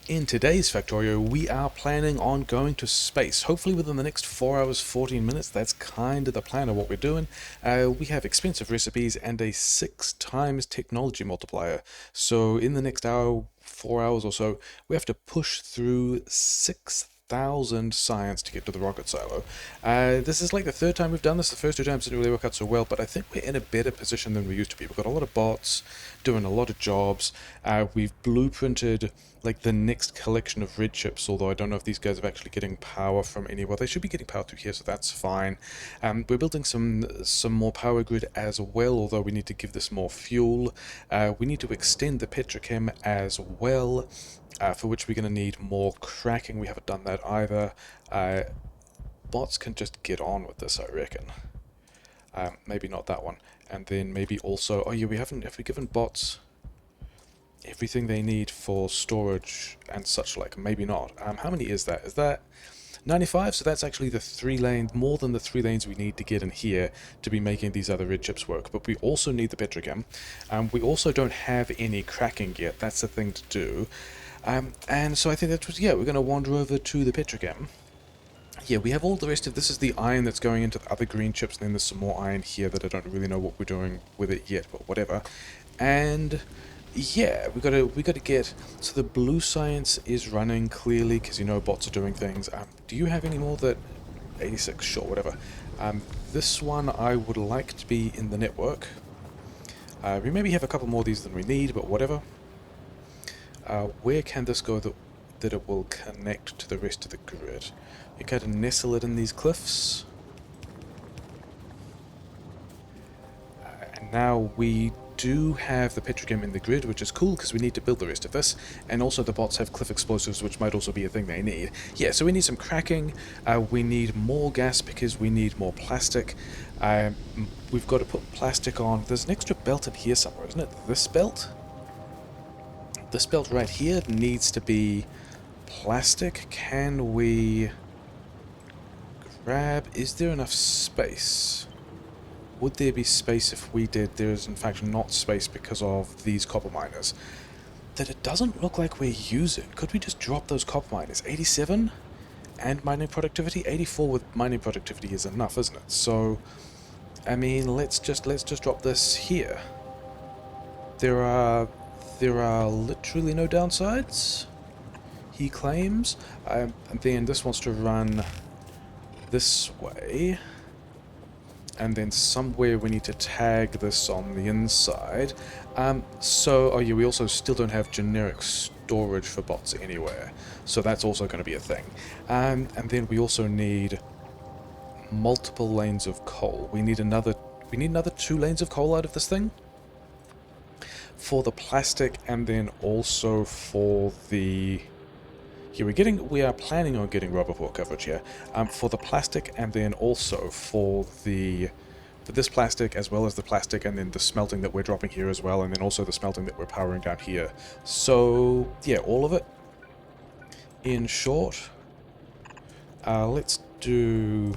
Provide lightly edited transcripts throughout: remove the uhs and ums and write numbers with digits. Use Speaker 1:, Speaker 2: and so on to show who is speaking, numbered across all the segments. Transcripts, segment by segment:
Speaker 1: In today's Factorio, we are planning on going to space. Hopefully within the next 4 hours, 14 minutes. That's kind of the plan of what we're doing. We have expensive recipes and a 6 times technology multiplier. So in the next hour, 4 hours or so, we have to push through 6,000 science to get to the rocket silo. This is like the third time we've done this. The first two times didn't really work out so well, but I think we're in a better position than we used to be. We've got a lot of bots doing a lot of jobs. We've blueprinted like the next collection of red chips, although I don't know if these guys are actually getting power from anywhere. They should be getting power through here, so that's fine. We're building some more power grid as well, although we need to give this more fuel. We need to extend the petrochem as well, for which we're going to need more cracking. We haven't done that either. Bots can just get on with this, I reckon. Maybe not that one. And then maybe also, oh yeah, have we given bots everything they need for storage and such like? Maybe not. How many is that? Is that 95? So that's actually the 3 lanes, more than the 3 lanes we need to get in here to be making these other red chips work. But we also need the petrochem. We also don't have any cracking yet. That's the thing to do. And so I think that was, yeah, we're going to wander over to the petrochem. Yeah, we have all the rest of this is the iron that's going into the other green chips, and then there's some more iron here that I don't really know what we're doing with it yet, but whatever. And yeah, we gotta get, so the blue science is running clearly because you know bots are doing things. Do you have any more that 86? Sure, whatever. This one I would like to be in the network. We maybe have a couple more of these than we need, but whatever. Where can this go that it will connect to the rest of the grid? You kind of nestle it in these cliffs. And now we do have the petrochem in the grid, which is cool because we need to build the rest of this. And also the bots have cliff explosives, which might also be a thing they need. Yeah, so we need some cracking. We need more gas because we need more plastic. We've got to put plastic on. There's an extra belt in here somewhere, isn't it? This belt? This belt right here needs to be plastic. Can we grab? Is there enough space? Would there be space if we did? There is in fact not space because of these copper miners that it doesn't look like we're using. Could we just drop those copper miners? 87 and mining productivity? 84 with mining productivity is enough, isn't it? So I mean, let's just drop this here. There are literally no downsides, he claims. And then this wants to run this way. And then somewhere we need to tag this on the inside. Oh yeah, we also still don't have generic storage for bots anywhere. So that's also going to be a thing. And then we also need multiple lanes of coal. We need another 2 lanes of coal out of this thing. For the plastic, and then also for the... Here we are planning on getting rubber port coverage here. For the plastic, and then also for this plastic, as well as the plastic, and then the smelting that we're dropping here as well, and then also the smelting that we're powering down here. So yeah, all of it. In short, let's do...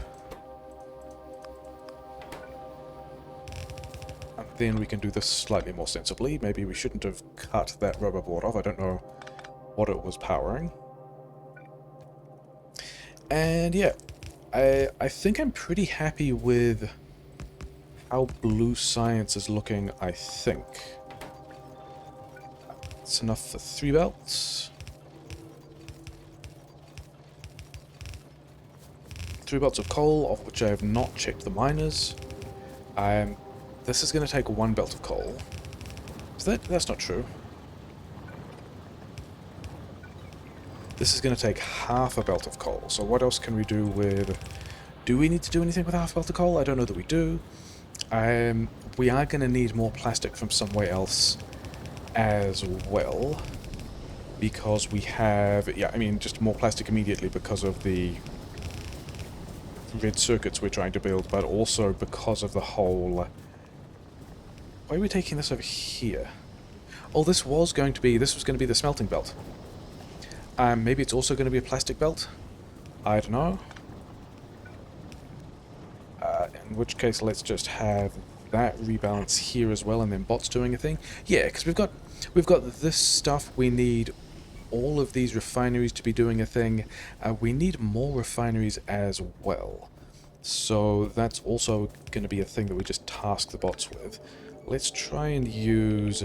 Speaker 1: And then we can do this slightly more sensibly. Maybe we shouldn't have cut that rubber board off. I don't know what it was powering. And yeah, I think I'm pretty happy with how blue science is looking, I think. It's enough for 3 belts. 3 belts of coal, of which I have not checked the miners. This is going to take 1 belt of coal. That's not true. This is going to take half a belt of coal. So what else can we do with... Do we need to do anything with half a belt of coal? I don't know that we do. We are going to need more plastic from somewhere else as well. Because we have... Yeah, I mean, just more plastic immediately because of the red circuits we're trying to build, but also because of the whole... Why are we taking this over here? Oh, this was going to be the smelting belt. Maybe it's also going to be a plastic belt? I don't know. In which case, let's just have that rebalance here as well, and then bots doing a thing. Yeah, because we've got this stuff we need all of these refineries to be doing a thing, we need more refineries as well. So that's also going to be a thing that we just task the bots with. Let's try and use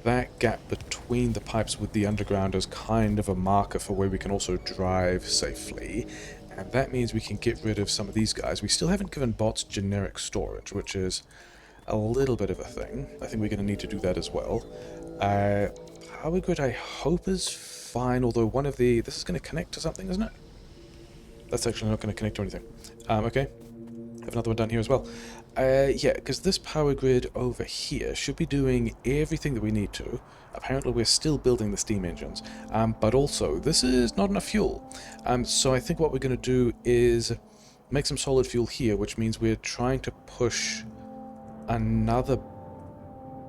Speaker 1: that gap between the pipes with the underground as kind of a marker for where we can also drive safely. And that means we can get rid of some of these guys. We still haven't given bots generic storage, which is a little bit of a thing. I think we're going to need to do that as well. Power grid I hope is fine, although one of the... This is going to connect to something, isn't it? That's actually not going to connect to anything. Okay. Have another one down here as well. Yeah, because this power grid over here should be doing everything that we need to. Apparently we're still building the steam engines. But also, this is not enough fuel. So I think what we're going to do is make some solid fuel here, which means we're trying to push another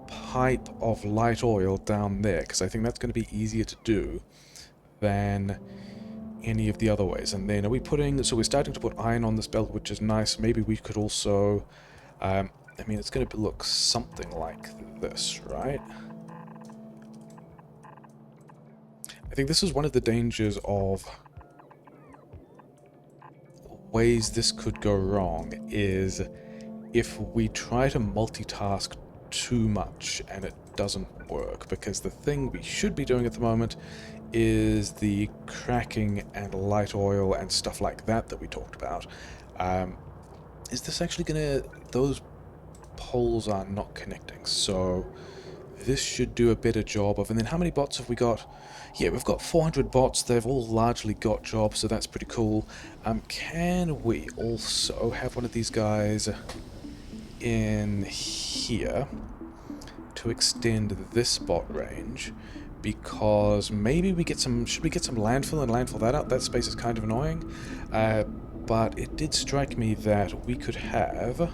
Speaker 1: pipe of light oil down there, because I think that's going to be easier to do than any of the other ways. And then are we putting... So we're starting to put iron on this belt, which is nice. Maybe we could also... I mean, it's going to look something like this, right? I think this is one of the dangers of ways this could go wrong, is if we try to multitask too much and it doesn't work, because the thing we should be doing at the moment is the cracking and light oil and stuff like that we talked about. Is this actually gonna... Those poles are not connecting, so this should do a better job of... And then how many bots have we got? Yeah, we've got 400 bots. They've all largely got jobs, so that's pretty cool. Can we also have one of these guys in here to extend this bot range? Because maybe we get some... Should we get some landfill and landfill that out? That space is kind of annoying. But it did strike me that we could have a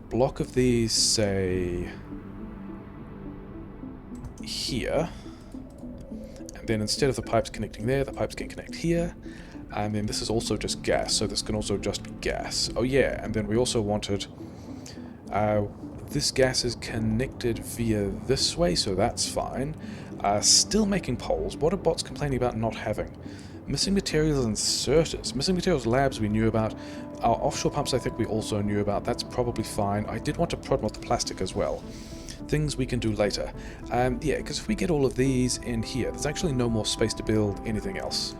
Speaker 1: block of these, say, here. And then instead of the pipes connecting there, the pipes can connect here. And then this is also just gas, so this can also just be gas. Oh yeah, and then we also wanted... this gas is connected via this way, so that's fine. Still making poles. What are bots complaining about not having? Missing materials inserters. Missing materials labs we knew about. Our offshore pumps I think we also knew about. That's probably fine. I did want to prod mod the plastic as well. Things we can do later. Yeah, because if we get all of these in here, there's actually no more space to build anything else.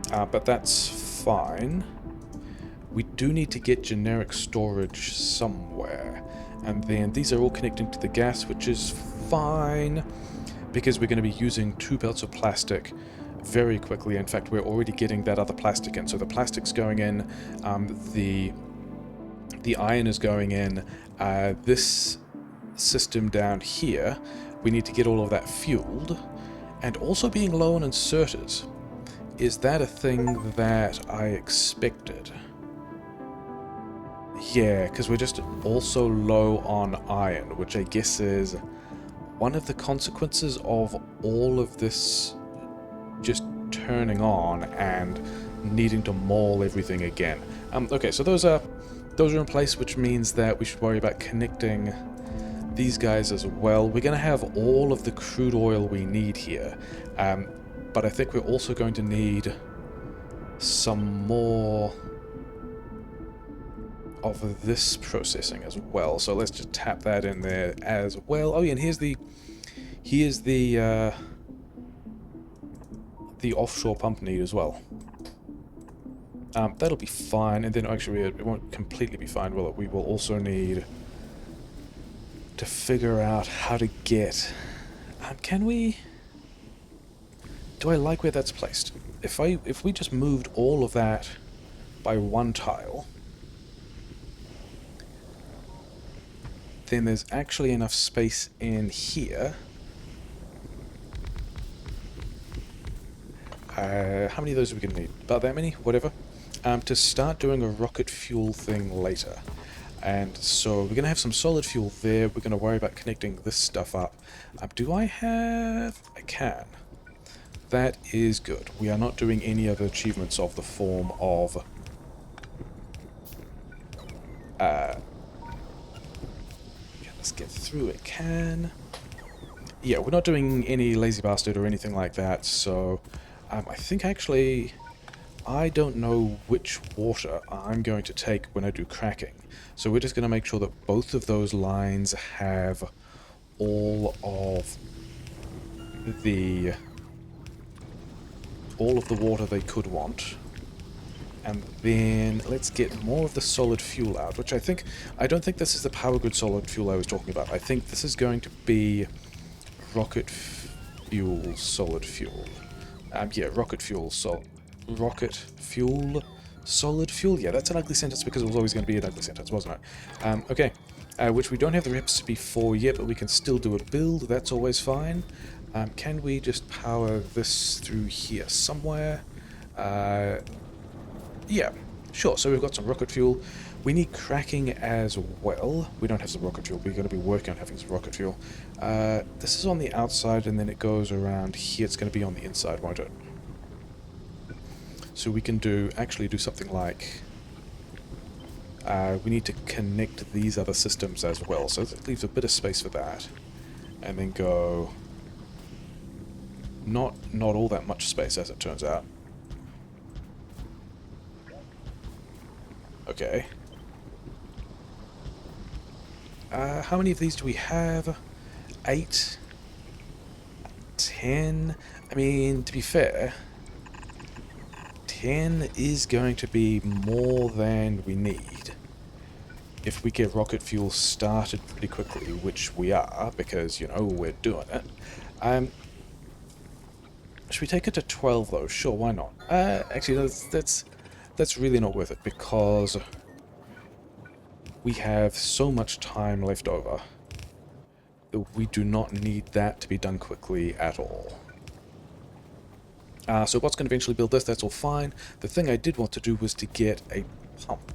Speaker 1: But that's fine. We do need to get generic storage somewhere. And then these are all connecting to the gas, which is fine, because we're going to be using 2 belts of plastic very quickly. In fact, we're already getting that other plastic in. So the plastic's going in, the iron is going in, this system down here, we need to get all of that fueled, and also being low on inserters. Is that a thing that I expected? Yeah, because we're just also low on iron, which I guess is one of the consequences of all of this just turning on and needing to maul everything again. Okay, so those are in place, which means that we should worry about connecting these guys as well. We're going to have all of the crude oil we need here, but I think we're also going to need some more of this processing as well. So let's just tap that in there as well. Oh yeah, and here's the offshore pump need as well. That'll be fine, and then actually it won't completely be fine, will it? We will also need to figure out how to get... can we... Do I like where that's placed? If we just moved all of that by one tile, then there's actually enough space in here. How many of those are we going to need? About that many? Whatever. To start doing a rocket fuel thing later. And so we're going to have some solid fuel there. We're going to worry about connecting this stuff up. Do I have... I can. That is good. We are not doing any other achievements of the form of... let's get through it. Can... yeah, we're not doing any lazy bastard or anything like that, so I think actually I don't know which water I'm going to take when I do cracking. So we're just going to make sure that both of those lines have all of the water they could want. And then let's get more of the solid fuel out, which I don't think this is the power grid solid fuel I was talking about. I think this is going to be rocket fuel solid fuel. Yeah, rocket fuel solid fuel. Yeah, that's an ugly sentence because it was always going to be an ugly sentence, wasn't it? Okay, which we don't have the recipe for yet, but we can still do a build. That's always fine. Can we just power this through here somewhere? Yeah, sure. So we've got some rocket fuel. We need cracking as well. We don't have some rocket fuel. We're going to be working on having some rocket fuel. This is on the outside, and then it goes around here. It's going to be on the inside, won't it? So we can actually do something like... we need to connect these other systems as well. So that leaves a bit of space for that. And then go... Not all that much space, as it turns out. Okay. How many of these do we have? 8? 10? I mean, to be fair, 10 is going to be more than we need. If we get rocket fuel started pretty quickly, which we are, because, you know, we're doing it. Should we take it to 12, though? Sure, why not? Actually, that's really not worth it, because we have so much time left over that we do not need that to be done quickly at all. So what's going to eventually build this, that's all fine. The thing I did want to do was to get a pump.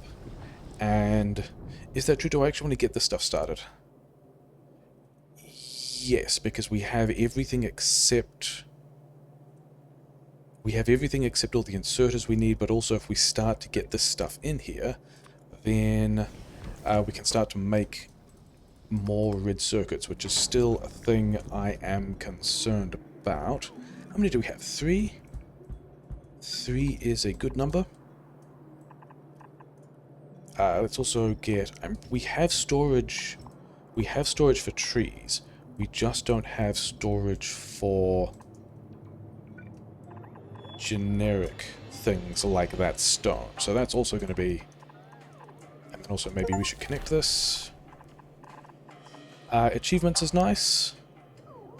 Speaker 1: And is that true? Do I actually want to get this stuff started? Yes, because we have everything except... We have everything except all the inserters we need, but also if we start to get this stuff in here, then we can start to make more red circuits, which is still a thing I am concerned about. How many do we have? 3? 3 is a good number. Let's also get... we have storage. We have storage for trees. We just don't have storage for generic things like that stone. So that's also going to be... And then also maybe we should connect this. Achievements is nice.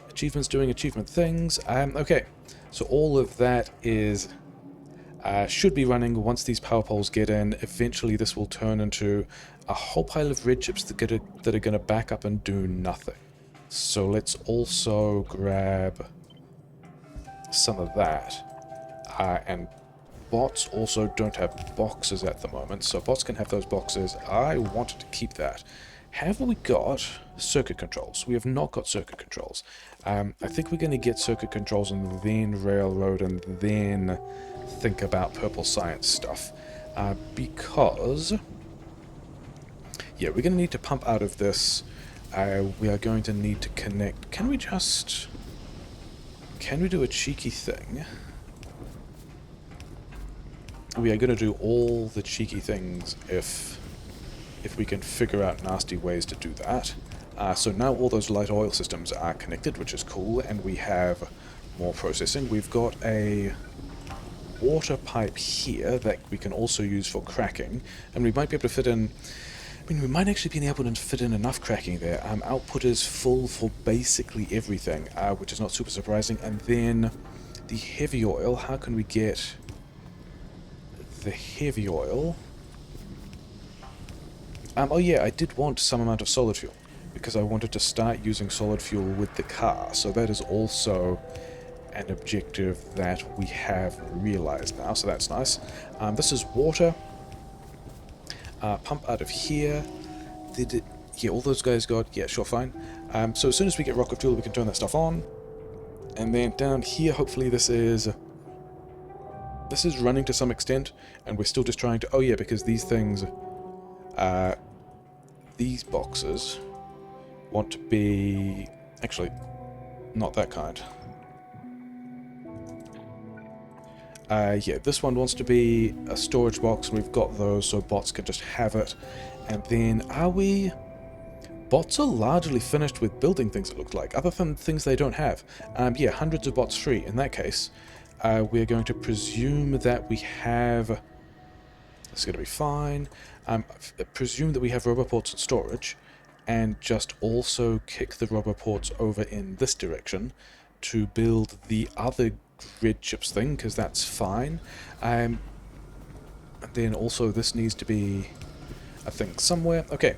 Speaker 1: Achievements doing achievement things. Okay, so all of that is... should be running once these power poles get in. Eventually this will turn into a whole pile of red chips that are going to back up and do nothing. So let's also grab some of that. And bots also don't have boxes at the moment, so bots can have those boxes. I wanted to keep that. Have we got circuit controls? We have not got circuit controls. I think we're going to get circuit controls and then railroad and then think about purple science stuff. Because... Yeah, we're going to need to pump out of this. We are going to need to connect... Can we do a cheeky thing? We are going to do all the cheeky things if we can figure out nasty ways to do that. So now all those light oil systems are connected, which is cool, and we have more processing. We've got a water pipe here that we can also use for cracking, and we might be able to fit in... I mean, we might actually be able to fit in enough cracking there. Output is full for basically everything, which is not super surprising. And then the heavy oil, how can we get... the heavy oil. Oh yeah, I did want some amount of solid fuel, because I wanted to start using solid fuel with the car, so that is also an objective that we have realized now, so that's nice. This is water. Pump out of here. Yeah, all those guys got... Yeah, sure, fine. So as soon as we get rocket fuel, we can turn that stuff on. And then down here, hopefully this is running to some extent, and we're still just trying to... Oh yeah, because these things... these boxes want to be... Actually, Not that kind. Yeah, this one wants to be a storage box, and we've got those, so bots can just have it. And then, are we... Bots are largely finished with building things, it looks like, other than things they don't have. Yeah, hundreds of bots free. In that case, we're going to presume that we have... This is going to be fine. Presume that we have roboports in storage, and just also kick the roboports over in this direction to build the other grid chips thing, because that's fine. And then also this needs to be a thing somewhere. Okay,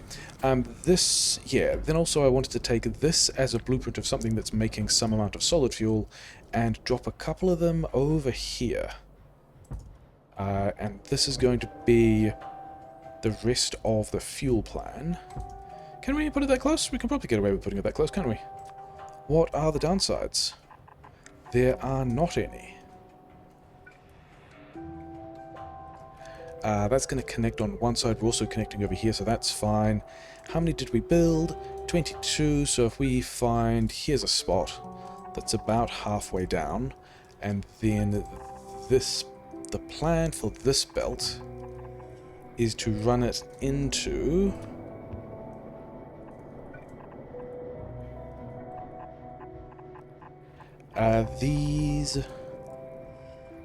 Speaker 1: this, yeah, then also I wanted to take this as a blueprint of something that's making some amount of solid fuel, and drop a couple of them over here. And this is going to be the rest of the fuel plan. Can we put it that close? We can probably get away with putting it that close, can't we? What are the downsides? There are not any. That's going to connect on one side. We're also connecting over here, so that's fine. How many did we build? 22, so if we find... Here's a spot that's about halfway down, and then this... The plan for this belt is to run it into... these...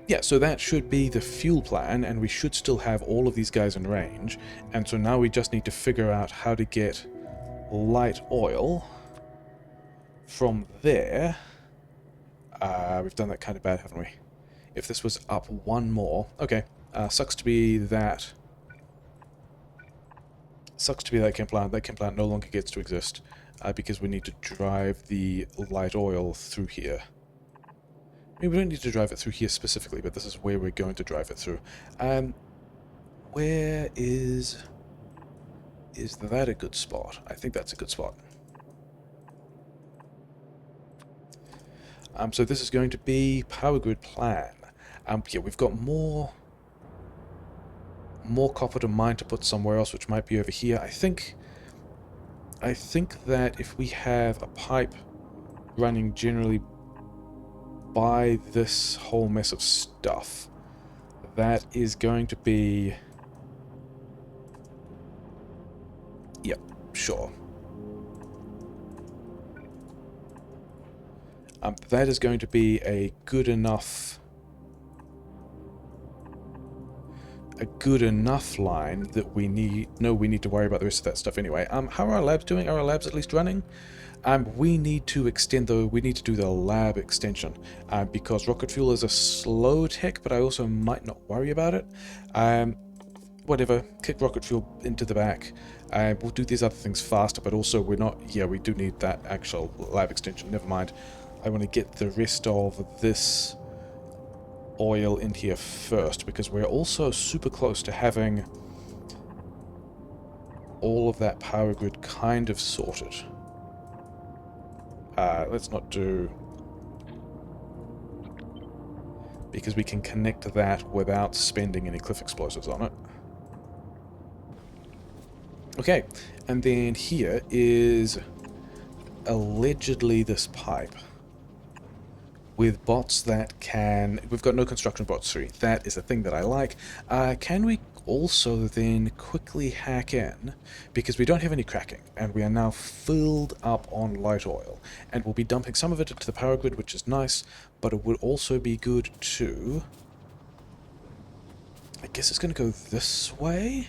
Speaker 1: Yeah, so that should be the fuel plan, and we should still have all of these guys in range. And so now we just need to figure out how to get light oil from there. We've done that kind of bad, haven't we? If this was up one more... Okay, sucks to be that... Sucks to be that chem plant. That chem plant no longer gets to exist, because we need to drive the light oil through here. I mean, we don't need to drive it through here specifically, but this is where we're going to drive it through. Where is... Is that a good spot? I think that's a good spot. So this is going to be power grid plan. Yeah, we've got more copper to mine to put somewhere else, which might be over here. I think that if we have a pipe running generally by this whole mess of stuff, that is going to be... Yep, sure. That is going to be a good enough line that we need to worry about the rest of that stuff anyway. How are our labs doing? Are our labs at least running? We need to do the lab extension, because rocket fuel is a slow tech, but I also might not worry about it. Whatever, kick rocket fuel into the back. We'll do these other things faster, but also we do need that actual lab extension. Never mind. I want to get the rest of this oil in here first, because we're also super close to having all of that power grid kind of sorted. Let's not do... Because we can connect that without spending any cliff explosives on it. Okay, and then here is allegedly this pipe with bots that can... We've got no construction bots 3. That is a thing that I like. Can we also then quickly hack in, because we don't have any cracking, and we are now filled up on light oil, and we'll be dumping some of it into the power grid, which is nice, but it would also be good to... I guess it's going to go this way?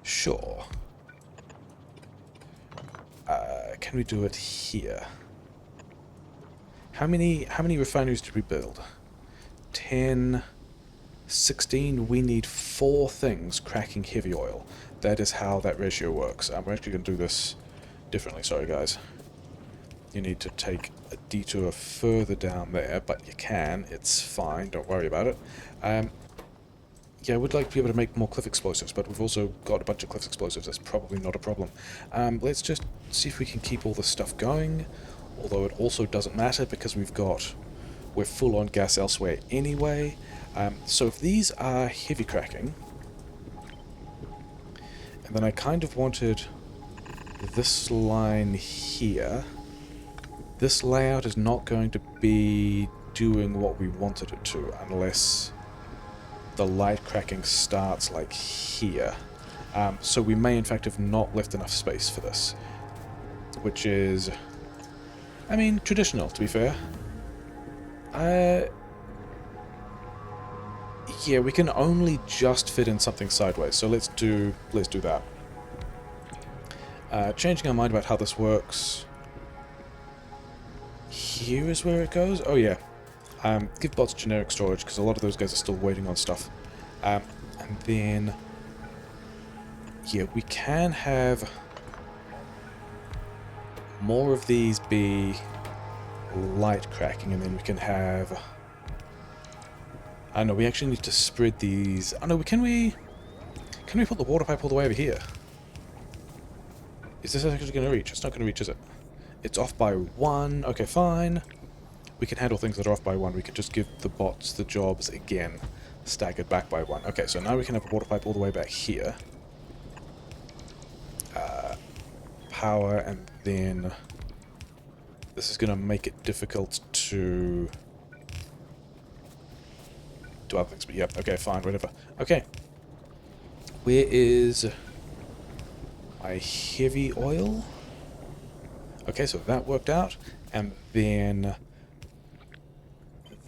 Speaker 1: Sure. Can we do it here? How many refineries did we build? 10, 16. We need 4 things cracking heavy oil. That is how that ratio works. We're actually going to do this differently. Sorry, guys. You need to take a detour further down there, but you can. It's fine. Don't worry about it. Yeah, I would like to be able to make more cliff explosives, but we've also got a bunch of cliff explosives. That's probably not a problem. Let's just see if we can keep all this stuff going. Although it also doesn't matter, because we're full on gas elsewhere anyway. So if these are heavy cracking, and then I kind of wanted this line here This layout is not going to be doing what we wanted it to unless the light cracking starts like here. So we may in fact have not left enough space for this, which is, I mean, traditional to be fair. Yeah, we can only just fit in something sideways, so let's do that. Changing our mind about how this works. Here is where it goes. Oh yeah. Give bots generic storage because a lot of those guys are still waiting on stuff. And then, yeah, we can have more of these be light cracking, and then we can have. I know we actually need to spread these. I know. Can we put the water pipe all the way over here? Is this actually going to reach? It's not going to reach, is it? It's off by 1. Okay, fine. We can handle things that are off by 1. We could just give the bots the jobs again, staggered back by 1. Okay, so now we can have a water pipe all the way back here. Power, and then this is going to make it difficult to do other things. But yep, okay, fine, whatever. Okay. Where is my heavy oil? Okay, so that worked out. And then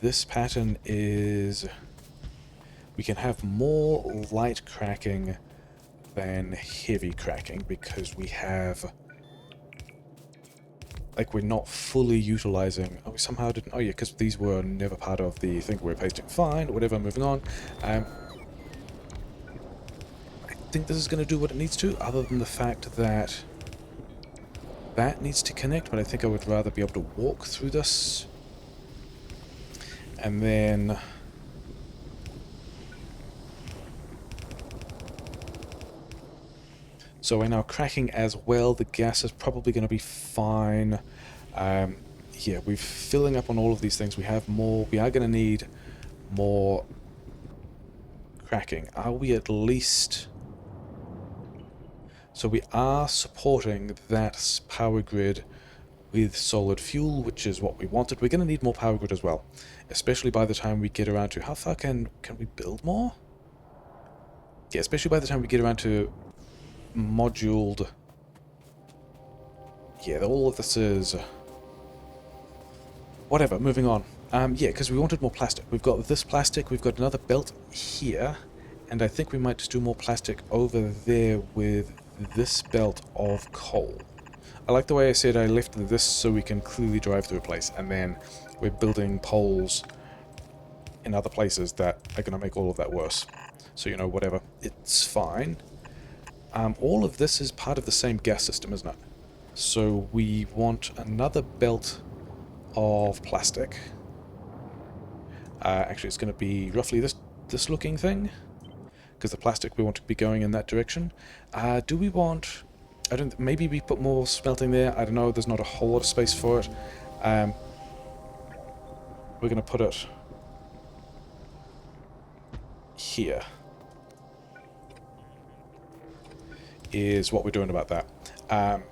Speaker 1: this pattern is we can have more light cracking than heavy cracking because we have, like, we're not fully utilizing. Oh, we somehow didn't. Oh yeah, because these were never part of the thing we're pasting. Fine, whatever, moving on. I think this is going to do what it needs to, other than the fact that that needs to connect, but I think I would rather be able to walk through this. And then so we're now cracking as well. The gas is probably going to be fine. Yeah, we're filling up on all of these things. We have more. We are going to need more cracking. Are we at least... So we are supporting that power grid with solid fuel, which is what we wanted. We're going to need more power grid as well, especially by the time we get around to... How far can we build more? Yeah, especially by the time we get around to moduled... Yeah, all of this is... Whatever, moving on. Yeah, because we wanted more plastic. We've got this plastic, we've got another belt here, and I think we might just do more plastic over there with this belt of coal. I like the way I said I left this so we can clearly drive through a place, and then we're building poles in other places that are going to make all of that worse. So, you know, whatever. It's fine. All of this is part of the same gas system, isn't it? So we want another belt of plastic. Actually, it's going to be roughly this looking thing, because the plastic we want to be going in that direction. Do we want... I don't... Maybe we put more smelting there. I don't know. There's not a whole lot of space for it. We're going to put it here. Is what we're doing about that.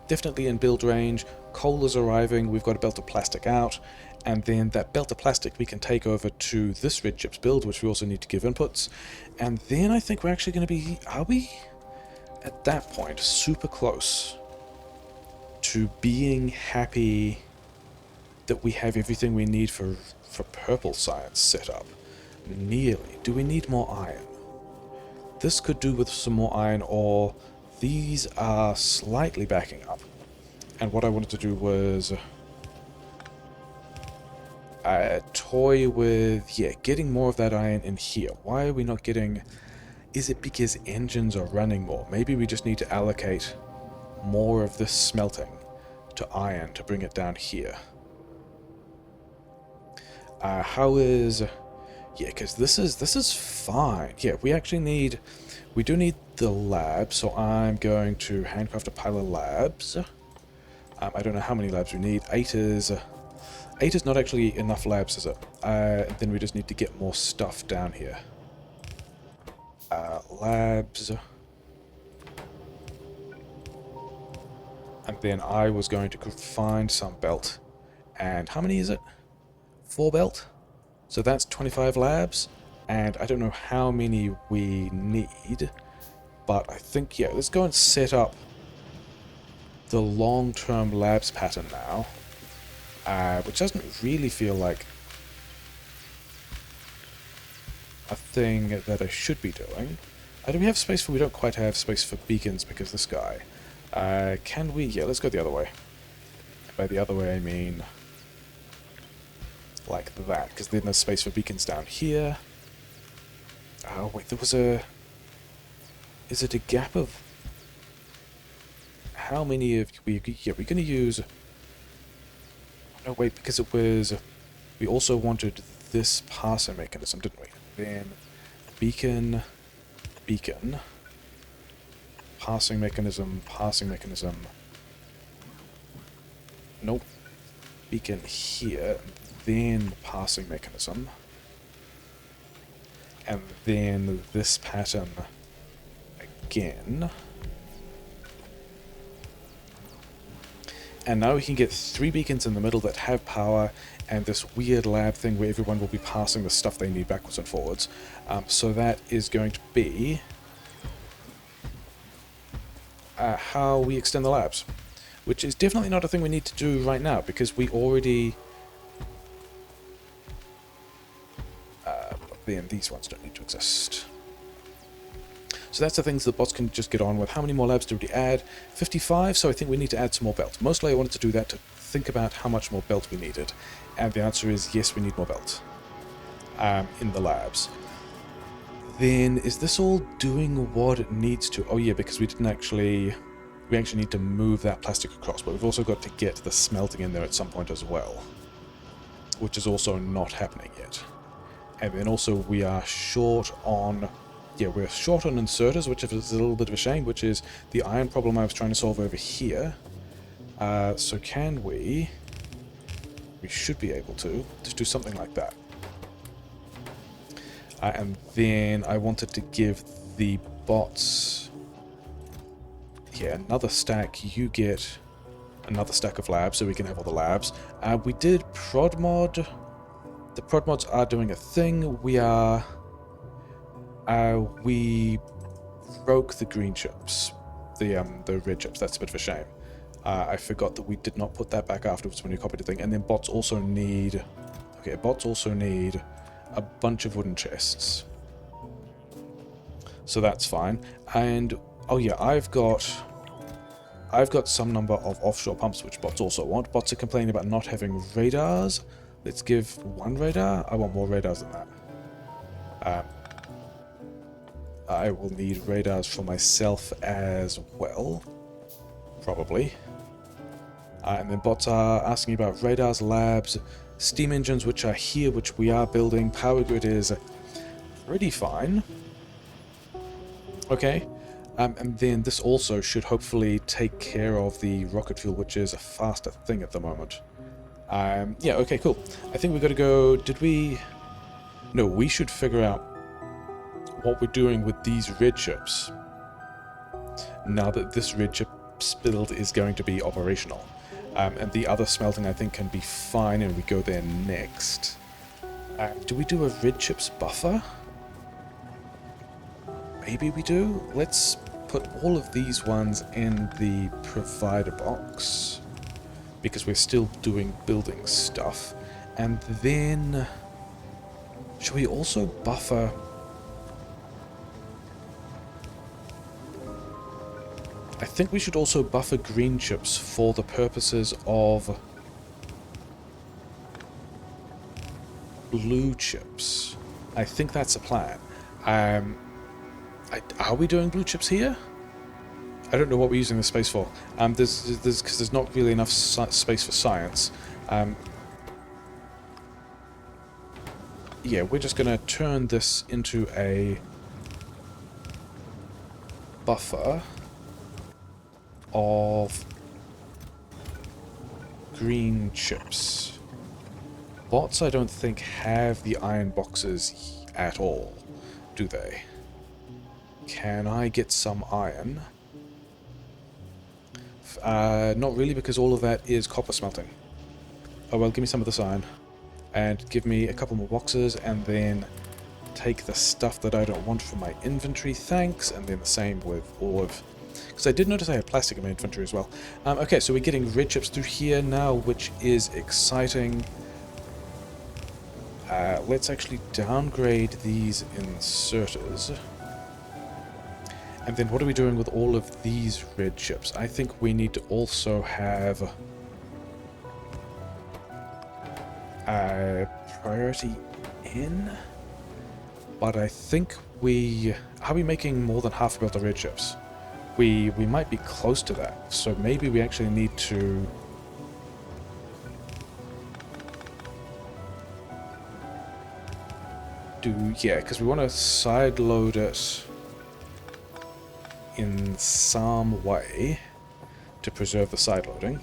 Speaker 1: Definitely in build range. Coal is arriving. We've got a belt of plastic out. And then that belt of plastic we can take over to this red chips build, which we also need to give inputs. And then I think we're actually going to be... Are we? At that point, super close to being happy that we have everything we need for purple science set up. Nearly. Do we need more iron? This could do with some more iron, or these are slightly backing up. And what I wanted to do was toy with, yeah, getting more of that iron in here. Why are we not getting... Is it because engines are running more? Maybe we just need to allocate more of this smelting to iron to bring it down here. How is... Yeah, because this is fine. Yeah, we actually need... We do need the lab, so I'm going to handcraft a pile of labs. I don't know how many labs we need. 8 is not actually enough labs, is it? Then we just need to get more stuff down here. Labs. And then I was going to find some belt And how many is it? 4 belt? So that's 25 labs, and I don't know how many we need, but I think, yeah, let's go and set up the long-term labs pattern now, which doesn't really feel like a thing that I should be doing. Do we have space for... We don't quite have space for beacons because this guy. Can we... Yeah, let's go the other way. By the other way, I mean... like that, because then there's space for beacons down here. Oh, wait, there was a... Is it a gap of... How many of... Yeah, we're going to use... No, wait, because it was... We also wanted this passer mechanism, didn't we? Then beacon... Beacon... Passing mechanism, passing mechanism... Nope. Beacon here, then passing mechanism, and then this pattern again. And now we can get 3 beacons in the middle that have power, and this weird lab thing where everyone will be passing the stuff they need backwards and forwards. So that is going to be how we extend the labs, which is definitely not a thing we need to do right now, because we already... then these ones don't need to exist. So that's the things that bots can just get on with. How many more labs did we add? 55, so I think we need to add some more belt. Mostly I wanted to do that to think about how much more belt we needed. And the answer is yes, we need more belt in the labs. Then, is this all doing what it needs to? Oh yeah, because we didn't actually... We actually need to move that plastic across, but we've also got to get the smelting in there at some point as well, which is also not happening yet. And then also we are short on... Yeah, we're short on inserters, which is a little bit of a shame, which is the iron problem I was trying to solve over here. So can we... We should be able to just do something like that. And then I wanted to give the bots... Yeah, another stack. You get another stack of labs, so we can have all the labs. We did prod mod. The prod mods are doing a thing. We are... we broke the green chips. The red chips. That's a bit of a shame. I forgot that we did not put that back afterwards when we copied the thing. And then bots also need... Okay, bots also need a bunch of wooden chests. So that's fine. And... Oh yeah, I've got some number of offshore pumps which bots also want. Bots are complaining about not having radars. Let's give 1 radar. I want more radars than that. I will need radars for myself as well. Probably. And then bots are asking about radars, labs, steam engines which are here, which we are building. Power grid is pretty fine. Okay. And then this also should hopefully take care of the rocket fuel, which is a faster thing at the moment. Yeah, okay, cool. I think we've got to go... Did we... No, we should figure out what we're doing with these red chips now that this red chip build is going to be operational. And the other smelting I think can be fine, and we go there next. Do we do a red chips buffer? Maybe we do. Let's put all of these ones in the provider box, because we're still doing building stuff. And then... Should we also buffer... I think we should also buffer green chips for the purposes of blue chips. I think that's a plan. Are we doing blue chips here? I don't know what we're using the space for. Because there's not really enough space for science. Yeah, we're just going to turn this into a buffer of green chips. Bots, I don't think, have the iron boxes at all, do they? Can I get some iron? Not really, because all of that is copper smelting. Oh well, give me some of this iron. And give me a couple more boxes, and then take the stuff that I don't want from my inventory, thanks, and then the same with all of... Because I did notice I had plastic in my inventory as well. Okay, so we're getting red chips through here now, which is exciting. Let's actually downgrade these inserters. And then what are we doing with all of these red chips? I think we need to also have priority in, but I think are we making more than half a build of red chips? We might be close to that, so maybe we actually need to yeah, because we want to side load it in some way to preserve the side loading.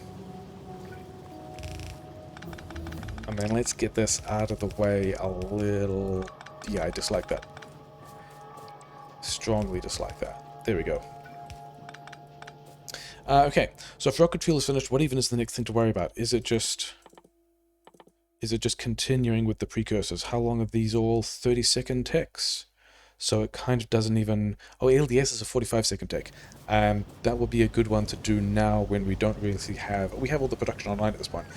Speaker 1: And then let's get this out of the way a little... Yeah, I dislike that. Strongly dislike that. There we go. Okay, so if rocket fuel is finished, what even is the next thing to worry about? Is it just continuing with the precursors? How long are these all? 30-second ticks? So it kind of doesn't even... Oh, LDS is a 45-second tick. That would be a good one to do now when we don't really have... We have all the production online at this point.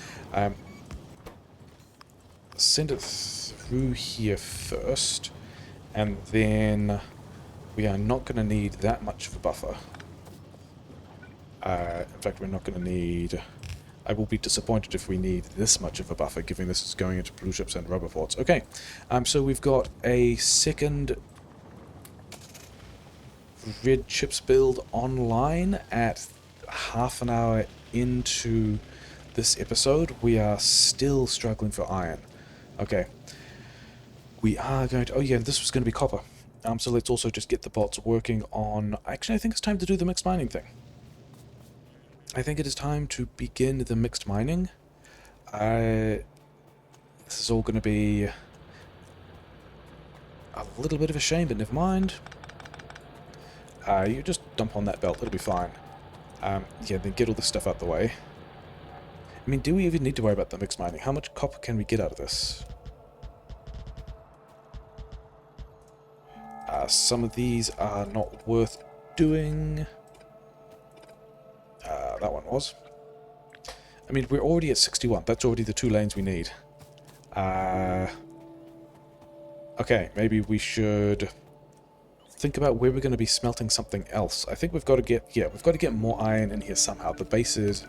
Speaker 1: Send it through here first, and then we are not going to need that much of a buffer. In fact, we're not going to need... I will be disappointed if we need this much of a buffer, given this is going into blue chips and rubber ports. Okay, so we've got a second red chips build online at half an hour into this episode. We are still struggling for iron. Okay. We are going to... Oh yeah, this was going to be copper. So let's also just get the bots working on... Actually, I think it's time to do the mixed mining thing. I think it is time to begin the mixed mining. This is all going to be a little bit of a shame, but never mind. You just dump on that belt, it'll be fine. Yeah, then get all this stuff out the way. I mean, do we even need to worry about the mixed mining? How much copper can we get out of this? Some of these are not worth doing. That one was. I mean, we're already at 61. That's already the 2 lanes we need. Okay, maybe we should think about where we're going to be smelting something else. I think we've got to get... Yeah, we've got to get more iron in here somehow. The base is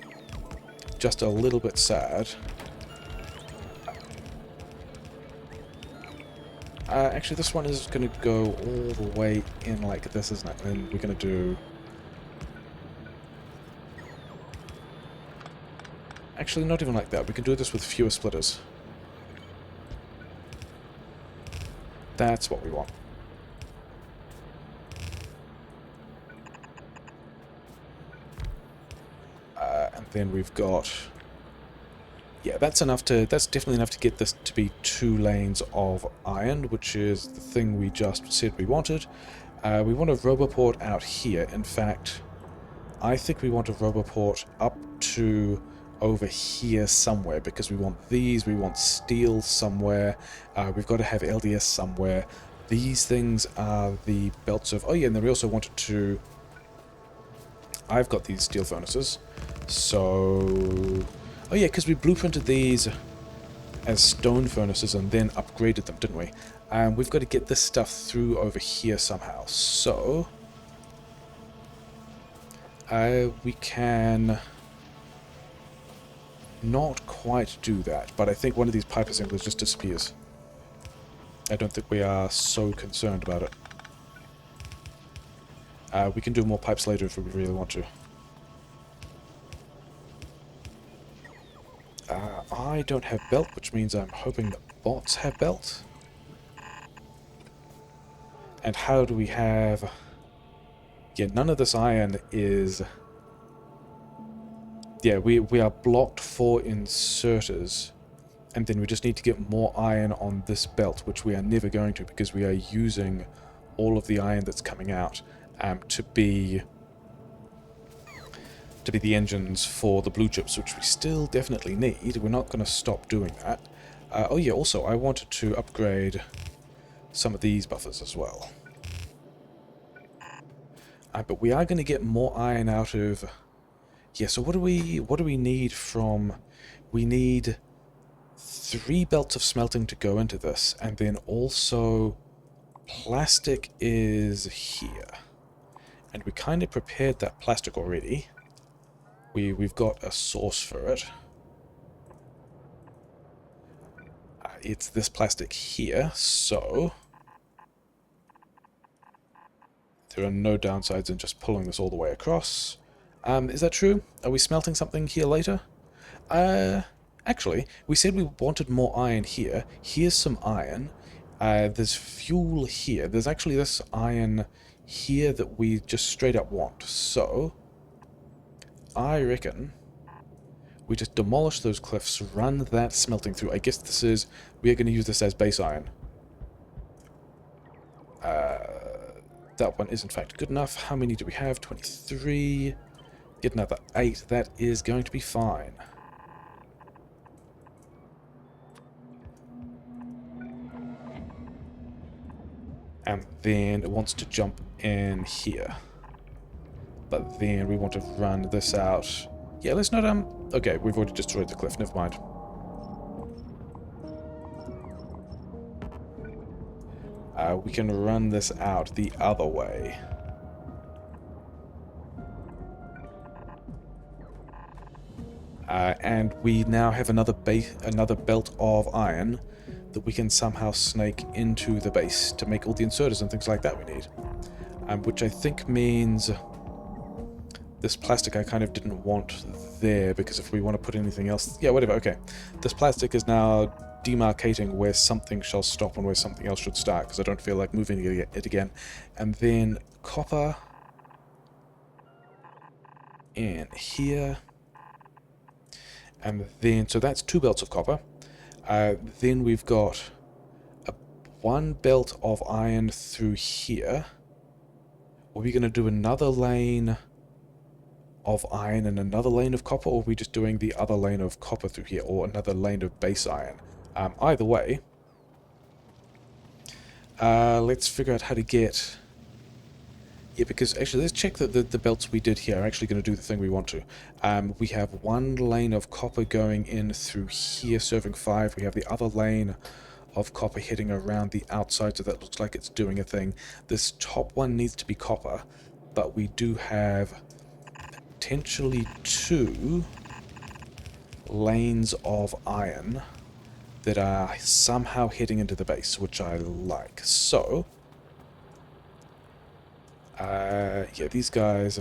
Speaker 1: just a little bit sad. Actually, this one is going to go all the way in like this, isn't it? And we're going to do... Actually, not even like that. We can do this with fewer splitters. That's what we want. And then we've got... Yeah, that's definitely enough to get this to be 2 lanes of iron, which is the thing we just said we wanted. We want a roboport out here. In fact, I think we want a roboport up to over here somewhere, because we want these, we want steel somewhere, we've got to have LDS somewhere. These things are the belts of... Oh yeah, and then we also wanted to... I've got these steel furnaces, so... Oh yeah, because we blueprinted these as stone furnaces and then upgraded them, didn't we? And we've got to get this stuff through over here somehow. So we can not quite do that, but I think one of these pipe assemblers just disappears. I don't think we are so concerned about it. We can do more pipes later if we really want to. I don't have belt, which means I'm hoping that bots have belt. And how do we have... Yeah, none of this iron is... Yeah, we are blocked for inserters. And then we just need to get more iron on this belt, which we are never going to, because we are using all of the iron that's coming out to be to be the engines for the blue chips, which we still definitely need. We're not going to stop doing that. Oh yeah, also I wanted to upgrade some of these buffers as well. But we are going to get more iron out of... Yeah, so what do we need from... We need 3 belts of smelting to go into this, and then also plastic is here. And we kind of prepared that plastic already. We've got a source for it. It's this plastic here, so there are no downsides in just pulling this all the way across. Is that true? Are we smelting something here later? Actually, we said we wanted more iron here. Here's some iron. There's fuel here. There's actually this iron here that we just straight up want. So, I reckon we just demolish those cliffs, run that smelting through. I guess this is... We are going to use this as base iron. That one is in fact good enough. How many do we have? 23. Get another 8. That is going to be fine. And then it wants to jump in here. But then we want to run this out. Yeah, let's not, okay, we've already destroyed the cliff, never mind. We can run this out the other way. And we now have another belt of iron that we can somehow snake into the base to make all the inserters and things like that we need. Which I think means this plastic I kind of didn't want there, because if we want to put anything else... Yeah, whatever, okay. This plastic is now demarcating where something shall stop and where something else should start, because I don't feel like moving it again. And then copper in here. And then, so that's 2 belts of copper. Then we've got 1 belt of iron through here. Are we going to do another lane of iron and another lane of copper, or are we just doing the other lane of copper through here, or another lane of base iron? Either way, let's figure out how to get... Yeah, because actually, let's check that the belts we did here are actually going to do the thing we want to. We have 1 lane of copper going in through here, serving 5. We have the other lane of copper heading around the outside, so that looks like it's doing a thing. This top one needs to be copper, but we do have potentially 2 lanes of iron that are somehow heading into the base, which I like. So, yeah, these guys,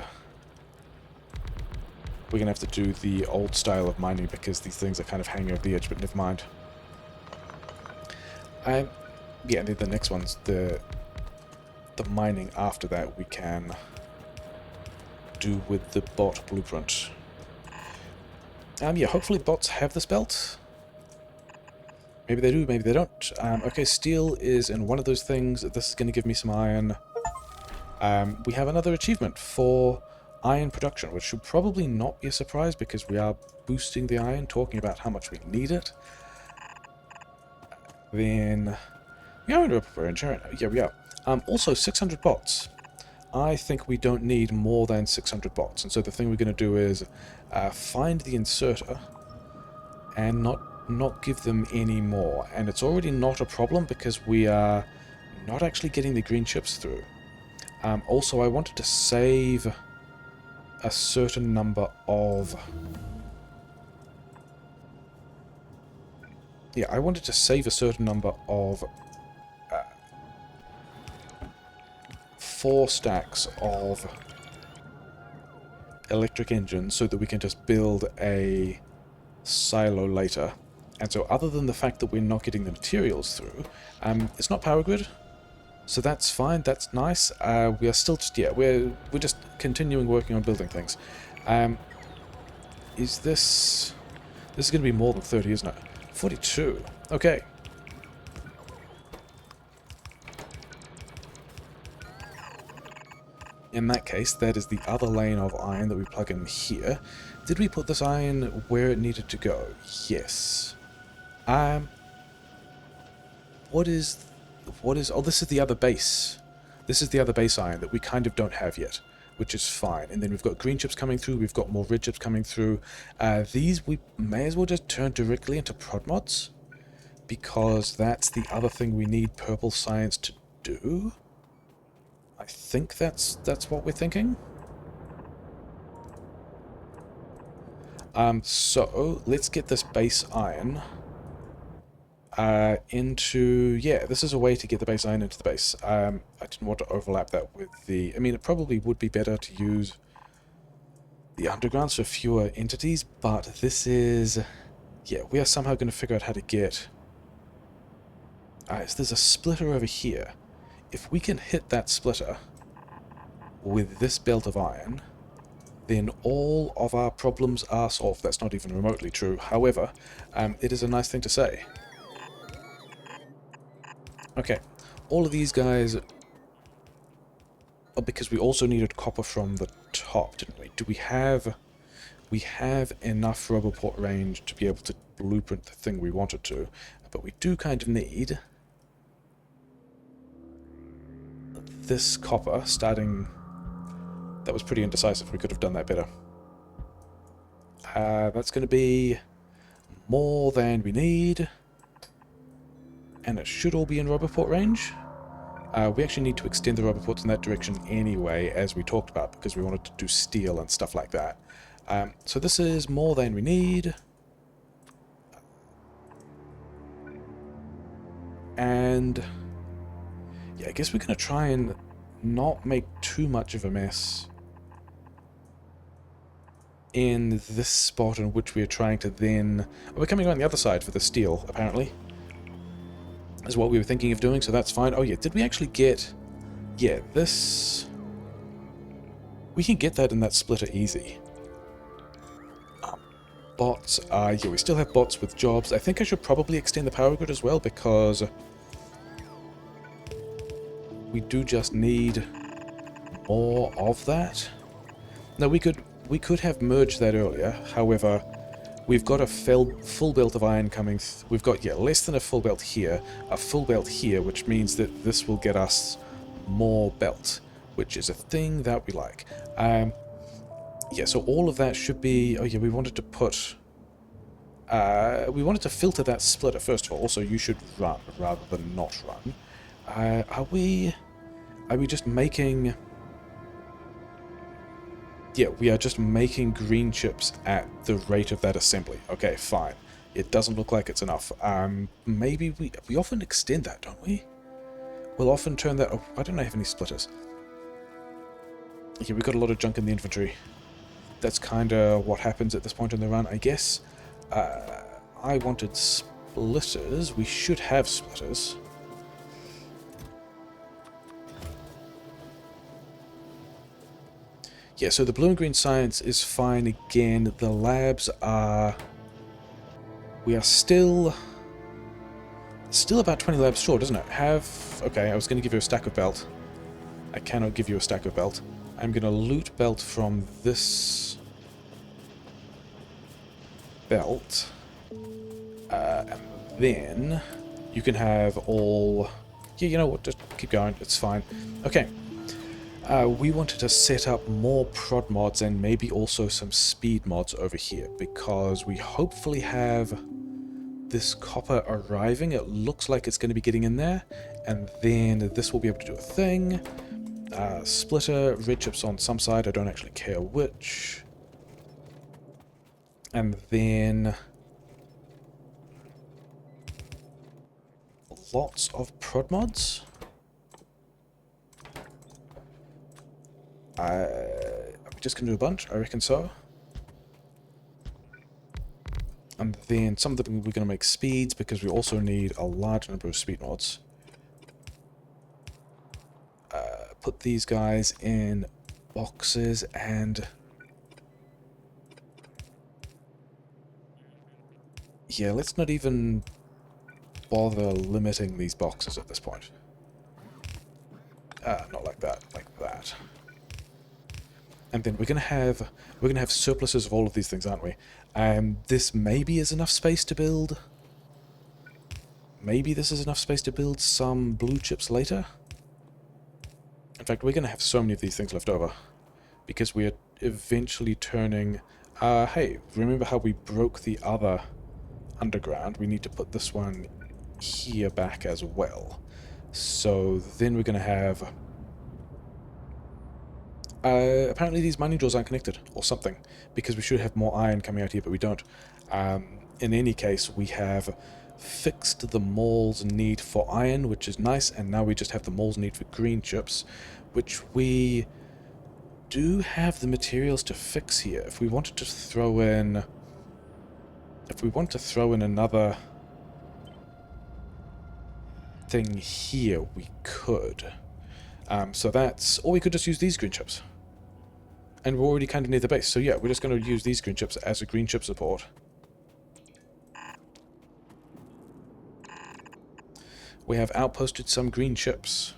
Speaker 1: we're gonna have to do the old style of mining because these things are kind of hanging over the edge, but never mind. Yeah, the next one's the mining after that we can do with the bot blueprint. Yeah, hopefully bots have this belt. Maybe they do, maybe they don't. Okay, steel is in one of those things. This is going to give me some iron. We have another achievement for iron production, which should probably not be a surprise because we are boosting the iron, talking about how much we need it. Then, yeah, we're in Sharon. Yeah, we are. Also, 600 bots. I think we don't need more than 600 bots, and so the thing we're going to do is find the inserter and not give them any more. And it's already not a problem because we are not actually getting the green chips through. Also, I wanted to save a certain number of... Yeah, I wanted to save a certain number of 4 stacks of electric engines so that we can just build a silo later. And so other than the fact that we're not getting the materials through, it's not power grid, so that's fine, that's nice. We are still just, yeah, we're just continuing working on building things. Is this is going to be more than 30, isn't it? 42. Okay. In that case, that is the other lane of iron that we plug in here. Did we put this iron where it needed to go? Yes. Um, what is... Oh, this is the other base. This is the other base iron that we kind of don't have yet, which is fine. And then we've got green chips coming through, we've got more red chips coming through. These we may as well just turn directly into prod mods, because that's the other thing we need purple science to do. I think that's what we're thinking. So let's get this base iron into... Yeah, this is a way to get the base iron into the base. I didn't want to overlap that with the... I mean, it probably would be better to use the undergrounds for fewer entities, but this is... Yeah, we are somehow going to figure out how to get... so there's a splitter over here. If we can hit that splitter with this belt of iron, then all of our problems are solved. That's not even remotely true. However, it is a nice thing to say. Okay, all of these guys... Oh, because we also needed copper from the top, didn't we? Do we have... We have enough rubber port range to be able to blueprint the thing we wanted to, but we do kind of need this copper starting... That was pretty indecisive. We could have done that better. That's going to be more than we need, and it should all be in rubber port range. We actually need to extend the rubber ports in that direction anyway, as we talked about, because we wanted to do steel and stuff like that. So this is more than we need. And yeah, I guess we're going to try and not make too much of a mess in this spot in which we are trying to then... Oh, we're coming around the other side for the steel, apparently. Is what we were thinking of doing, so that's fine. Oh yeah, did we actually get... Yeah, this... We can get that in that splitter easy. Bots, yeah, we still have bots with jobs. I think I should probably extend the power grid as well, because we do just need more of that. Now, we could have merged that earlier. However, we've got a full belt of iron coming. We've got, yeah, less than a full belt here, a full belt here, which means that this will get us more belt, which is a thing that we like. Yeah, so all of that should be... Oh yeah, we wanted to put... we wanted to filter that splitter, first of all, so you should run rather than not run. Are we just making... Yeah, we are just making green chips at the rate of that assembly. Okay, fine. It doesn't look like it's enough. Maybe we often extend that, don't we? We'll often turn that... Oh, I don't have any splitters. Yeah, we've got a lot of junk in the inventory. That's kind of what happens at this point in the run, I guess. I wanted splitters. We should have splitters. Yeah, so the blue and green science is fine again. The labs are... We are still about 20 labs short, isn't it? Okay, I was going to give you a stack of belt. I cannot give you a stack of belt. I'm going to loot belt from this belt. And then you can have all... Yeah, you know what? Just keep going. It's fine. Okay. We wanted to set up more prod mods and maybe also some speed mods over here, because we hopefully have this copper arriving. It looks like it's going to be getting in there, and then this will be able to do a thing. Splitter, red chips on some side, I don't actually care which. And then lots of prod mods. Are we just going to do a bunch? I reckon so. And then some of them we're going to make speeds, because we also need a large number of speed mods. Put these guys in boxes and... Yeah, let's not even bother limiting these boxes at this point. Not like that, like that. And then we're gonna have surpluses of all of these things, aren't we? This maybe is enough space to build. Maybe this is enough space to build some blue chips later. In fact, we're gonna have so many of these things left over because we are eventually turning. Hey, remember how we broke the other underground? We need to put this one here back as well. So then we're gonna have. Apparently these mining doors aren't connected, or something, because we should have more iron coming out here, but we don't. In any case, we have fixed the mall's need for iron, which is nice, and now we just have the mall's need for green chips, which we do have the materials to fix here. If we wanted to throw in... If we want to throw in another thing here, we could. So that's... Or we could just use these green chips. And we're already kind of near the base, so yeah, we're just going to use these green chips as a green chip support. We have outposted some green chips.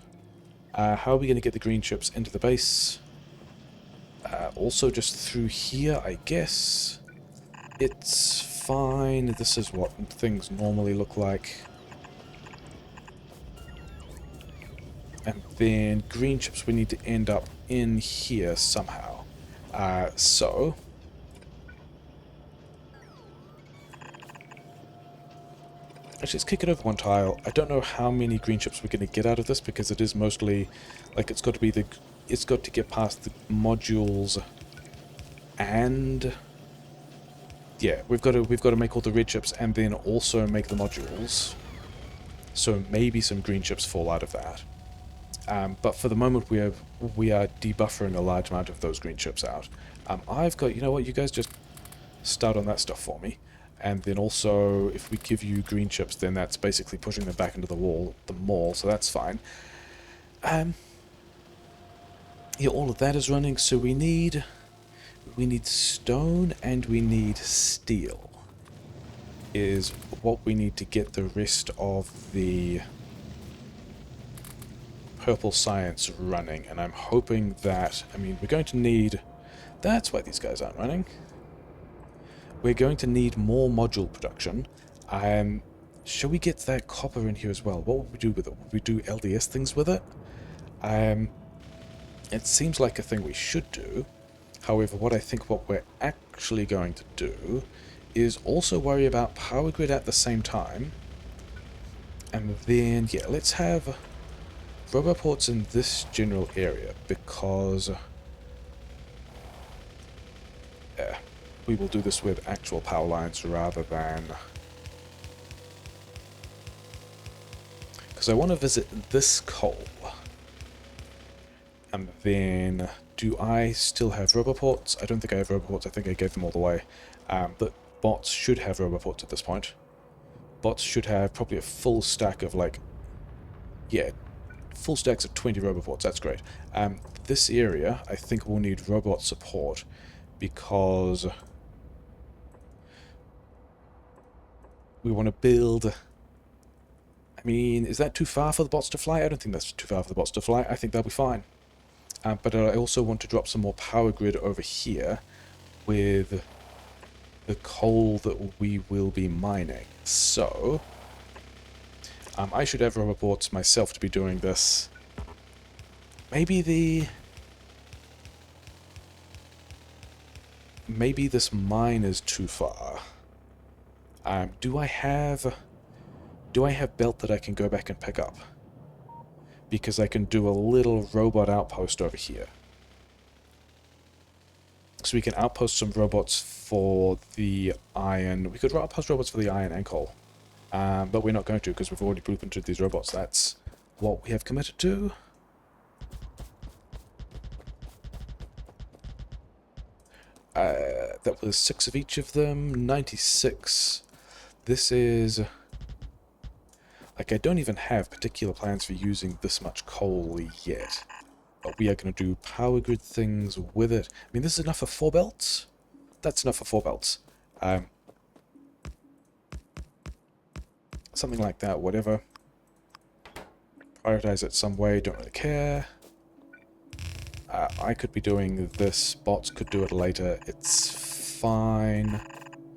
Speaker 1: How are we going to get the green chips into the base? Also just through here, I guess. It's fine. This is what things normally look like. And then green chips we need to end up in here somehow. So... Actually, let's kick it over one tile. I don't know how many green chips we're going to get out of this, because it is mostly... Like, it's got to be the... It's got to get past the modules... And... Yeah, we've got to make all the red chips and then also make the modules. So maybe some green chips fall out of that. But for the moment, we are debuffering a large amount of those green chips out. I've got... You know what? You guys just start on that stuff for me. And then also, if we give you green chips, then that's basically pushing them back into the mall, so that's fine. Yeah, all of that is running, so we need stone and we need steel. Is what we need to get the rest of the purple science running, and I'm hoping that... I mean, we're going to need... That's why these guys aren't running. We're going to need more module production. Shall we get that copper in here as well? What would we do with it? Would we do LDS things with it? It seems like a thing we should do. However, what we're actually going to do is also worry about power grid at the same time. And then, yeah, let's have roboports in this general area, because... we will do this with actual power lines rather than... Because I want to visit this coal. And then... Do I still have roboports? I don't think I have roboports. I think I gave them all away. But bots should have roboports at this point. Bots should have probably a full stack of, like... Yeah, full stacks of 20 roboports. That's great. This area, I think, will need robot support, because... We want to build... I mean, is that too far for the bots to fly? I don't think that's too far for the bots to fly. I think they'll be fine. But I also want to drop some more power grid over here with the coal that we will be mining. So, I should have roboports myself to be doing this. Maybe this mine is too far. Do I have belt that I can go back and pick up? Because I can do a little robot outpost over here. So we can outpost some robots for the iron. We could outpost robots for the iron and coal. But we're not going to, because we've already blueprinted these robots. That's what we have committed to. That was 6 of each of them. 96. This is... Like, I don't even have particular plans for using this much coal yet. But we are going to do power grid things with it. I mean, this is enough for 4 belts? That's enough for 4 belts. Something like that, whatever. Prioritize it some way, don't really care. I could be doing this, bots could do it later, it's fine.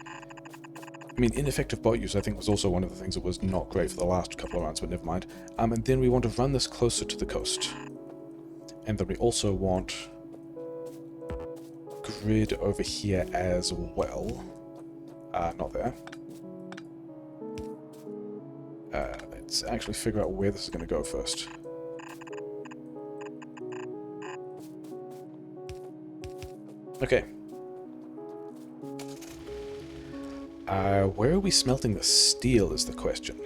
Speaker 1: I mean, ineffective bot use I think was also one of the things that was not great for the last couple of rounds, but never mind. And then we want to run this closer to the coast. And then we also want grid over here as well. Not there. Let's actually figure out where this is going to go first. Okay. Where are we smelting the steel is the question.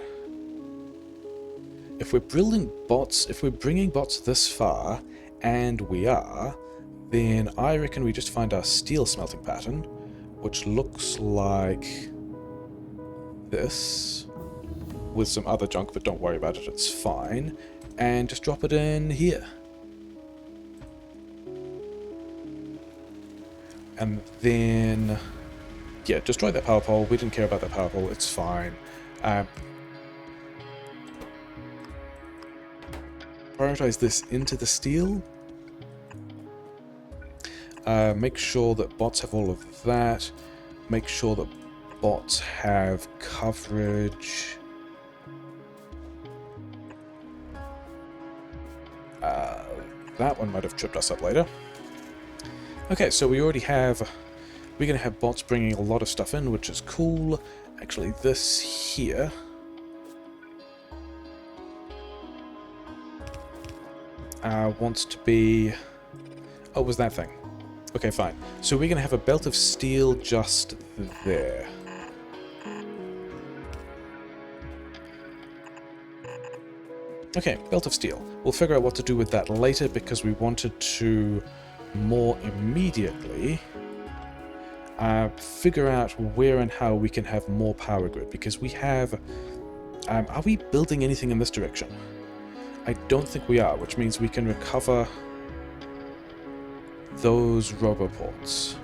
Speaker 1: If we're building bots, if we're bringing bots this far, and we are, then I reckon we just find our steel smelting pattern, which looks like this, with some other junk, but don't worry about it, it's fine, and just drop it in here. And then, yeah, destroy that power pole. We didn't care about that power pole, it's fine. Prioritize this into the steel. Make sure that bots have all of that. Make sure that bots have coverage. That one might have tripped us up later. Okay, so we already have... We're going to have bots bringing a lot of stuff in, which is cool. Actually, this here... wants to be... Oh, it was that thing. Okay, fine. So we're going to have a belt of steel just there. Okay, belt of steel. We'll figure out what to do with that later because we wanted to more immediately figure out where and how we can have more power grid, because we have... are we building anything in this direction? I don't think we are, which means we can recover those roboports,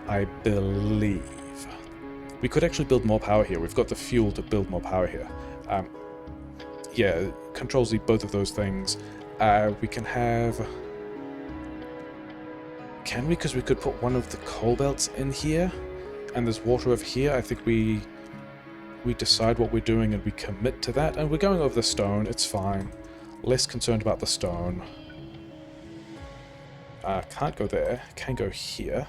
Speaker 1: I believe. We could actually build more power here. We've got the fuel to build more power here. Yeah, Control Z both of those things. We can have... Can we? Because we could put one of the coal belts in here, and there's water over here. I think we decide what we're doing and we commit to that, and we're going over the stone. It's fine. Less concerned about the stone. Can't go there. Can go here.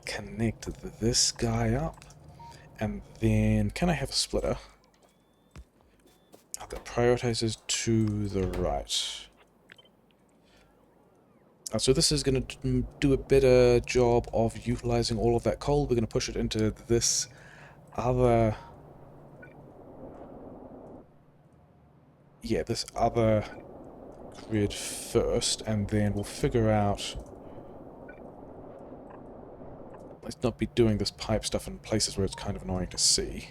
Speaker 1: Connect this guy up. And then, can I have a splitter? That prioritizes to the right. So this is going to do a better job of utilizing all of that coal. We're going to push it into this other... Yeah, this other grid first, and then we'll figure out... Let's not be doing this pipe stuff in places where it's kind of annoying to see.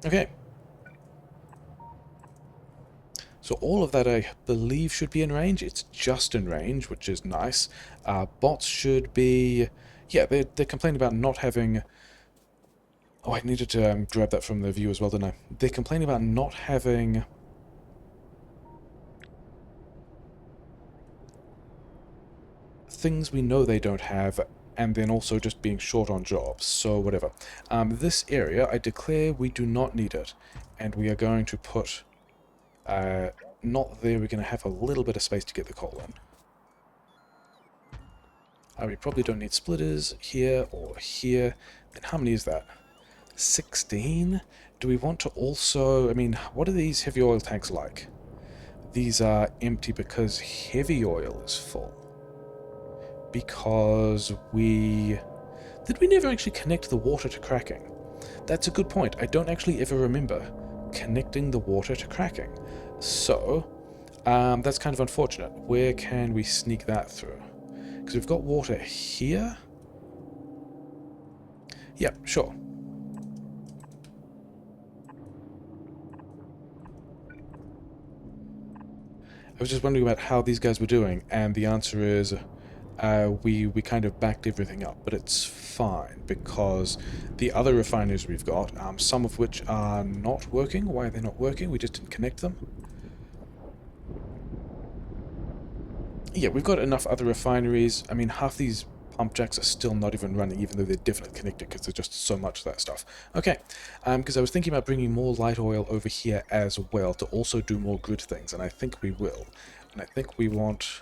Speaker 1: Okay. So all of that, I believe, should be in range. It's just in range, which is nice. Bots should be... Yeah, they're complaining about not having... Oh, I needed to grab that from the view as well, didn't I? They're complaining about not having... things we know they don't have, and then also just being short on jobs, so whatever. This area, I declare we do not need it, and we are going to put... not there, we're going to have a little bit of space to get the coal in. We probably don't need splitters here or here. And how many is that? 16? Do we want to also... I mean, what are these heavy oil tanks like? These are empty because heavy oil is full. Because we... Did we never actually connect the water to cracking? That's a good point. I don't actually ever remember connecting the water to cracking. So, that's kind of unfortunate. Where can we sneak that through? Because we've got water here. Yeah, sure. I was just wondering about how these guys were doing, and the answer is we kind of backed everything up, but it's fine because the other refineries we've got, some of which are not working. Why are they not working? We just didn't connect them. Yeah, we've got enough other refineries. I mean, half these pump jacks are still not even running, even though they're definitely connected, because there's just so much of that stuff. Okay, because I was thinking about bringing more light oil over here as well to also do more grid things, and I think we will. And I think we want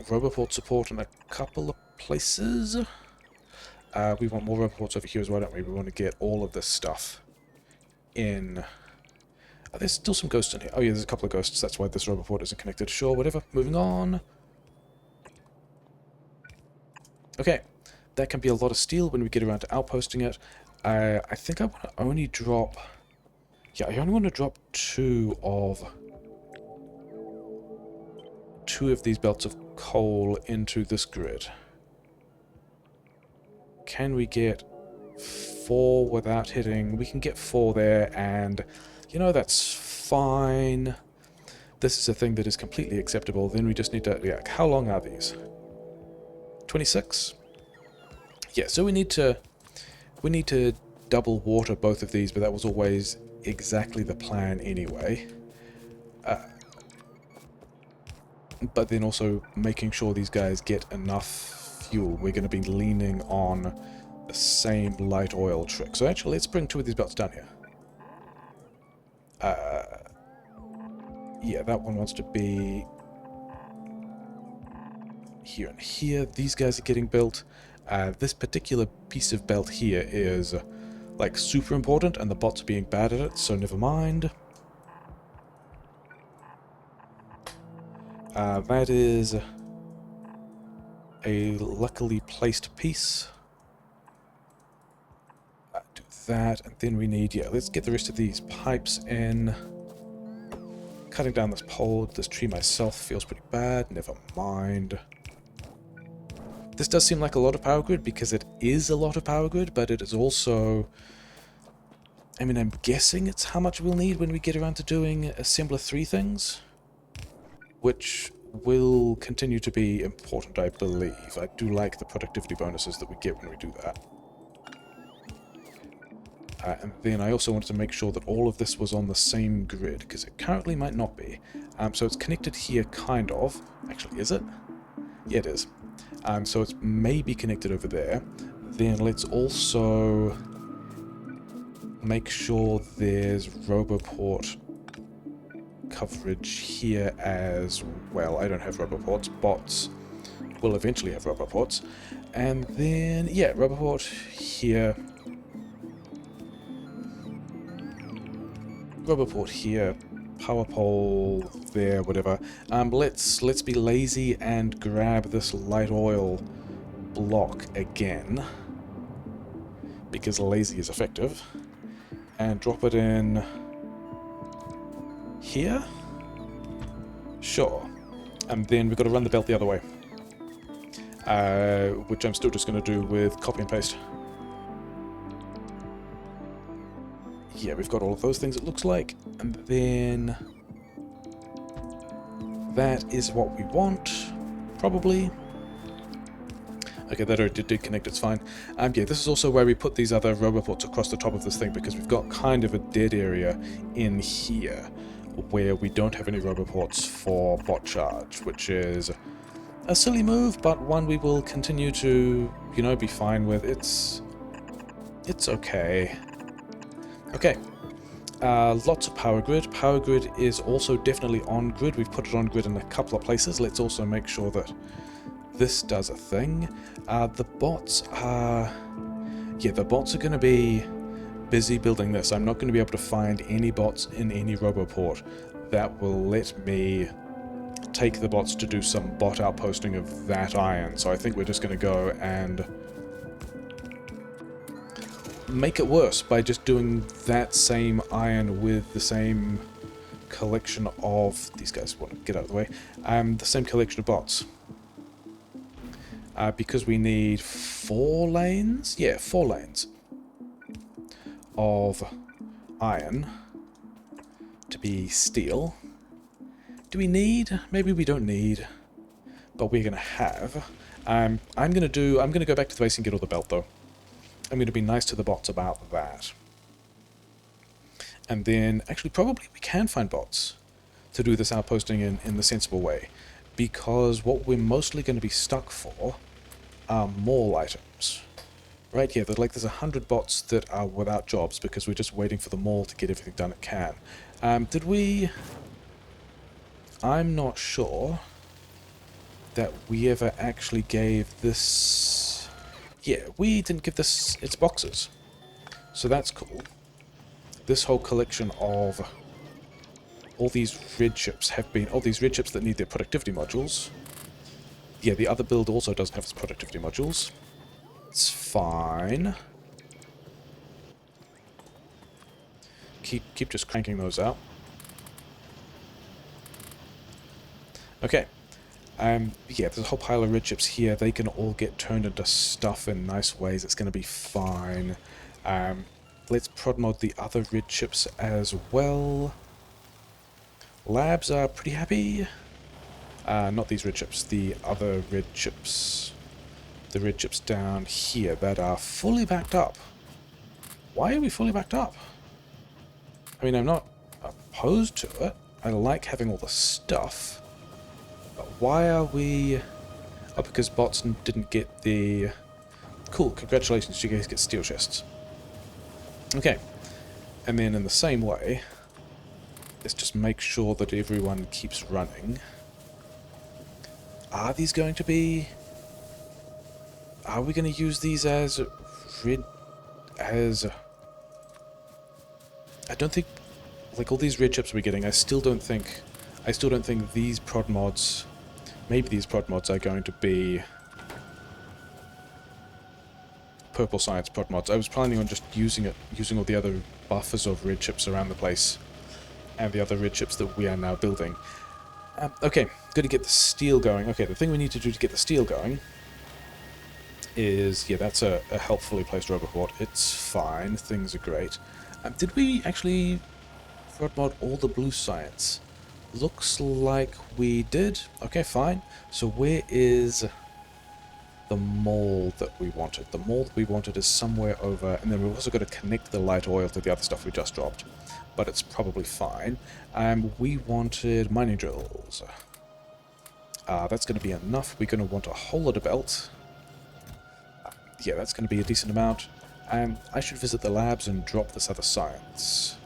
Speaker 1: Roboport support in a couple of places. We want more Roboports over here as well, don't we? We want to get all of this stuff in. Oh, there's still some ghosts in here. Oh yeah, there's a couple of ghosts. That's why this Roboport isn't connected. Sure, whatever. Moving on. Okay, that can be a lot of steel when we get around to outposting it. I think I want to only drop... Yeah, I only want to drop two of these belts of coal into this grid. Can we get 4 without hitting? We can get 4 there, and, you know, that's fine. This is a thing that is completely acceptable. Then we just need to... Yeah, how long are these? 26? Yeah, so we need to double water both of these, but that was always exactly the plan anyway. But then also making sure these guys get enough fuel. We're going to be leaning on the same light oil trick. So actually, let's bring 2 of these belts down here. Yeah, that one wants to be here and here. These guys are getting built. This particular piece of belt here is like super important, and the bots are being bad at it, so never mind. That is a luckily placed piece. Do that, and then we need, yeah, let's get the rest of these pipes in. Cutting down this pole, this tree myself feels pretty bad, never mind. This does seem like a lot of power grid, because it is a lot of power grid, but it is also... I mean, I'm guessing it's how much we'll need when we get around to doing Assembler 3 things, which will continue to be important, I believe. I do like the productivity bonuses that we get when we do that. And then I also wanted to make sure that all of this was on the same grid, because it currently might not be. So it's connected here, kind of. Actually, is it? Yeah, it is. So it's maybe connected over there. Then let's also make sure there's Roboport coverage here as well. I don't have Roboports. Bots will eventually have Roboports. And then, yeah, Roboport here. Roboport here. Power pole there, whatever. Let's be lazy and grab this light oil block again, because lazy is effective, and drop it in here? Sure. And then we've got to run the belt the other way, which I'm still just going to do with copy and paste. Yeah, we've got all of those things, it looks like, and then that is what we want, probably. Okay, that already did connect, it's fine. Yeah, this is also where we put these other Roboports across the top of this thing, because we've got kind of a dead area in here where we don't have any Roboports for bot charge, which is a silly move, but one we will continue to, you know, be fine with. It's okay. Okay. Lots of power grid. Power grid is also definitely on grid. We've put it on grid in a couple of places. Let's also make sure that this does a thing. The bots are... Yeah, the bots are going to be busy building this. I'm not going to be able to find any bots in any Roboport that will let me take the bots to do some bot outposting of that iron. So I think we're just going to go and make it worse by just doing that same iron with the same collection of... These guys want to get out of the way. The same collection of bots. Because we need 4 lanes? Yeah, 4 lanes of iron to be steel. Do we need? Maybe we don't need. but we're going to have. I'm going to go back to the base and get all the belt, though. I'm going to be nice to the bots about that. And then, actually, probably we can find bots to do this outposting in the sensible way. Because what we're mostly going to be stuck for are mall items. Right here, there's 100 bots that are without jobs because we're just waiting for the mall to get everything done it can. Did we... I'm not sure that we ever actually gave this... Yeah, we didn't give this its boxes. So that's cool. This whole collection of all these red chips have been... All these red chips that need their productivity modules. Yeah, the other build also doesn't have its productivity modules. It's fine. Keep just cranking those out. Okay. Yeah, there's a whole pile of red chips here. They can all get turned into stuff in nice ways. It's going to be fine. Let's prod mod the other red chips as well. Labs are pretty happy. Not these red chips. The other red chips. The red chips down here that are fully backed up. Why are we fully backed up? I mean, I'm not opposed to it. I like having all the stuff. But why are we... Oh, because bots didn't get the... Cool, congratulations, you guys get steel chests. Okay. And then in the same way, let's just make sure that everyone keeps running. Are these going to be... Are we going to use these as red... as... I don't think... Like, all these red chips we're getting, I still don't think these prod mods... Maybe these prod mods are going to be... Purple Science prod mods. I was planning on just using all the other buffers of red chips around the place. And the other red chips that we are now building. Okay, got to get the steel going. Okay, the thing we need to do to get the steel going... is, yeah, that's a helpfully placed roboport. It's fine, things are great. Did we actually prod mod all the blue science? Looks like we did. Okay, fine. So where is the mall that we wanted? The mall that we wanted is somewhere over, and then we've also got to connect the light oil to the other stuff we just dropped. But it's probably fine. We wanted mining drills. That's going to be enough. We're going to want a whole lot of belt. Yeah, that's going to be a decent amount. I should visit the labs and drop this other science.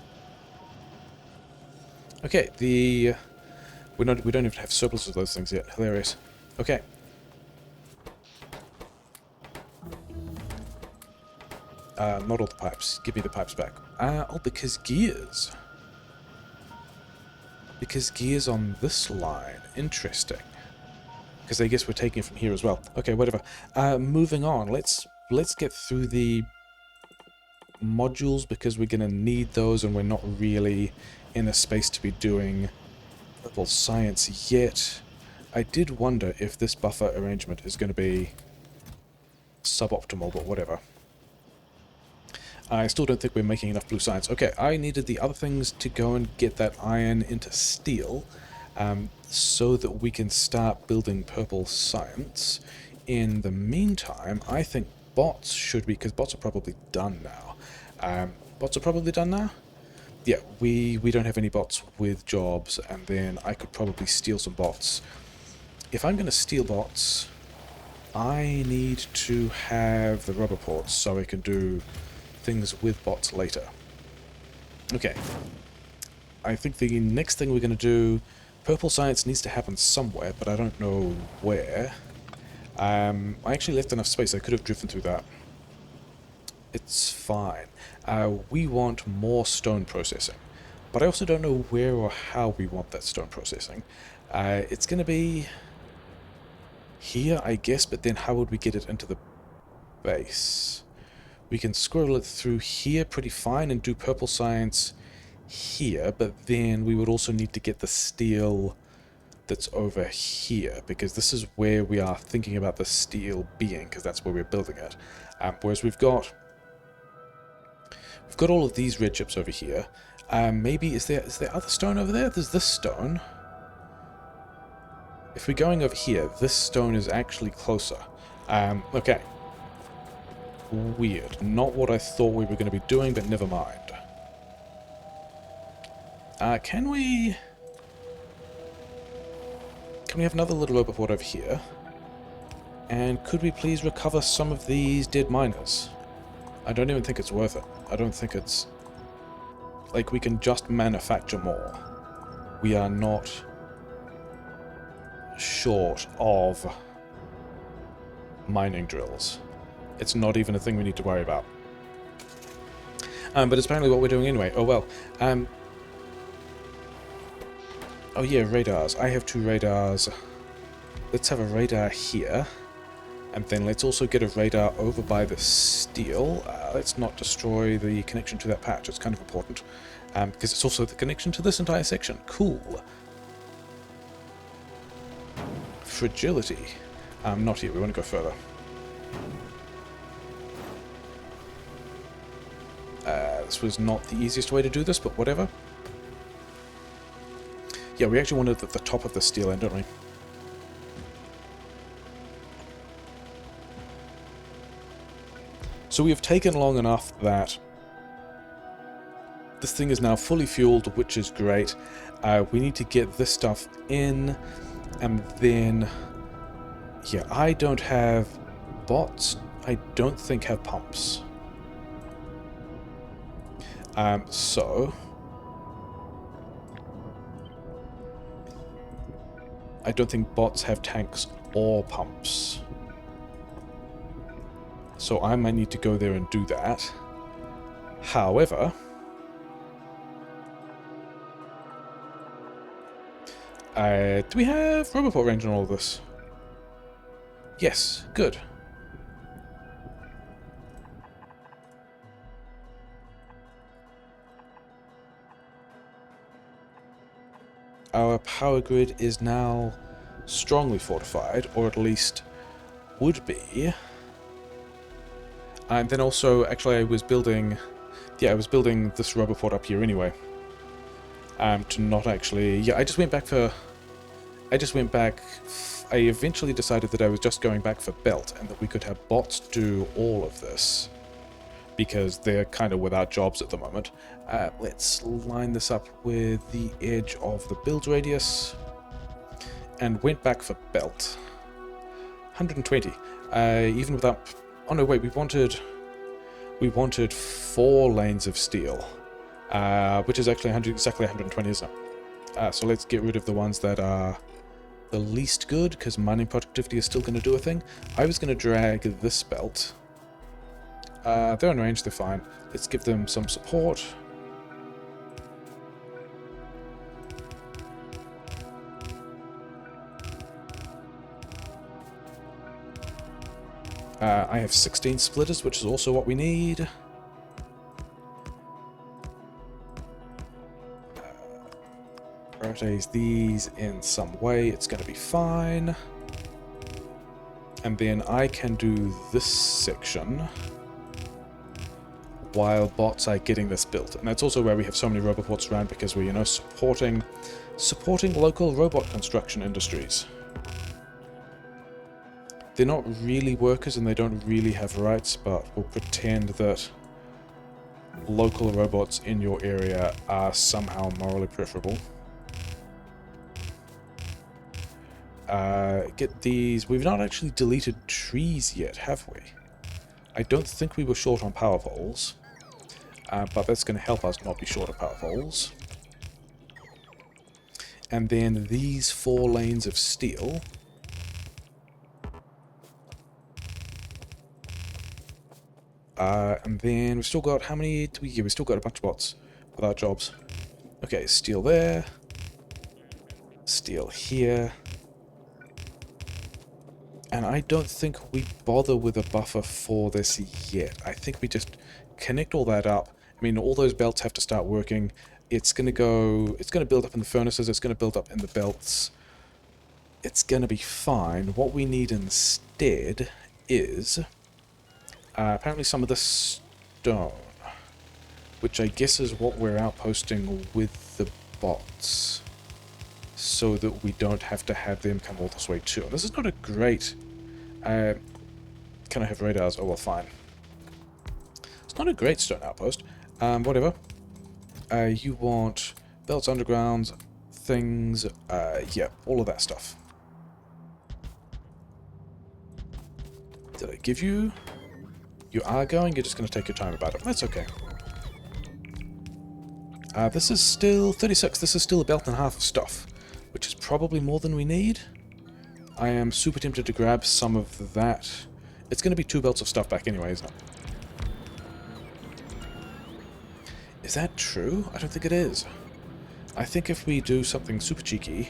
Speaker 1: Okay, we don't even have surplus of those things yet. Hilarious. Okay. Not all the pipes. Give me the pipes back. Oh, because gears. Because gears on this line. Interesting. Because I guess we're taking it from here as well. Okay, whatever. Moving on. Let's get through the modules because we're going to need those and we're not really in a space to be doing purple science yet. I did wonder if this buffer arrangement is going to be suboptimal, but whatever. I still don't think we're making enough blue science. Okay, I needed the other things to go and get that iron into steel so that we can start building purple science. In the meantime, I think bots should be, because bots are probably done now. Bots are probably done now? Yeah, we don't have any bots with jobs, and then I could probably steal some bots. If I'm going to steal bots, I need to have the rubber ports so I can do things with bots later. Okay. I think the next thing we're going to do... Purple science needs to happen somewhere, but I don't know where. I actually left enough space, I could have driven through that. It's fine. We want more stone processing. But I also don't know where or how we want that stone processing. It's going to be here, I guess, but then how would we get it into the base? We can squirrel it through here pretty fine and do purple science here, but then we would also need to get the steel that's over here, because this is where we are thinking about the steel being, because that's where we're building it. Whereas we've got all of these red chips over here. Maybe is there other stone over there? There's this stone. If we're going over here, this stone is actually closer. Okay. Weird. Not what I thought we were going to be doing, but never mind. Can we have another little roboport over here? And could we please recover some of these dead miners? I don't even think it's worth it. I don't think it's... Like, we can just manufacture more. We are not short of mining drills. It's not even a thing we need to worry about. But it's apparently what we're doing anyway. Oh well. Oh yeah, radars. I have 2 radars. Let's have a radar here. And then let's also get a radar over by the steel. Let's not destroy the connection to that patch. It's kind of important. Because it's also the connection to this entire section. Cool. Fragility. Not here. We want to go further. This was not the easiest way to do this, but whatever. Yeah, we actually wanted at the top of the steel end, don't we? So we have taken long enough that this thing is now fully fueled, which is great. We need to get this stuff in, and then... Yeah, I don't have bots. I don't think have pumps. So... I don't think bots have tanks or pumps. So I might need to go there and do that. However... do we have roboport range on all of this? Yes, good. Our power grid is now strongly fortified, or at least would be. And then also, actually, I was building... Yeah, I was building this roboport up here anyway. To not actually... Yeah, I just went back for... I eventually decided that I was just going back for belt, and that we could have bots do all of this. Because they're kind of without jobs at the moment. Let's line this up with the edge of the build radius. And went back for belt. 120. Even without... Oh no, wait, we wanted 4 lanes of steel. Which is actually exactly 120, isn't it? So let's get rid of the ones that are the least good, because mining productivity is still going to do a thing. I was going to drag this belt. They're in range, they're fine. Let's give them some support. I have 16 splitters, which is also what we need. Prioritize these in some way, it's going to be fine. And then I can do this section while bots are getting this built. And that's also where we have so many roboports around, because we're, you know, supporting local robot construction industries. They're not really workers and they don't really have rights, but we'll pretend that local robots in your area are somehow morally preferable. Get these... We've not actually deleted trees yet, have we? I don't think we were short on power poles. But that's going to help us not be short of power poles. And then these 4 lanes of steel. And then we've still got... How many do we... Yeah, we've still got a bunch of bots without jobs. Okay, steel there. Steel here. And I don't think we bother with a buffer for this yet. I think we just connect all that up. I mean, all those belts have to start working. It's going to go... It's going to build up in the furnaces. It's going to build up in the belts. It's going to be fine. What we need instead is... apparently some of the stone. Which I guess is what we're outposting with the bots. so that we don't have to have them come all this way too. And this is not a great... can I have radars? Oh, well, fine. It's not a great stone outpost. Whatever. You want belts, undergrounds, things, yeah, all of that stuff. Did I give you... You are going? You're just going to take your time about it. That's okay. This is still 36. This is still a belt and a half of stuff, which is probably more than we need. I am super tempted to grab some of that. It's going to be 2 belts of stuff back anyway, isn't it? Is that true? I don't think it is. I think if we do something super cheeky...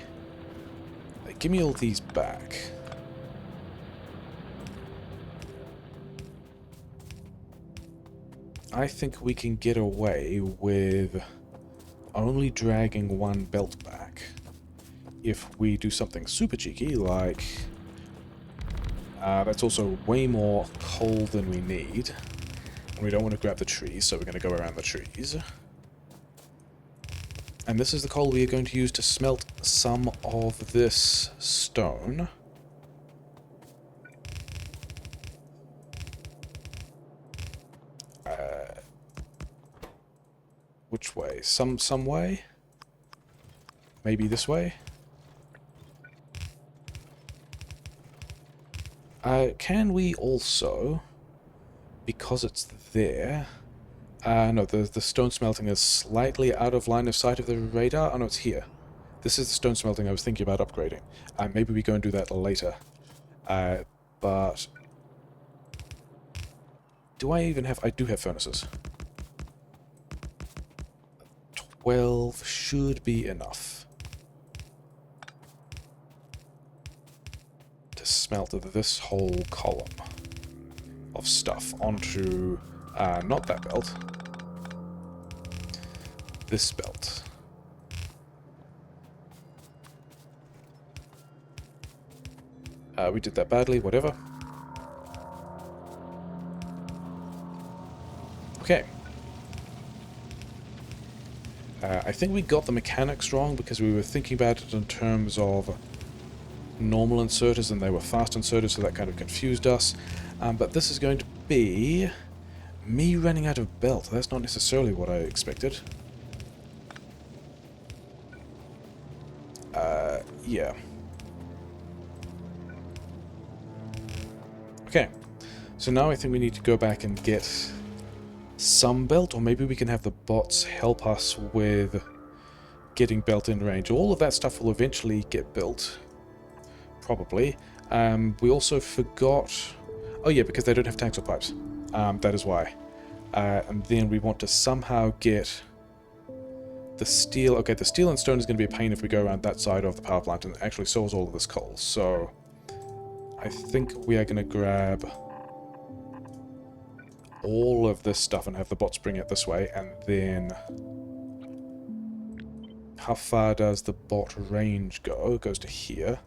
Speaker 1: Like, give me all these back. I think we can get away with only dragging 1 belt back. If we do something super cheeky, like... that's also way more coal than we need. And we don't want to grab the trees, so we're going to go around the trees. And this is the coal we are going to use to smelt some of this stone. Which way? Some way? Maybe this way? Can we also, because it's there... no, the stone smelting is slightly out of line of sight of the radar. Oh no, it's here. This is the stone smelting I was thinking about upgrading. Maybe we go and do that later. But... Do I even have... I do have furnaces. 12 should be enough to smelt this whole column of stuff onto, not that belt, this belt. We did that badly, whatever. Okay. I think we got the mechanics wrong because we were thinking about it in terms of normal inserters and they were fast inserters, so that kind of confused us. But this is going to be me running out of belt. That's not necessarily what I expected. Yeah. Okay. So now I think we need to go back and get some belt, or maybe we can have the bots help us with getting belt in range. All of that stuff will eventually get built. Probably. We also forgot... Oh yeah, because they don't have tanks or pipes. That is why. And then we want to somehow get the steel... Okay, the steel and stone is going to be a pain if we go around that side of the power plant and actually stores all of this coal. So I think we are going to grab all of this stuff and have the bots bring it this way, and then how far does the bot range go? It goes to here,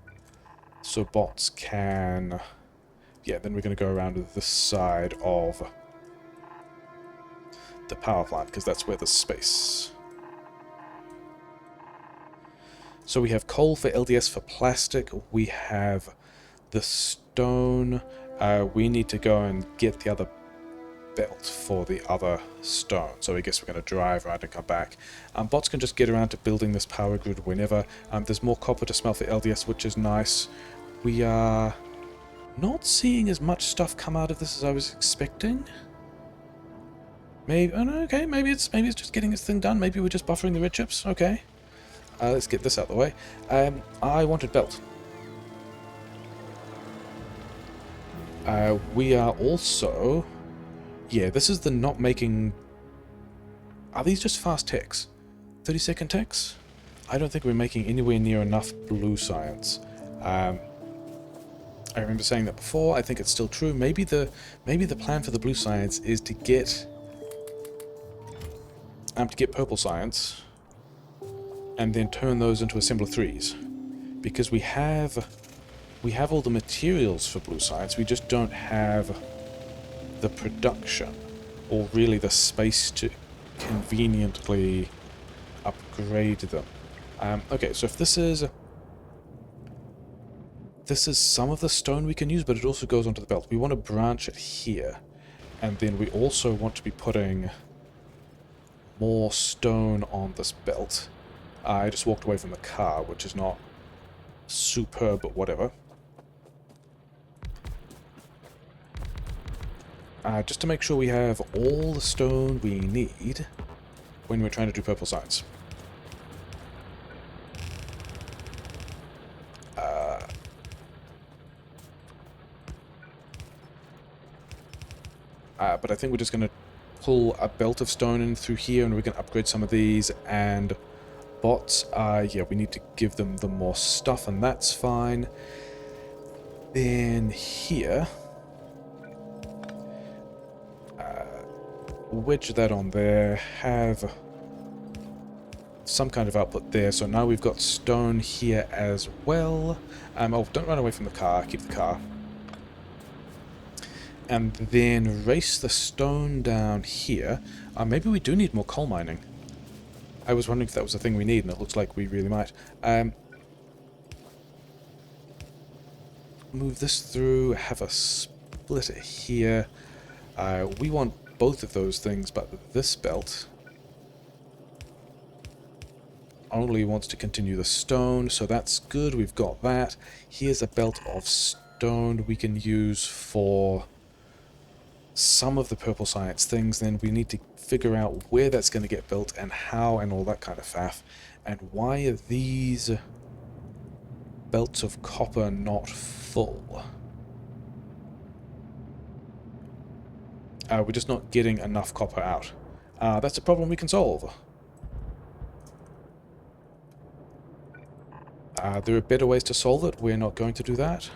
Speaker 1: so bots can, yeah, then we're going to go around to this side of the power plant because that's where there's space. So we have coal for LDS for plastic, we have the stone, we need to go and get the other belt for the other stone, so I guess we're going to drive around and come back. Bots can just get around to building this power grid whenever. There's more copper to smelt for LDS, which is nice. We are not seeing as much stuff come out of this as I was expecting. Maybe, oh no, okay, maybe it's just getting this thing done. Maybe we're just buffering the red chips. Okay, let's get this out of the way. I wanted belt. We are also... Yeah, this is the not making... Are these just fast ticks? 30-second ticks? I don't think we're making anywhere near enough blue science. I remember saying that before. I think it's still true. Maybe the plan for the blue science is to get purple science and then turn those into assembler 3s. Because we have all the materials for blue science, we just don't have the production, or really the space to conveniently upgrade them. Okay, so if this is some of the stone we can use, but it also goes onto the belt. We want to branch it here. And then we also want to be putting more stone on this belt. I just walked away from the car, which is not superb, but whatever. Just to make sure we have all the stone we need when we're trying to do purple signs. But I think we're just going to pull a belt of stone in through here, and we can upgrade some of these, and bots, yeah, we need to give them the more stuff, and that's fine. Then here, wedge that on there, have some kind of output there, so now we've got stone here as well. Oh, don't run away from the car, keep the car. And then race the stone down here. Maybe we do need more coal mining. I was wondering if that was the thing we need, and it looks like we really might. Move this through, have a splitter here. We want both of those things, but this belt only wants to continue the stone, so that's good, we've got that. Here's a belt of stone we can use for some of the purple science things. Then we need to figure out where that's going to get built and how and all that kind of faff. And why are these belts of copper not full? We're just not getting enough copper out. That's a problem we can solve. There are better ways to solve it. We're not going to do that.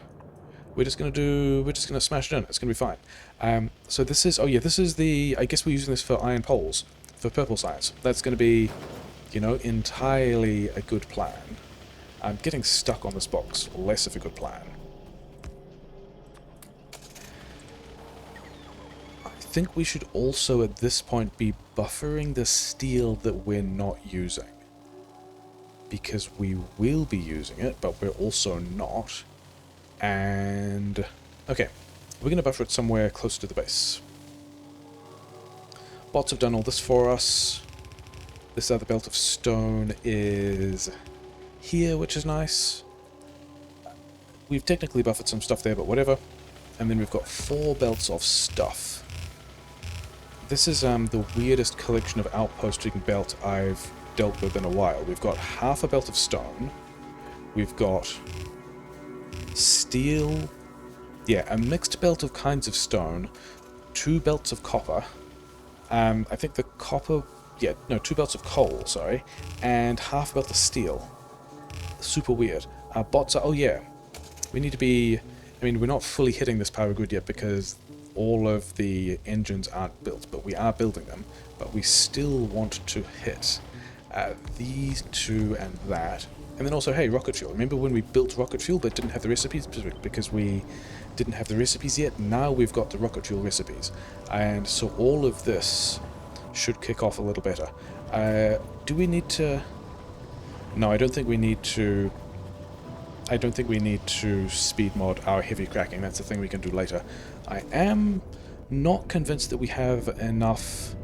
Speaker 1: We're just gonna smash it in. It's gonna be fine. So this is, oh yeah, this is the, I guess we're using this for iron poles, for purple science. That's gonna be, you know, entirely a good plan. I'm getting stuck on this box, less of a good plan. I think we should also at this point be buffering the steel that we're not using. Because we will be using it, but we're also not. And okay, we're going to buffer it somewhere close to the base. Bots have done all this for us. This other belt of stone is here, which is nice. We've technically buffered some stuff there, but whatever. And then we've got 4 belts of stuff. This is the weirdest collection of outposting belt I've dealt with in a while. We've got half a belt of stone. We've got steel, yeah, a mixed belt of kinds of stone, 2 belts of copper, I think the copper, yeah, no, 2 belts of coal, sorry, and half a belt of steel. Super weird. Bots are, oh yeah, we need to be, I mean, we're not fully hitting this power grid yet because all of the engines aren't built, but we are building them, but we still want to hit these 2 and that. And then also, hey, rocket fuel. Remember when we built rocket fuel but didn't have the recipes? Because we didn't have the recipes yet? Now we've got the rocket fuel recipes. And so all of this should kick off a little better. Do we need to... No, I don't think we need to... I don't think we need to speed mod our heavy cracking. That's a thing we can do later. I am not convinced that we have enough...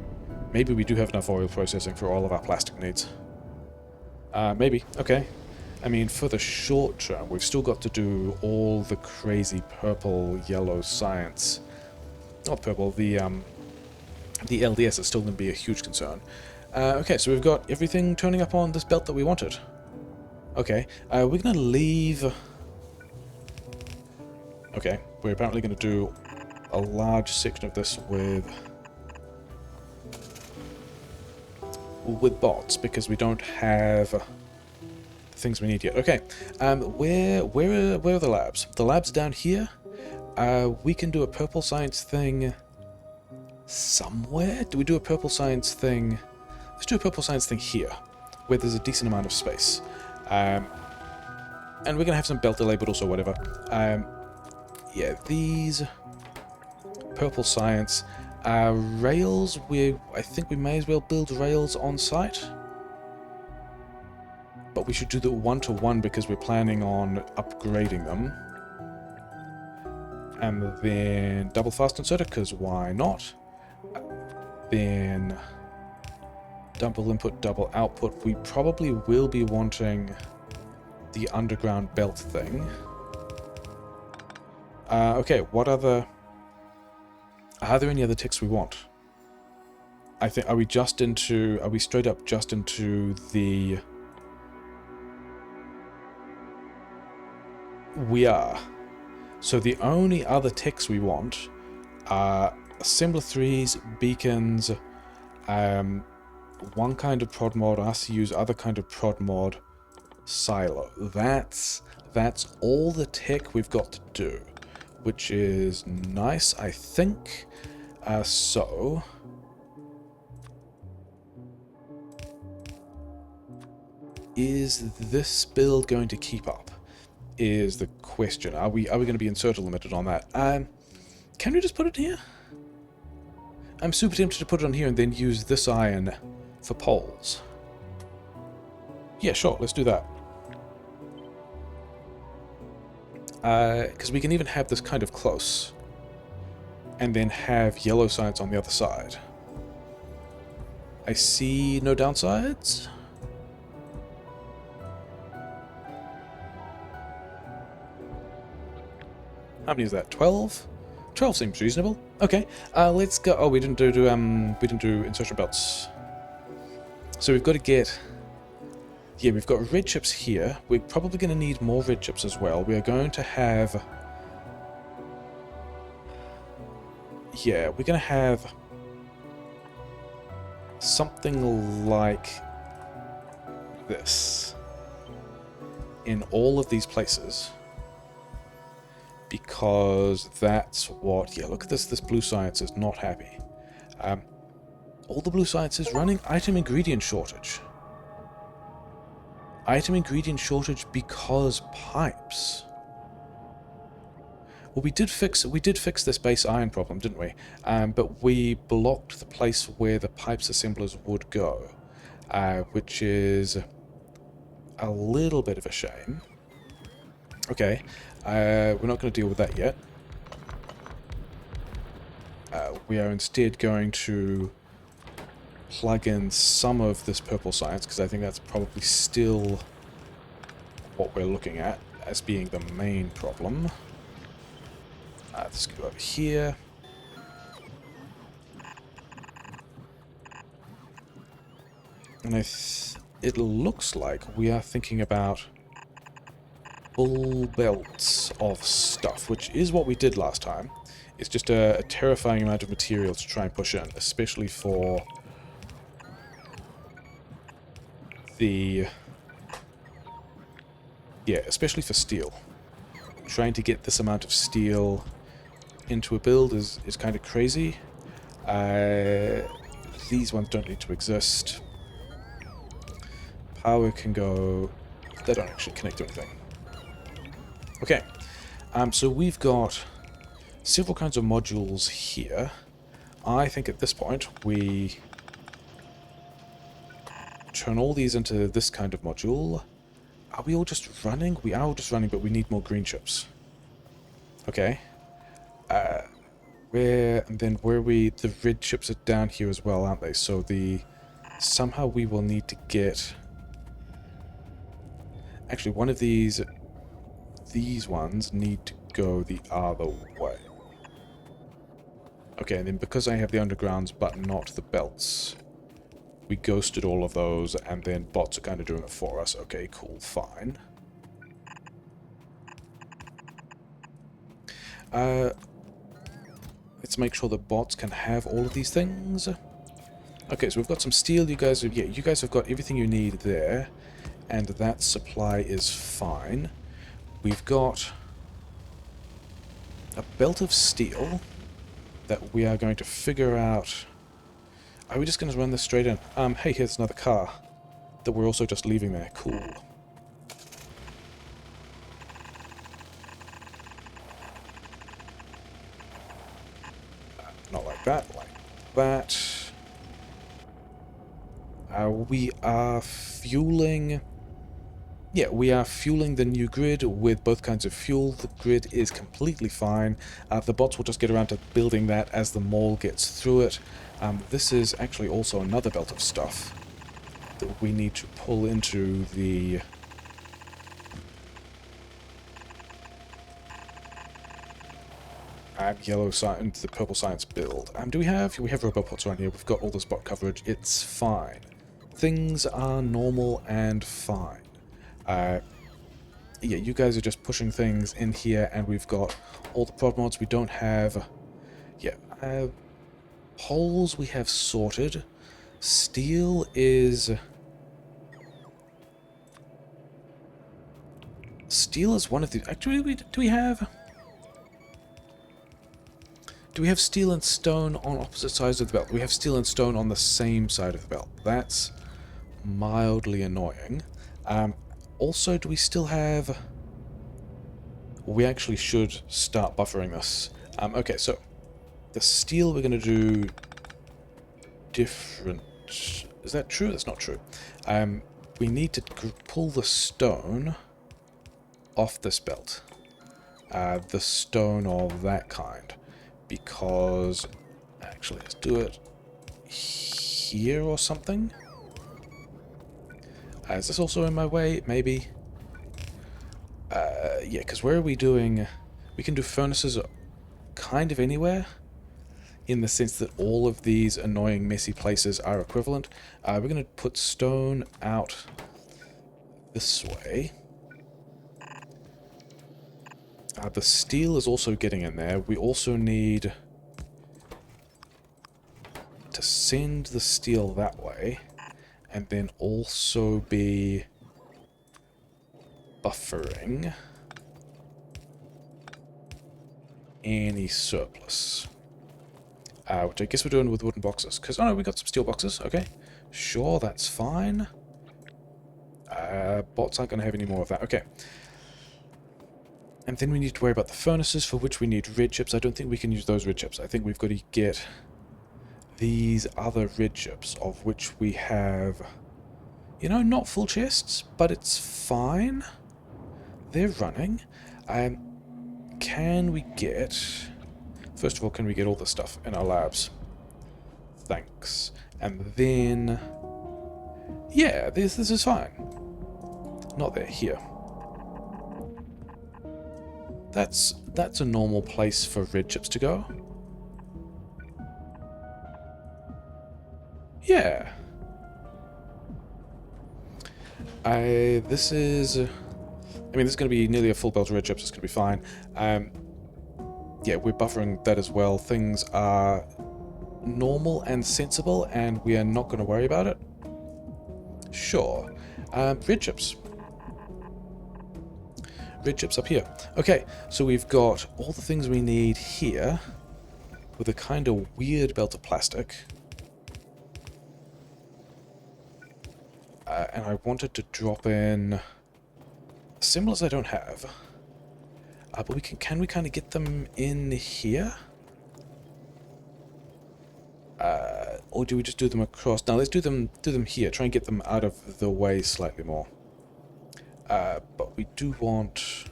Speaker 1: Maybe we do have enough oil processing for all of our plastic needs. Maybe. Okay. I mean, for the short term, we've still got to do all the crazy purple, yellow science. Not purple, the LDS is still going to be a huge concern. Okay, so we've got everything turning up on this belt that we wanted. Okay, we're going to leave... Okay, we're apparently going to do a large section of this with bots, because we don't have the things we need yet. Okay, where are the labs? The lab's down here. We can do a purple science thing somewhere. Do we do a purple science thing? Let's do a purple science thing here, where there's a decent amount of space. And we're gonna have some belt delay, but also whatever. Yeah, these purple science. Rails, I think we may as well build rails on site. But we should do the 1-to-1 because we're planning on upgrading them. And then double fast inserter, because why not? Then double input, double output. We probably will be wanting the underground belt thing. Okay, what other... Are there any other ticks we want? I think, are we straight up just into the... We are. So the only other ticks we want are assembler 3s, beacons, one kind of prod mod, RCUs, other kind of prod mod, silo. That's all the tech we've got to do, which is nice, I think. So is this build going to keep up? Is the question. Are we going to be inserter limited on that? Can we just put it here? I'm super tempted to put it on here and then use this iron for poles. Yeah, sure, let's do that. Because we can even have this kind of close. And then have yellow science on the other side. I see no downsides. How many is that? 12? 12 seems reasonable. Okay, let's go. Oh, we didn't do insertion belts. So we've got to get... Yeah, we've got red chips here. We're probably going to need more red chips as well. We are going to have... Yeah, we're going to have something like this in all of these places. Because that's what... Yeah, look at this. This blue science is not happy. All the blue science is running item ingredient shortage. Item ingredient shortage because pipes. Well, we did fix this base iron problem, didn't we? But we blocked the place where the pipes assemblers would go, which is a little bit of a shame. Okay, we're not going to deal with that yet. We are instead going to plug in some of this purple science, because I think that's probably still what we're looking at as being the main problem. Let's go over here. And it looks like we are thinking about full belts of stuff, which is what we did last time. It's just a terrifying amount of material to try and push in, especially for the... Yeah, especially for steel. Trying to get this amount of steel into a build is kind of crazy. These ones don't need to exist. Power can go... They don't actually connect to anything. Okay, so we've got several kinds of modules here. I think at this point we turn all these into this kind of module. Are we all just running? We are all just running, but we need more green chips. Okay. The red chips are down here as well, aren't they? So somehow we will need to get... Actually, one of these ones need to go the other way. Okay, and then because I have the undergrounds but not the belts, we ghosted all of those, and then bots are kind of doing it for us. Okay, cool, fine. Let's make sure that bots can have all of these things. Okay, so we've got some steel. You guys have got everything you need there, and that supply is fine. We've got a belt of steel that we are going to figure out. Are we just going to run this straight in? Hey, here's another car that we're also just leaving there. Cool. Not like that, like that. We are fueling Yeah, we are fueling the new grid with both kinds of fuel. The grid is completely fine. The bots will just get around to building that as the mall gets through it. This is actually also another belt of stuff that we need to pull into the... yellow science, the purple science build. Do we have robot pods around here? We've got all this bot coverage. It's fine. Things are normal and fine. Yeah, you guys are just pushing things in here, and we've got all the prod mods. We don't have... Yeah, poles we have sorted. Steel is... Steel is one of the... Actually, do we have... Do we have steel and stone on opposite sides of the belt? We have steel and stone on the same side of the belt. That's mildly annoying. Also, do we still have... We actually should start buffering this. Okay, so the steel we're going to do different... Is that true? That's not true. We need to pull the stone off this belt. The stone of that kind. Because... Actually, let's do it here or something. Is this also in my way? Maybe. Yeah, because where are we doing... We can do furnaces kind of anywhere, in the sense that all of these annoying, messy places are equivalent. We're going to put stone out this way. The steel is also getting in there. We also need to send the steel that way, and then also be buffering any surplus. Which I guess we're doing with wooden boxes. Because, oh no, we got some steel boxes. Okay. Sure, that's fine. Bots aren't going to have any more of that. Okay. And then we need to worry about the furnaces, for which we need red chips. I don't think we can use those red chips. I think we've got to get these other red chips, of which we have... You know, not full chests, but it's fine. They're running. Can we get... First of all, can we get all this stuff in our labs? Thanks. And then... Yeah, this is fine. Not there, here. That's a normal place for red chips to go. Yeah. This is... I mean, this is going to be nearly a full belt of red chips. It's going to be fine. Yeah, we're buffering that as well. Things are normal and sensible, and we are not going to worry about it. Sure. Red chips. Red chips up here. Okay, so we've got all the things we need here, with a kind of weird belt of plastic. And I wanted to drop in symbols I don't have. But we can we kind of get them in here? Or do we just do them across? Now let's do them here. Try and get them out of the way slightly more. But we do want...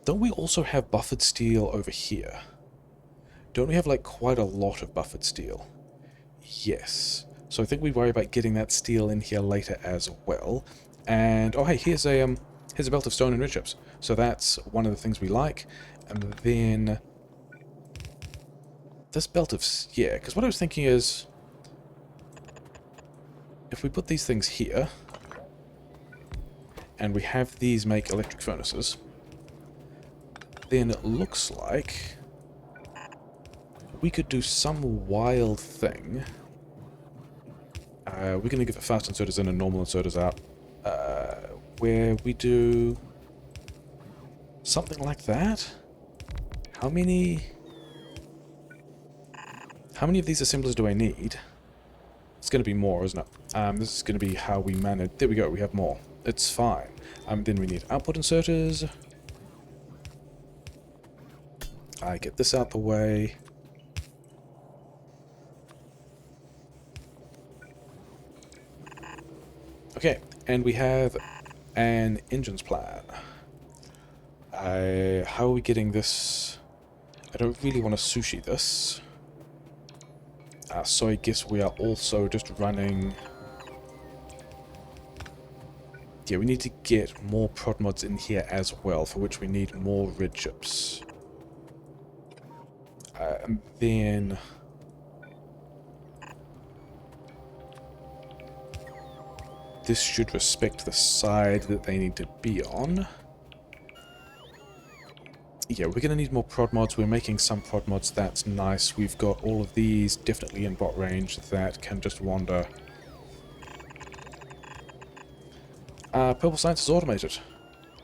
Speaker 1: Don't we also have buffered steel over here? Don't we have like quite a lot of buffered steel? Yes. So I think we worry about getting that steel in here later as well. And oh hey, here's a belt of stone and red chips. So that's one of the things we like. And then this belt of... Yeah, because what I was thinking is... If we put these things here, and we have these make electric furnaces, then it looks like we could do some wild thing. We're going to give it fast inserters in and normal inserters out. Where we do something like that. How many of these assemblers do I need? It's going to be more, isn't it? This is going to be how we manage... There we go, we have more. It's fine. Then we need output inserters. I get this out the way. Okay, and we have an engines plan. How are we getting this? I don't really want to sushi this. So I guess we are also just running... Yeah, we need to get more prod mods in here as well, for which we need more red chips. And then... This should respect the side that they need to be on. Yeah, we're going to need more prod mods. We're making some prod mods. That's nice. We've got all of these definitely in bot range that can just wander. Purple Science is automated,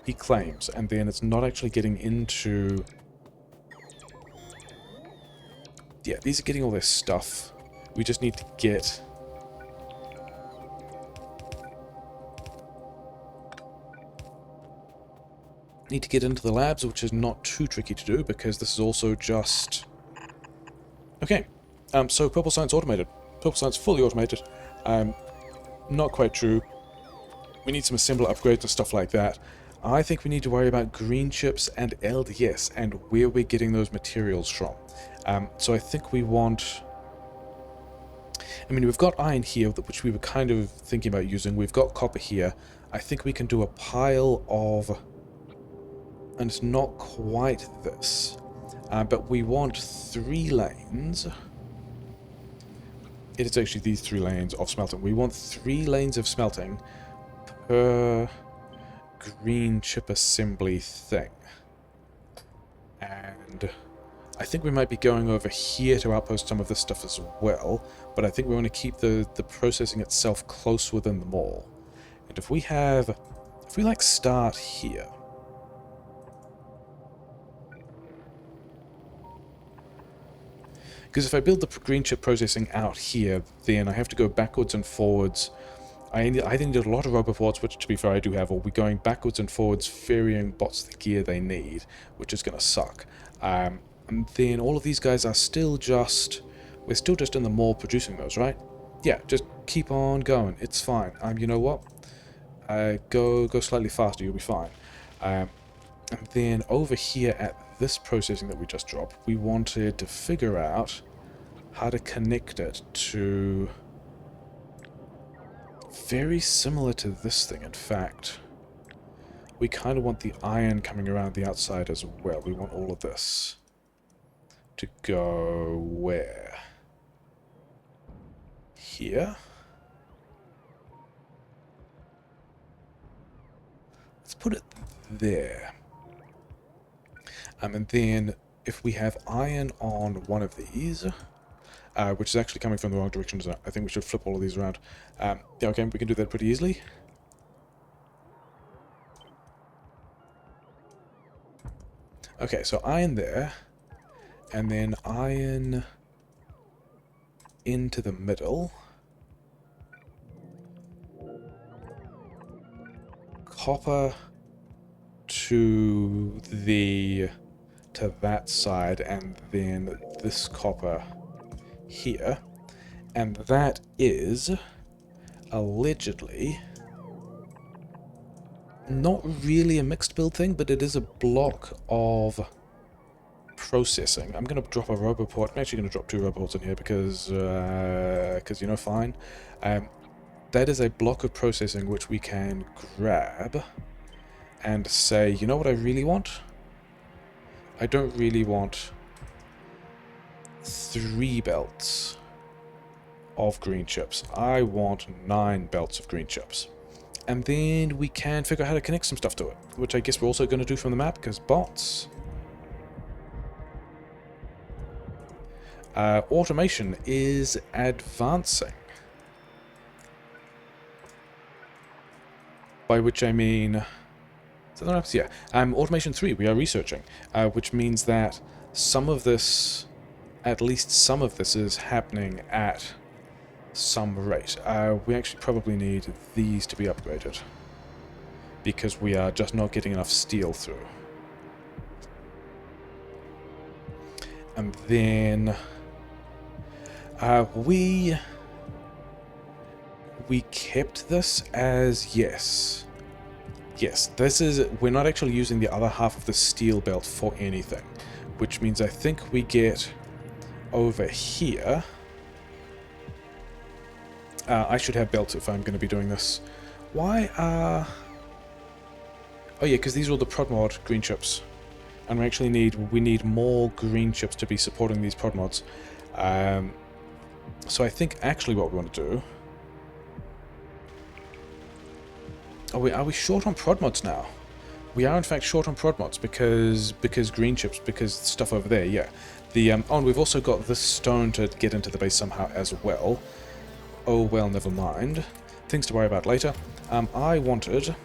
Speaker 1: he claims, and then it's not actually getting into... Yeah, these are getting all their stuff. We just need to get... Need to get into the labs, which is not too tricky to do, because this is also just... Okay, so Purple Science automated. Purple Science fully automated. Not quite true. We need some assembler upgrades and stuff like that. I think we need to worry about green chips and LDS and where we're getting those materials from. So I think we want... I mean, we've got iron here, which we were kind of thinking about using. We've got copper here. I think we can do a pile of... And it's not quite this. But we want 3 lanes. It is actually these 3 lanes of smelting. We want 3 lanes of smelting per green chip assembly thing. And I think we might be going over here to outpost some of this stuff as well, but I think we want to keep the processing itself close within the mall. And if we like start here, because if I build the green chip processing out here, then I have to go backwards and forwards. I think there's a lot of roboports, which to be fair I do have, or we're going backwards and forwards, ferrying bots the gear they need, which is going to suck. And then all of these guys are still just... We're still just in the mall producing those, right? Yeah, just keep on going. It's fine. You know what? Go slightly faster, you'll be fine. And then over here at this processing that we just dropped, we wanted to figure out how to connect it to... Very similar to this thing, in fact. We kind of want the iron coming around the outside as well. We want all of this to go where? Here? Let's put it there. And then if we have iron on one of these... which is actually coming from the wrong direction. So I think we should flip all of these around. Yeah, okay, we can do that pretty easily. Okay, so iron there, and then iron into the middle. Copper to that side, and then this copper here, and that is allegedly not really a mixed build thing, but it is a block of processing. I'm going to drop a roboport. I'm actually going to drop 2 roboports in here because you know, fine. That is a block of processing which we can grab and say, you know what I really want? I don't really want 3 belts of green chips. I want 9 belts of green chips. And then we can figure out how to connect some stuff to it, which I guess we're also going to do from the map, because bots. Automation is advancing. By which I mean... Is that the maps? Yeah. Automation 3, we are researching, which means that some of this... At least some of this is happening at some rate. We actually probably need these to be upgraded, because we are just not getting enough steel through. And then we we kept this as yes. Yes, this is... We're not actually using the other half of the steel belt for anything. Which means I think we get over here... I should have belts if I'm going to be doing this. Why are... Oh yeah, because these are all the prod mod green chips. And we need more green chips to be supporting these prod mods. So I think actually what we want to do... Are we short on prod mods now? We are in fact short on prod mods because green chips, because stuff over there, yeah. The oh, and we've also got this stone to get into the base somehow as well. Oh well, never mind. Things to worry about later. I wanted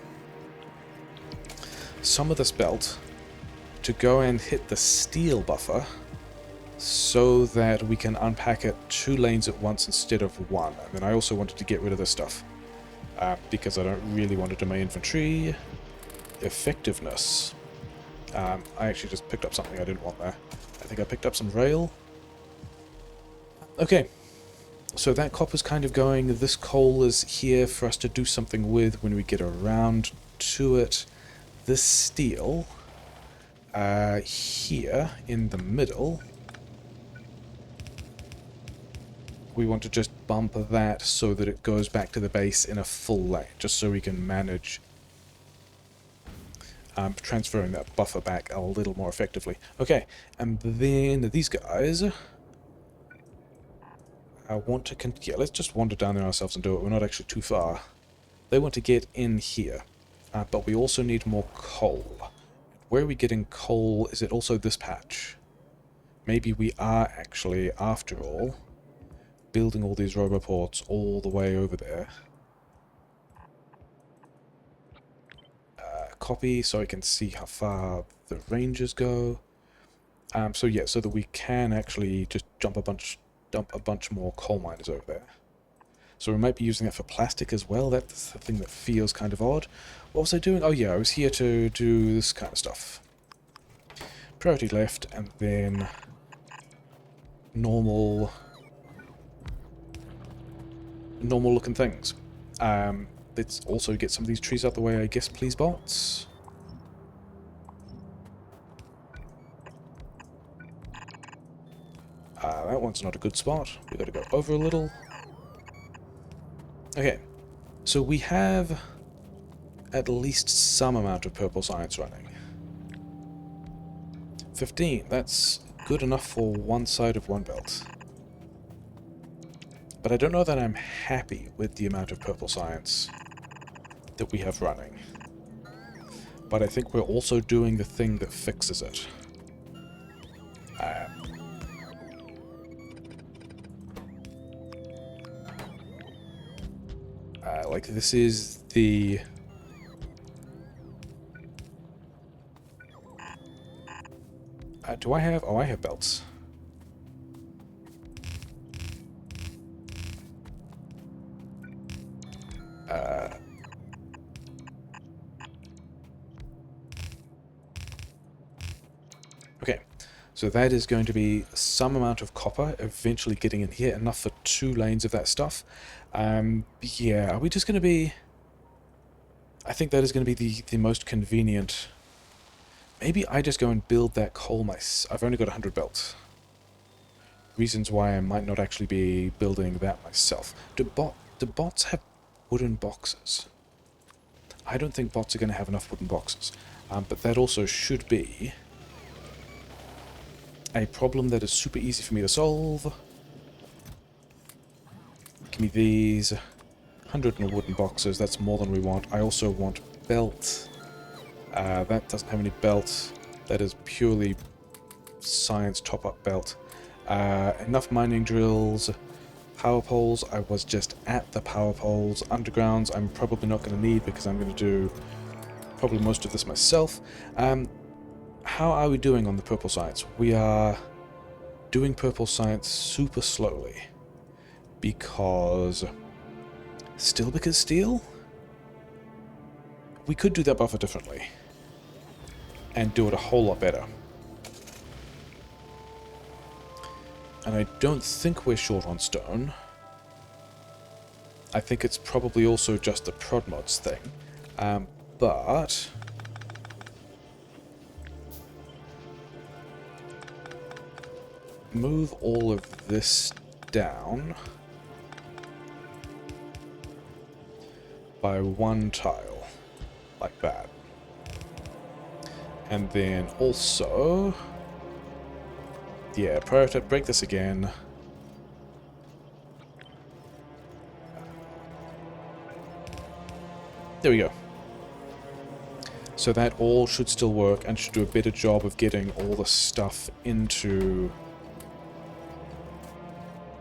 Speaker 1: some of this belt to go and hit the steel buffer so that we can unpack it 2 lanes at once instead of 1. And then I also wanted to get rid of this stuff. Because I don't really want to do my infantry. Effectiveness. I actually just picked up something I didn't want there. I think I picked up some rail. Okay. So that copper's kind of going. This coal is here for us to do something with when we get around to it. This steel, here in the middle, we want to just bump that so that it goes back to the base in a full lane, just so we can manage transferring that buffer back a little more effectively. Okay, and then these guys, I want to... yeah, let's just wander down there ourselves and do it. We're not actually too far. They want to get in here, but we also need more coal. Where are we getting coal? Is it also this patch? Maybe we are actually, after all, building all these roboports all the way over there. Copy, so I can see how far the ranges go. So yeah, so that we can actually just dump a bunch more coal miners over there. So we might be using that for plastic as well. That's the thing that feels kind of odd. What was I doing? Oh yeah, I was here to do this kind of stuff. Priority left, and then normal looking things. Let's also get some of these trees out the way, I guess, please, bots. That one's not a good spot. We've got to go over a little. Okay, so we have at least some amount of purple science running. 15, that's good enough for one side of one belt. But I don't know that I'm happy with the amount of purple science that we have running. But I think we're also doing the thing that fixes it. Like, this is the... do I have... Oh, I have belts. Okay, so that is going to be some amount of copper eventually getting in here, enough for 2 lanes of that stuff. Yeah, are we just going to be... I think that is going to be the most convenient... Maybe I just go and build that coal myself. I've only got 100 belts. Reasons why I might not actually be building that myself. Do bots have wooden boxes? I don't think bots are going to have enough wooden boxes. But that also should be a problem that is super easy for me to solve. Give me these 100 wooden boxes. That's more than we want. I also want belt. That doesn't have any belt. That is purely science top-up belt. Enough mining drills. Power poles. I was just at the power poles. Undergrounds I'm probably not going to need because I'm going to do probably most of this myself. How are we doing on the purple science? We are doing purple science super slowly. Because... Still because steel? We could do that buffer differently. And do it a whole lot better. And I don't think we're short on stone. I think it's probably also just the prod mods thing. But move all of this down by one tile, like that. And then also, yeah, prior to break this again. There we go. So that all should still work and should do a better job of getting all the stuff into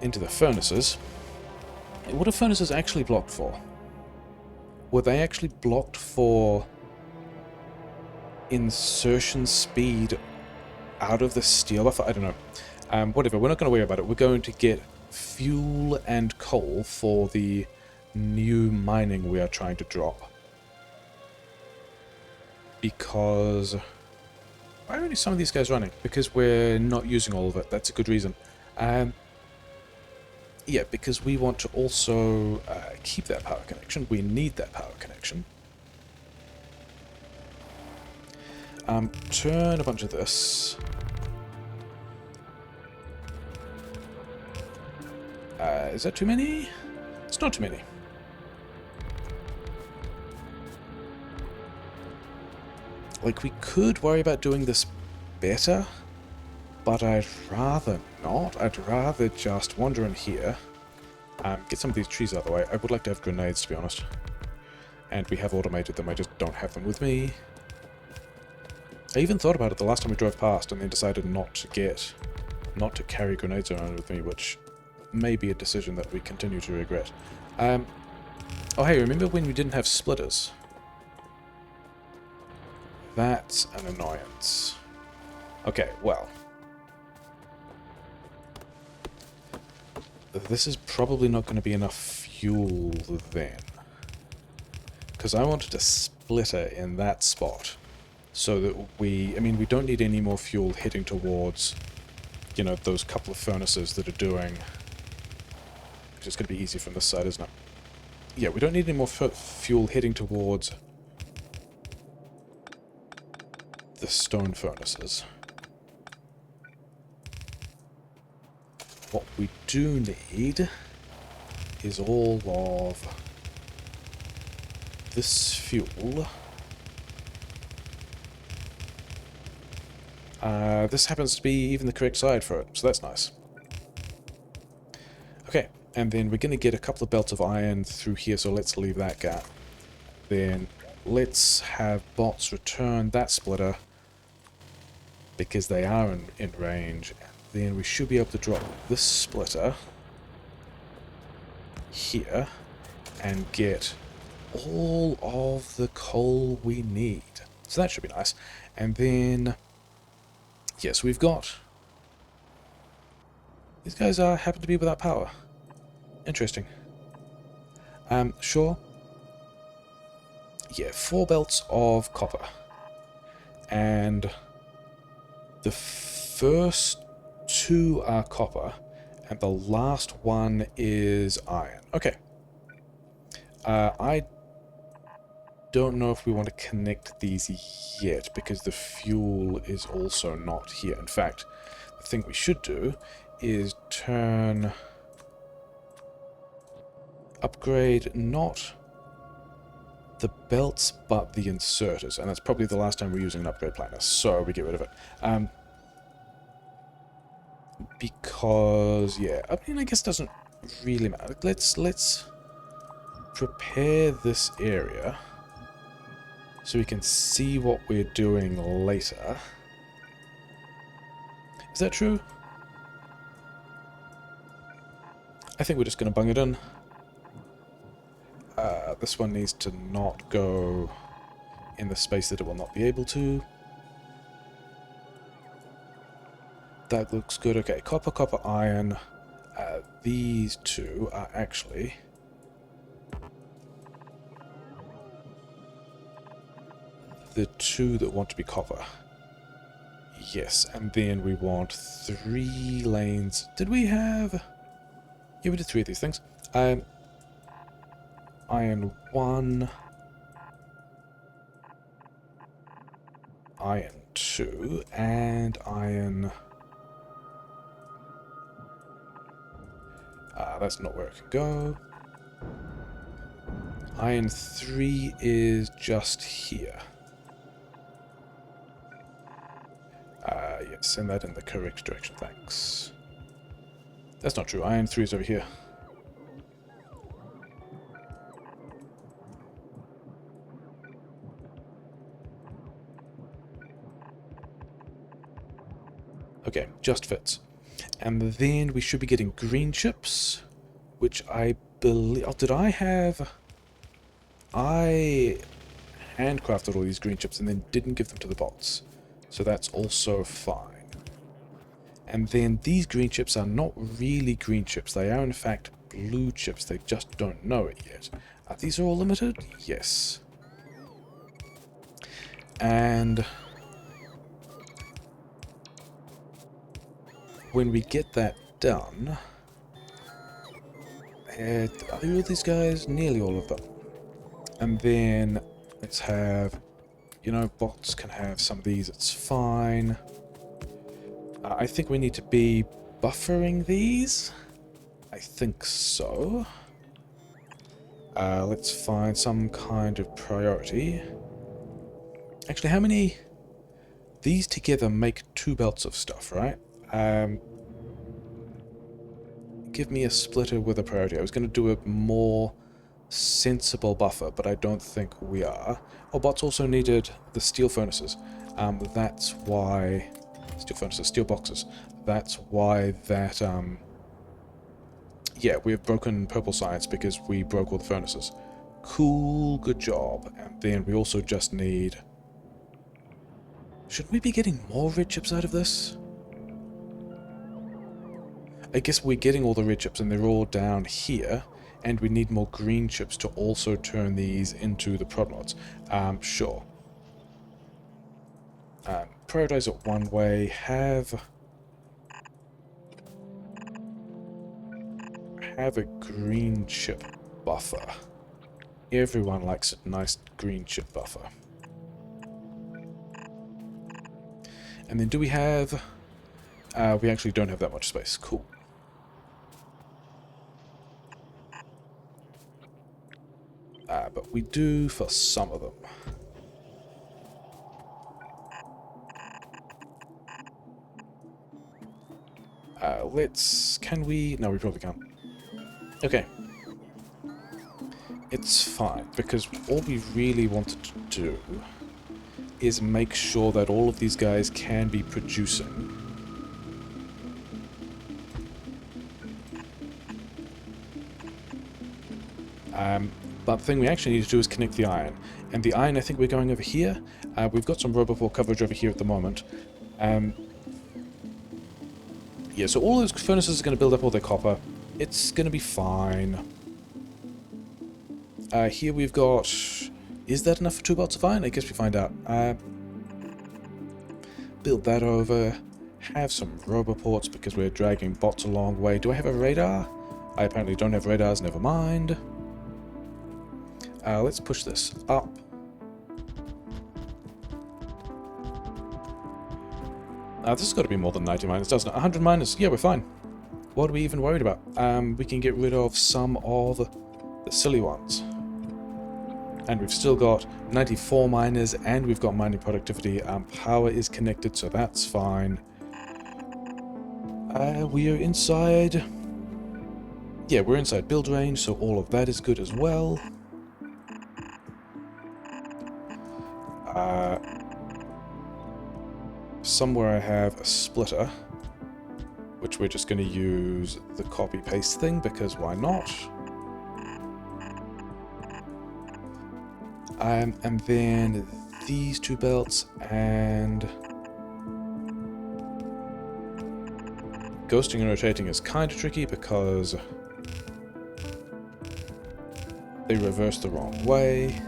Speaker 1: the furnaces. What are furnaces actually blocked for? Were they actually blocked for insertion speed out of the steel buffer? I don't know. Whatever, we're not going to worry about it. We're going to get fuel and coal for the new mining we are trying to drop. Because... why are only some of these guys running? Because we're not using all of it. That's a good reason. Yeah, because we want to also keep that power connection. We need that power connection. Turn a bunch of this. Is that too many? It's not too many. Like, we could worry about doing this better, but I'd rather not. I'd rather just wander in here, get some of these trees out of the way. I would like to have grenades, to be honest. And we have automated them, I just don't have them with me. I even thought about it the last time we drove past and then decided not to carry grenades around with me, which may be a decision that we continue to regret. Oh hey, remember when we didn't have splitters? That's an annoyance. Okay, well. This is probably not going to be enough fuel then. Because I wanted a splitter in that spot. So that we don't need any more fuel heading towards, you know, those couple of furnaces that are doing... It's just going to be easy from this side, isn't it? Yeah, we don't need any more fuel heading towards the stone furnaces. What we do need is all of this fuel. This happens to be even the correct side for it, so that's nice. Okay, and then we're going to get a couple of belts of iron through here, so let's leave that gap. Then let's have bots return that splitter, because they are in range. Then we should be able to drop this splitter here and get all of the coal we need. So that should be nice. And then, yes, we've got... these guys happen to be without power. Interesting. Sure. Yeah, 4 belts of copper. And the first 2 are copper, and the last one is iron. Okay. I don't know if we want to connect these yet, because the fuel is also not here. In fact, the thing we should do is upgrade not the belts, but the inserters, and that's probably the last time we're using an upgrade planner, so we get rid of it. Because, yeah, I mean, I guess it doesn't really matter. Let's prepare this area so we can see what we're doing later. Is that true? I think we're just going to bung it in. This one needs to not go in the space that it will not be able to. That looks good. Okay, copper, copper, iron. These 2 are actually... the 2 that want to be copper. Yes, and then we want 3 lanes. Did we have... yeah, we did 3 of these things. iron 1, iron 2, and iron... that's not where it can go. Iron 3 is just here. Yes, send that in the correct direction, thanks. That's not true, iron 3 is over here. Okay, just fits. And then we should be getting green chips, which I believe... Oh, did I have... I handcrafted all these green chips and then didn't give them to the bots. So that's also fine. And then these green chips are not really green chips. They are in fact blue chips. They just don't know it yet. These are all limited? Yes. And when we get that done... are all these guys? Nearly all of them. And then let's have... You know, bots can have some of these. It's fine. I think we need to be buffering these. I think so. Let's find some kind of priority. Actually, how many... These together make 2 belts of stuff, right? Give me a splitter with a priority. I was going to do a more sensible buffer, but I don't think we are. Oh, bots also needed the steel furnaces. That's why... Steel furnaces, steel boxes. That's why that, yeah, we have broken purple science because we broke all the furnaces. Cool, good job. And then we also just need... Should we be getting more red chips out of this? I guess we're getting all the red chips and they're all down here. And we need more green chips to also turn these into the prod mods. Sure. Prioritize it one way. Have a green chip buffer. Everyone likes a nice green chip buffer. And then do we have... we actually don't have that much space. Cool. But we do for some of them. Can we... No, we probably can't. Okay. It's fine, because all we really wanted to do is make sure that all of these guys can be producing. But the thing we actually need to do is connect the iron. And the iron, I think we're going over here. We've got some Roboport coverage over here at the moment. Yeah, so all those furnaces are going to build up all their copper. It's going to be fine. Here we've got... Is that enough for 2 belts of iron? I guess we find out. Build that over. Have some Roboports because we're dragging bots a long way. Do I have a radar? I apparently don't have radars, never mind. Let's push this up. This has got to be more than 90 miners, doesn't it? 100 miners, yeah, we're fine. What are we even worried about? We can get rid of some of the silly ones. And we've still got 94 miners, and we've got mining productivity. Power is connected, so that's fine. We are inside... Yeah, we're inside build range, so all of that is good as well. Somewhere I have a splitter, which we're just going to use the copy-paste thing, because why not? And then these 2 belts, and... Ghosting and rotating is kind of tricky, because they reverse the wrong way.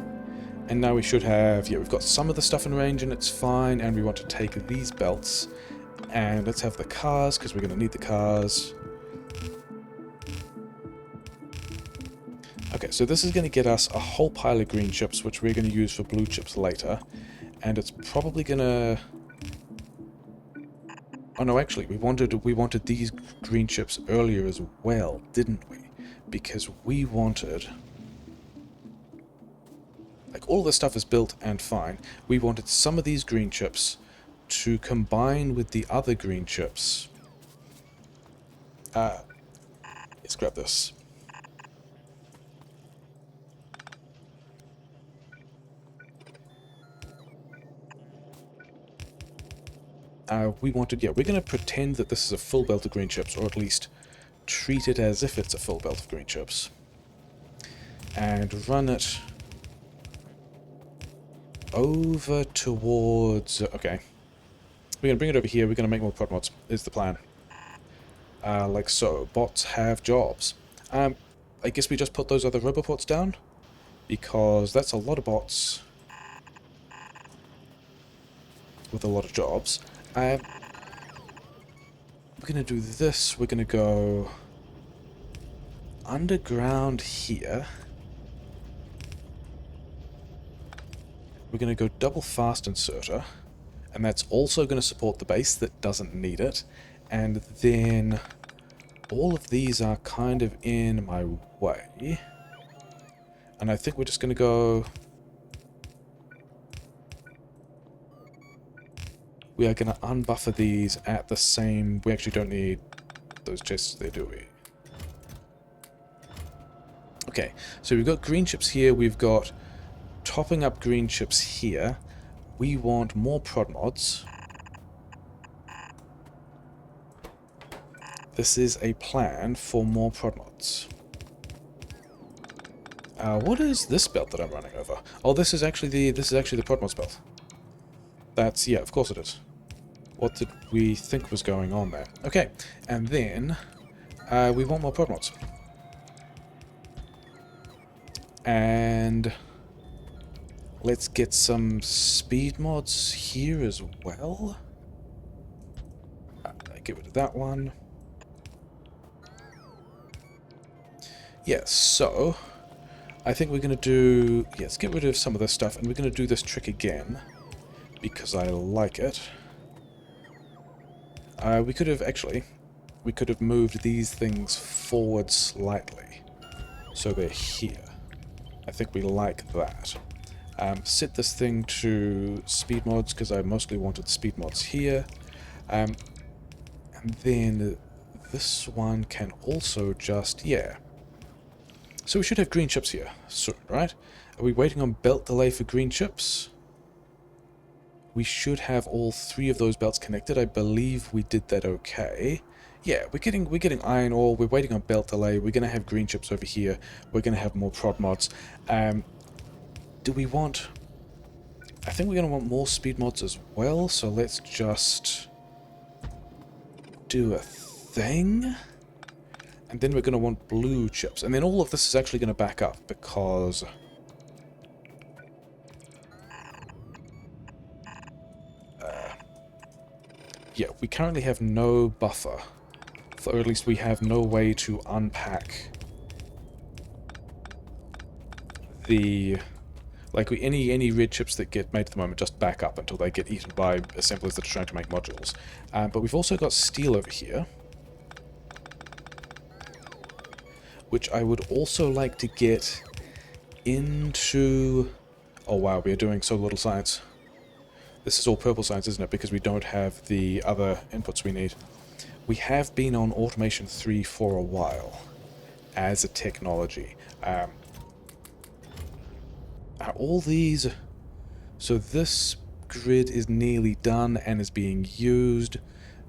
Speaker 1: And now we should have, yeah, we've got some of the stuff in range and it's fine, and we want to take these belts. And let's have the cars, because we're going to need the cars. Okay, so this is going to get us a whole pile of green chips, which we're going to use for blue chips later. And it's probably going to... Oh no, actually, we wanted these green chips earlier as well, didn't we? Because we wanted... Like, all this stuff is built and fine. We wanted some of these green chips to combine with the other green chips. Let's grab this. We're going to pretend that this is a full belt of green chips, or at least treat it as if it's a full belt of green chips. And run it over towards... Okay. We're going to bring it over here, we're going to make more prod mods, is the plan. Like so. Bots have jobs. I guess we just put those other roboports down, because that's a lot of bots with a lot of jobs. We're going to do this. We're going to go underground here. We're going to go double fast inserter, and that's also going to support the base that doesn't need it. And then all of these are kind of in my way. And I think we're just going to go... We are going to unbuffer these at the same... We actually don't need those chests there, do we? Okay, so we've got green chips here, we've got topping up green chips here. We want more prod mods. This is a plan for more prod mods. What is this belt that I'm running over? Oh, this is actually the prod mods belt. That's, yeah, of course it is. What did we think was going on there? Okay, and then we want more prod mods. And let's get some speed mods here as well. Get rid of that one. Yeah, so I think we're going to do... Yes, get rid of some of this stuff, and we're going to do this trick again, because I like it. We could have moved these things forward slightly, so they're here. I think we like that. Set this thing to speed mods, because I mostly wanted speed mods here. And then this one can also just... Yeah. So we should have green chips here soon, right? Are we waiting on belt delay for green chips? We should have all three of those belts connected. I believe we did that okay. Yeah, we're getting iron ore. We're waiting on belt delay. We're gonna have green chips over here. We're gonna have more prod mods. Do we want... I think we're gonna want more speed mods as well, so let's just do a thing. And then we're going to want blue chips. And then all of this is actually going to back up, because... yeah, we currently have no buffer. Or at least we have no way to unpack the... Like, any red chips that get made at the moment just back up until they get eaten by assemblers that are trying to make modules. But we've also got steel over here, which I would also like to get into... Oh wow, we are doing so little science. This is all purple science, isn't it? Because we don't have the other inputs we need. We have been on Automation 3 for a while as a technology. Are all these... So this grid is nearly done and is being used.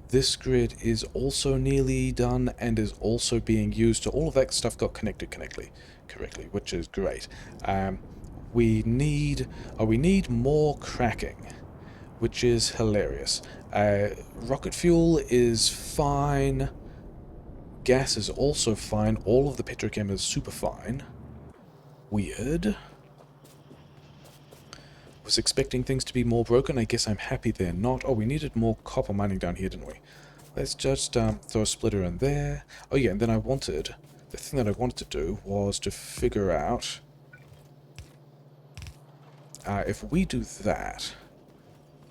Speaker 1: This grid is also nearly done and is also being used. So all of that stuff got connected correctly, which is great. We need more cracking, which is hilarious. Rocket fuel is fine. Gas is also fine. All of the petrochem is super fine. Weird. Was expecting things to be more broken. I guess I'm happy they're not. Oh, we needed more copper mining down here, didn't we? Let's just throw a splitter in there. Oh yeah, and then I wanted the thing that I wanted to do was to figure out if we do that,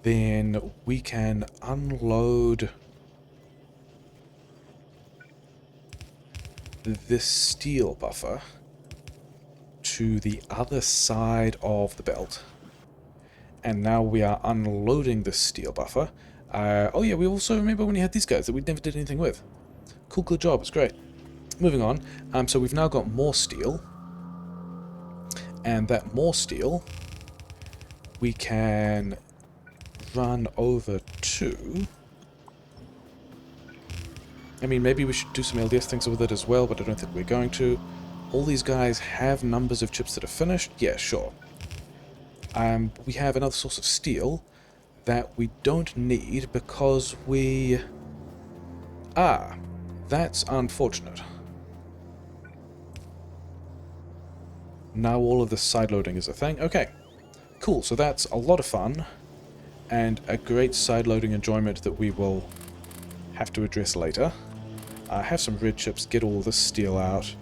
Speaker 1: then we can unload this steel buffer to the other side of the belt. And now we are unloading the steel buffer. Oh yeah, we also remember when you had these guys that we never did anything with. Cool, good job, it's great. Moving on, so we've now got more steel. And that more steel we can run over to... I mean, maybe we should do some LDS things with it as well, but I don't think we're going to. All these guys have numbers of chips that are finished. Yeah, sure. We have another source of steel that we don't need because we... Ah, that's unfortunate. Now all of this side loading is a thing. Okay, cool. So that's a lot of fun and a great side loading enjoyment that we will have to address later. Have some red chips, get all this steel out.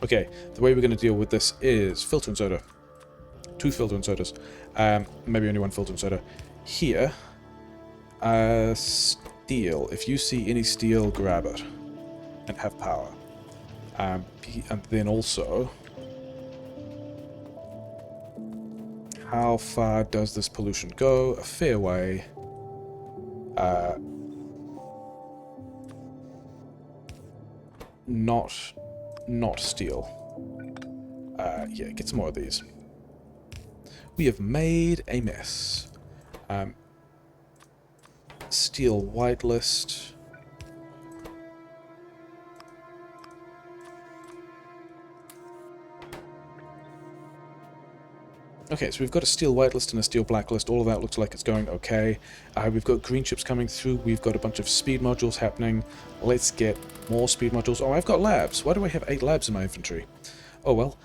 Speaker 1: Okay, the way we're going to deal with this is filter and soda. 2 filter and sodas. Maybe only 1 filter and soda. Here, steel. If you see any steel, grab it. And have power. And then also, how far does this pollution go? A fair way. Not steel. Yeah, get some more of these. We have made a mess. Steel whitelist. Okay, so we've got a steel whitelist and a steel blacklist. All of that looks like it's going okay. We've got green chips coming through. We've got a bunch of speed modules happening. Let's get more speed modules. Oh, I've got labs. Why do I have 8 labs in my inventory? Oh, well.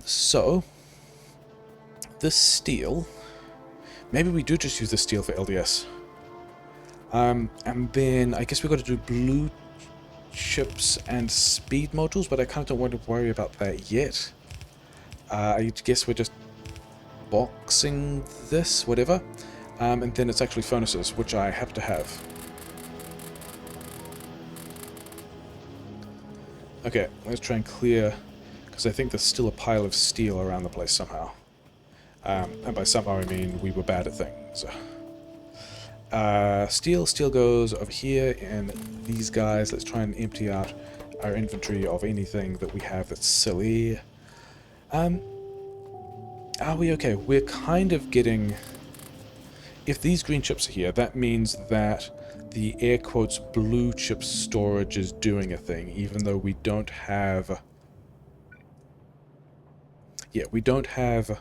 Speaker 1: So, this steel... Maybe we do just use the steel for LDS. And then I guess we've got to do blue chips and speed modules, but I kind of don't want to worry about that yet. I guess we're just boxing this, whatever. And then it's actually furnaces, which I have to have. Okay, let's try and clear, because I think there's still a pile of steel around the place somehow. And by somehow I mean we were bad at things. Steel goes over here, and these guys, let's try and empty out our inventory of anything that we have that's silly. Are we okay? We're kind of getting... If these green chips are here, that means that the air quotes blue chip storage is doing a thing, even though we don't have... Yeah, we don't have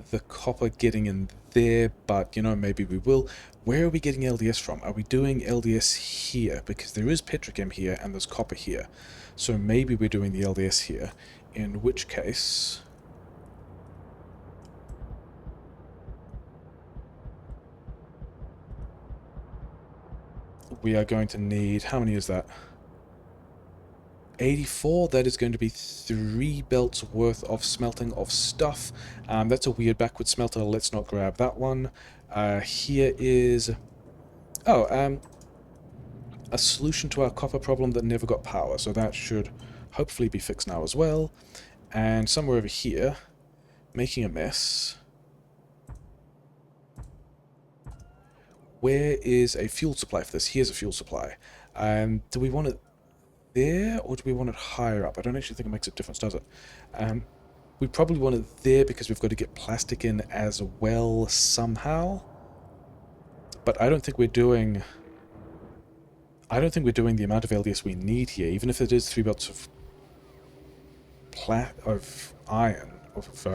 Speaker 1: the copper getting in there, but, you know, maybe we will. Where are we getting LDS from? Are we doing LDS here? Because there is petrochem here, and there's copper here. So maybe we're doing the LDS here, in which case... we are going to need... How many is that? 84? That is going to be 3 belts worth of smelting of stuff. That's a weird backward smelter. Let's not grab that one. Here is... Oh, a solution to our copper problem that never got power. So that should hopefully be fixed now as well. And somewhere over here, making a mess... Where is a fuel supply for this? Here's a fuel supply. Do we want it there, or do we want it higher up? I don't actually think it makes a difference, does it? We probably want it there because we've got to get plastic in as well somehow. But I don't think we're doing... I don't think we're doing the amount of LDS we need here, even if it is 3 belts of iron, of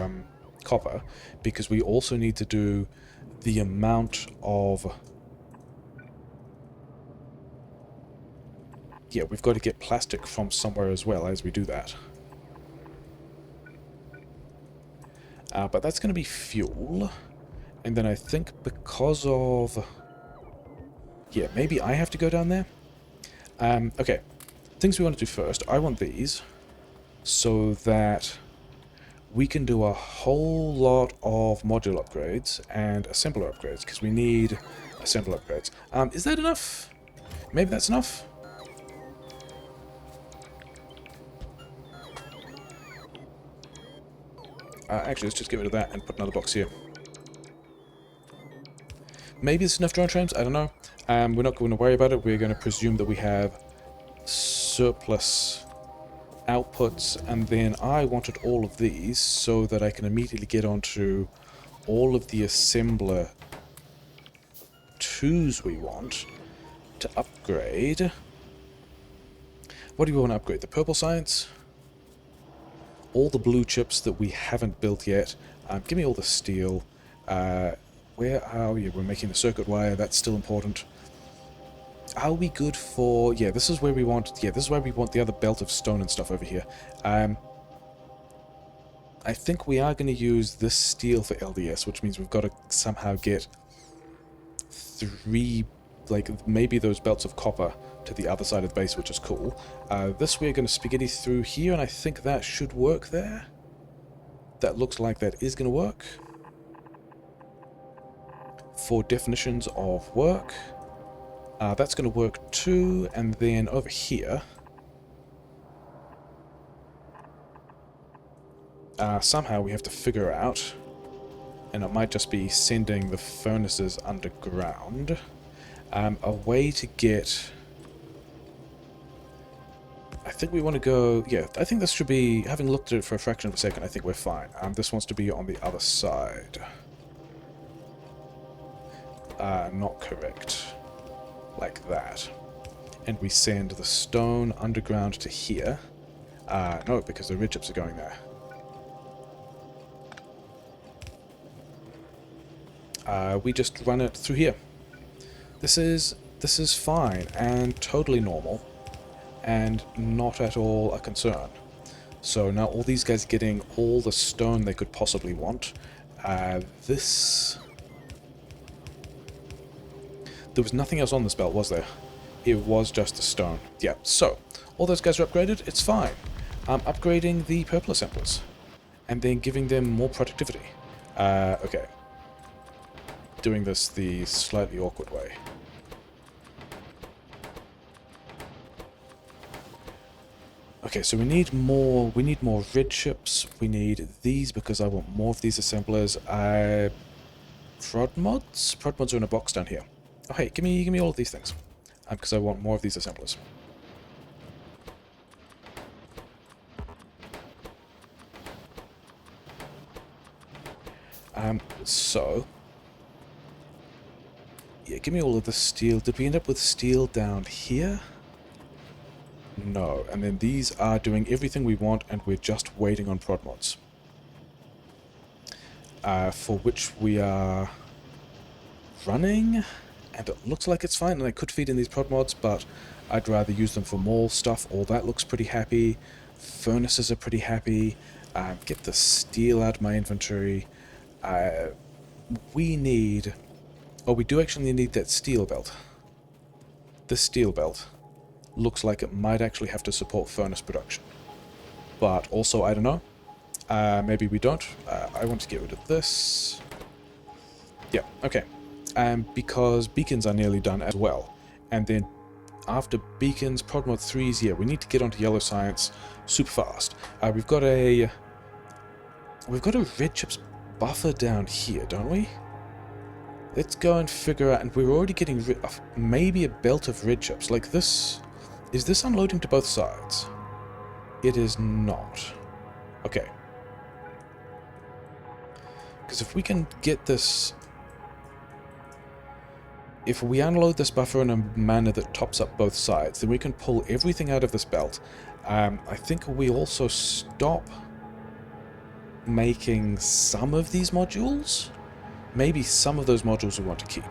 Speaker 1: copper, because we also need to do the amount of... Yeah, we've got to get plastic from somewhere as well as we do that. But that's going to be fuel. And then I think because of... Yeah, maybe I have to go down there. Okay, things we want to do first. I want these so that we can do a whole lot of module upgrades and assembler upgrades, because we need assembler upgrades. Is that enough? Maybe that's enough? Actually, let's just get rid of that and put another box here. Maybe it's enough drone trains, I don't know. We're not going to worry about it. We're going to presume that we have surplus outputs, and then I wanted all of these so that I can immediately get onto all of the assembler 2s we want to upgrade. What do we want to upgrade? The purple science? All the blue chips that we haven't built yet. Give me all the steel. Where are we? We're making the circuit wire. That's still important. Are we good for... Yeah, this is where we want... Yeah, this is where we want the other belt of stone and stuff over here. I think we are going to use this steel for LDS, which means we've got to somehow get 3... Like, maybe those belts of copper to the other side of the base, which is cool. This we're going to spaghetti through here, and I think that should work there. That looks like that is going to work. 4 definitions of work. That's going to work too, and then over here... somehow we have to figure out, and it might just be sending the furnaces underground, a way to get... I think we want to go... Yeah, I think this should be... Having looked at it for a fraction of a second, I think we're fine. This wants to be on the other side. Not correct. Like that. And we send the stone underground to here. No, because the red chips are going there. We just run it through here. This is fine and totally normal and not at all a concern. So now all these guys are getting all the stone they could possibly want. This... There was nothing else on this belt, was there? It was just the stone. Yeah, so all those guys are upgraded, it's fine. I'm upgrading the purple assemblers and then giving them more productivity. Okay. Doing this the slightly awkward way. Okay, so we need more red chips. We need these because I want more of these assemblers. Prod mods? Prod mods are in a box down here. Oh hey, give me all of these things. Because I want more of these assemblers. So... Yeah, give me all of the steel. Did we end up with steel down here? No. And then these are doing everything we want, and we're just waiting on prod mods. For which we are running, and it looks like it's fine, and I could feed in these prod mods, but I'd rather use them for more stuff. All that looks pretty happy. Furnaces are pretty happy. Get the steel out of my inventory. We need... Oh, we do actually need that steel belt. This steel belt looks like it might actually have to support furnace production. But also, I don't know. Maybe we don't. I want to get rid of this. Yeah, okay. Because beacons are nearly done as well. And then after beacons, prod mod 3s, yeah, we need to get onto yellow science super fast. We've got a red chips buffer down here, don't we? Let's go and figure out, and we're already getting maybe a belt of red chips. Like this, is this unloading to both sides? It is not. Okay. Because if we can get this... If we unload this buffer in a manner that tops up both sides, then we can pull everything out of this belt. I think we also stop making some of these modules. Maybe some of those modules we want to keep.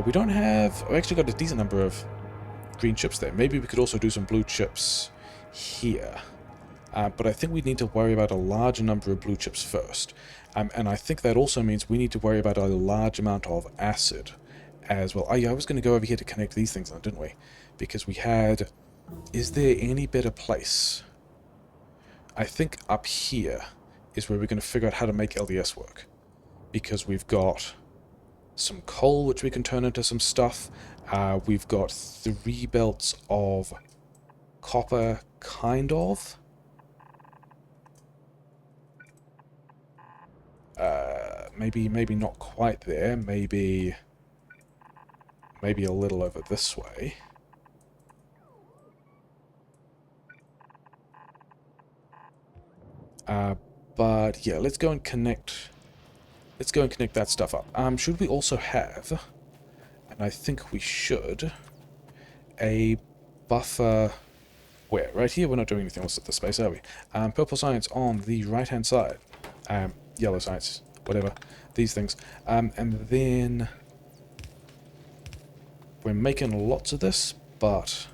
Speaker 1: We don't have... We actually got a decent number of green chips there. Maybe we could also do some blue chips here. But I think we need to worry about a larger number of blue chips first. And I think that also means we need to worry about a large amount of acid. as well. Oh yeah, I was going to go over here to connect these things on, didn't we? Because we had... Is there any better place? I think up here is where we're going to figure out how to make LDS work. Because we've got some coal, which we can turn into some stuff. We've got 3 belts of copper, kind of. Maybe not quite there. Maybe a little over this way. But yeah, let's go and connect. Let's go and connect that stuff up. Should we also have, and I think we should, a buffer? Where? Right here? We're not doing anything else at the space, are we? Purple science on the right-hand side. Yellow science, whatever. These things. And then we're making lots of this, but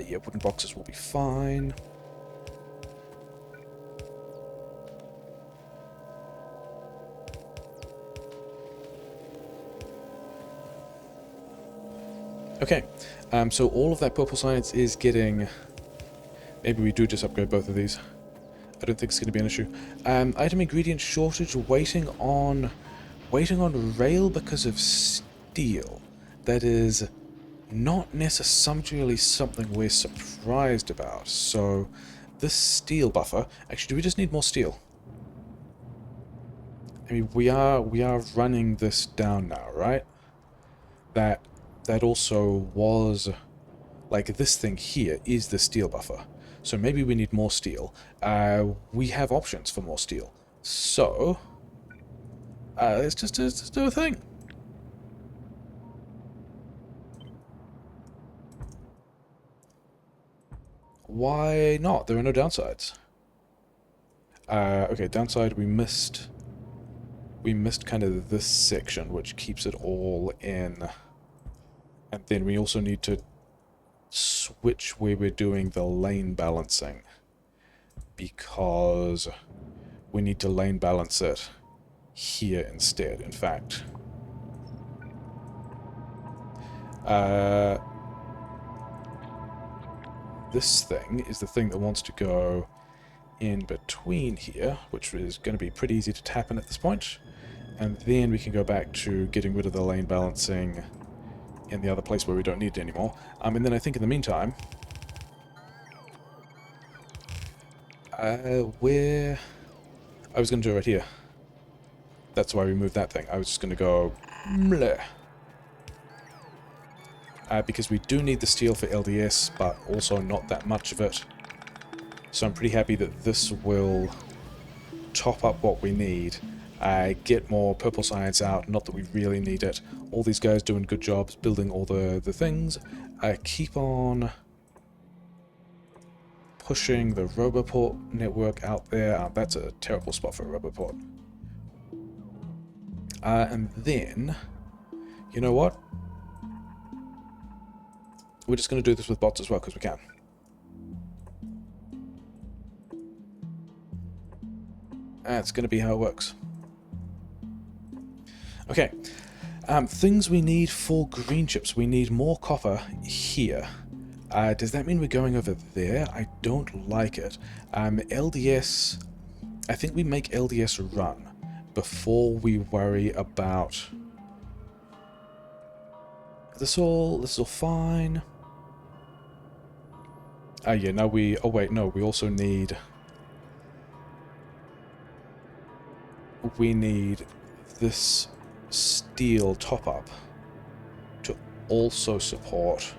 Speaker 1: yeah, wooden boxes will be fine. Okay, so all of that purple science is getting... Maybe we do just upgrade both of these. I don't think it's going to be an issue. Item ingredient shortage, waiting on rail because of steel. That is not necessarily something we're surprised about. So this steel buffer... Actually, do we just need more steel? I mean, we are running this down now, right? That also was... Like, this thing here is the steel buffer. So maybe we need more steel. We have options for more steel. So, let's just do a thing. Why not? There are no downsides. Okay, downside, we missed kind of this section, which keeps it all in. And then we also need to switch where we're doing the lane balancing, because we need to lane balance it here instead. In fact, this thing is the thing that wants to go in between here, which is going to be pretty easy to tap in at this point, and then we can go back to getting rid of the lane balancing in the other place where we don't need it anymore. And then I think in the meantime, where... I was going to do it right here. That's why we moved that thing. I was just going to go... Mleh. Because we do need the steel for LDS, but also not that much of it. So I'm pretty happy that this will top up what we need. Get more purple science out, not that we really need it. All these guys doing good jobs, building all the things. Keep on pushing the Roboport network out there. That's a terrible spot for a Roboport. And then, you know what? We're just going to do this with bots as well, because we can. That's going to be how it works. Okay. Things we need for green chips. We need more copper here. Does that mean we're going over there? I don't like it. LDS... I think we make LDS run before we worry about... This is all fine. Yeah, now we... Oh wait, no, we also need... We need this steel top-up to also support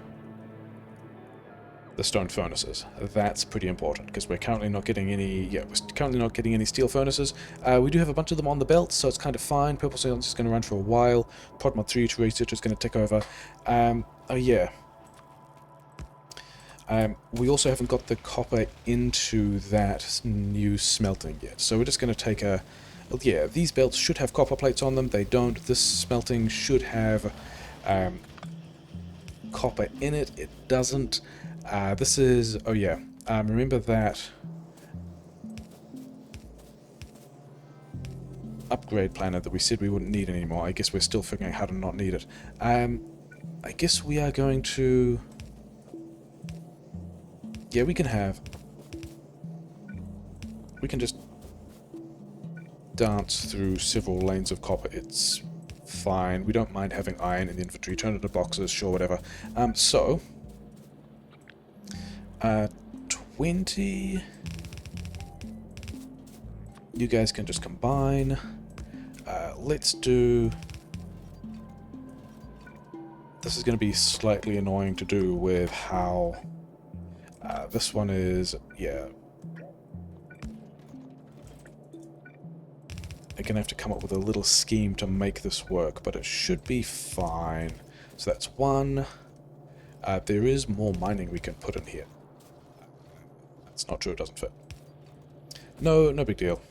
Speaker 1: the stone furnaces. That's pretty important, because we're currently not getting any... Yeah, we're currently not getting any steel furnaces. We do have a bunch of them on the belt, so it's kind of fine. Purple Science is going to run for a while. Pod Mod 3 Research is going to take over. Oh yeah. We also haven't got the copper into that new smelting yet, so we're just going to take a... Well, yeah, these belts should have copper plates on them. They don't. This smelting should have copper in it. It doesn't. This is... Oh, yeah. Remember that upgrade planner that we said we wouldn't need anymore. I guess we're still figuring out how to not need it. I guess we are going to... Yeah, we can have... We can just dance through several lanes of copper. It's fine. We don't mind having iron in the inventory. Turn it into boxes, sure, whatever. 20... You guys can just combine. Let's do... This is going to be slightly annoying to do with how... this one is... Yeah. I'm going to have to come up with a little scheme to make this work, but it should be fine. So that's one. There is more mining we can put in here. That's not true, it doesn't fit. No, no big deal.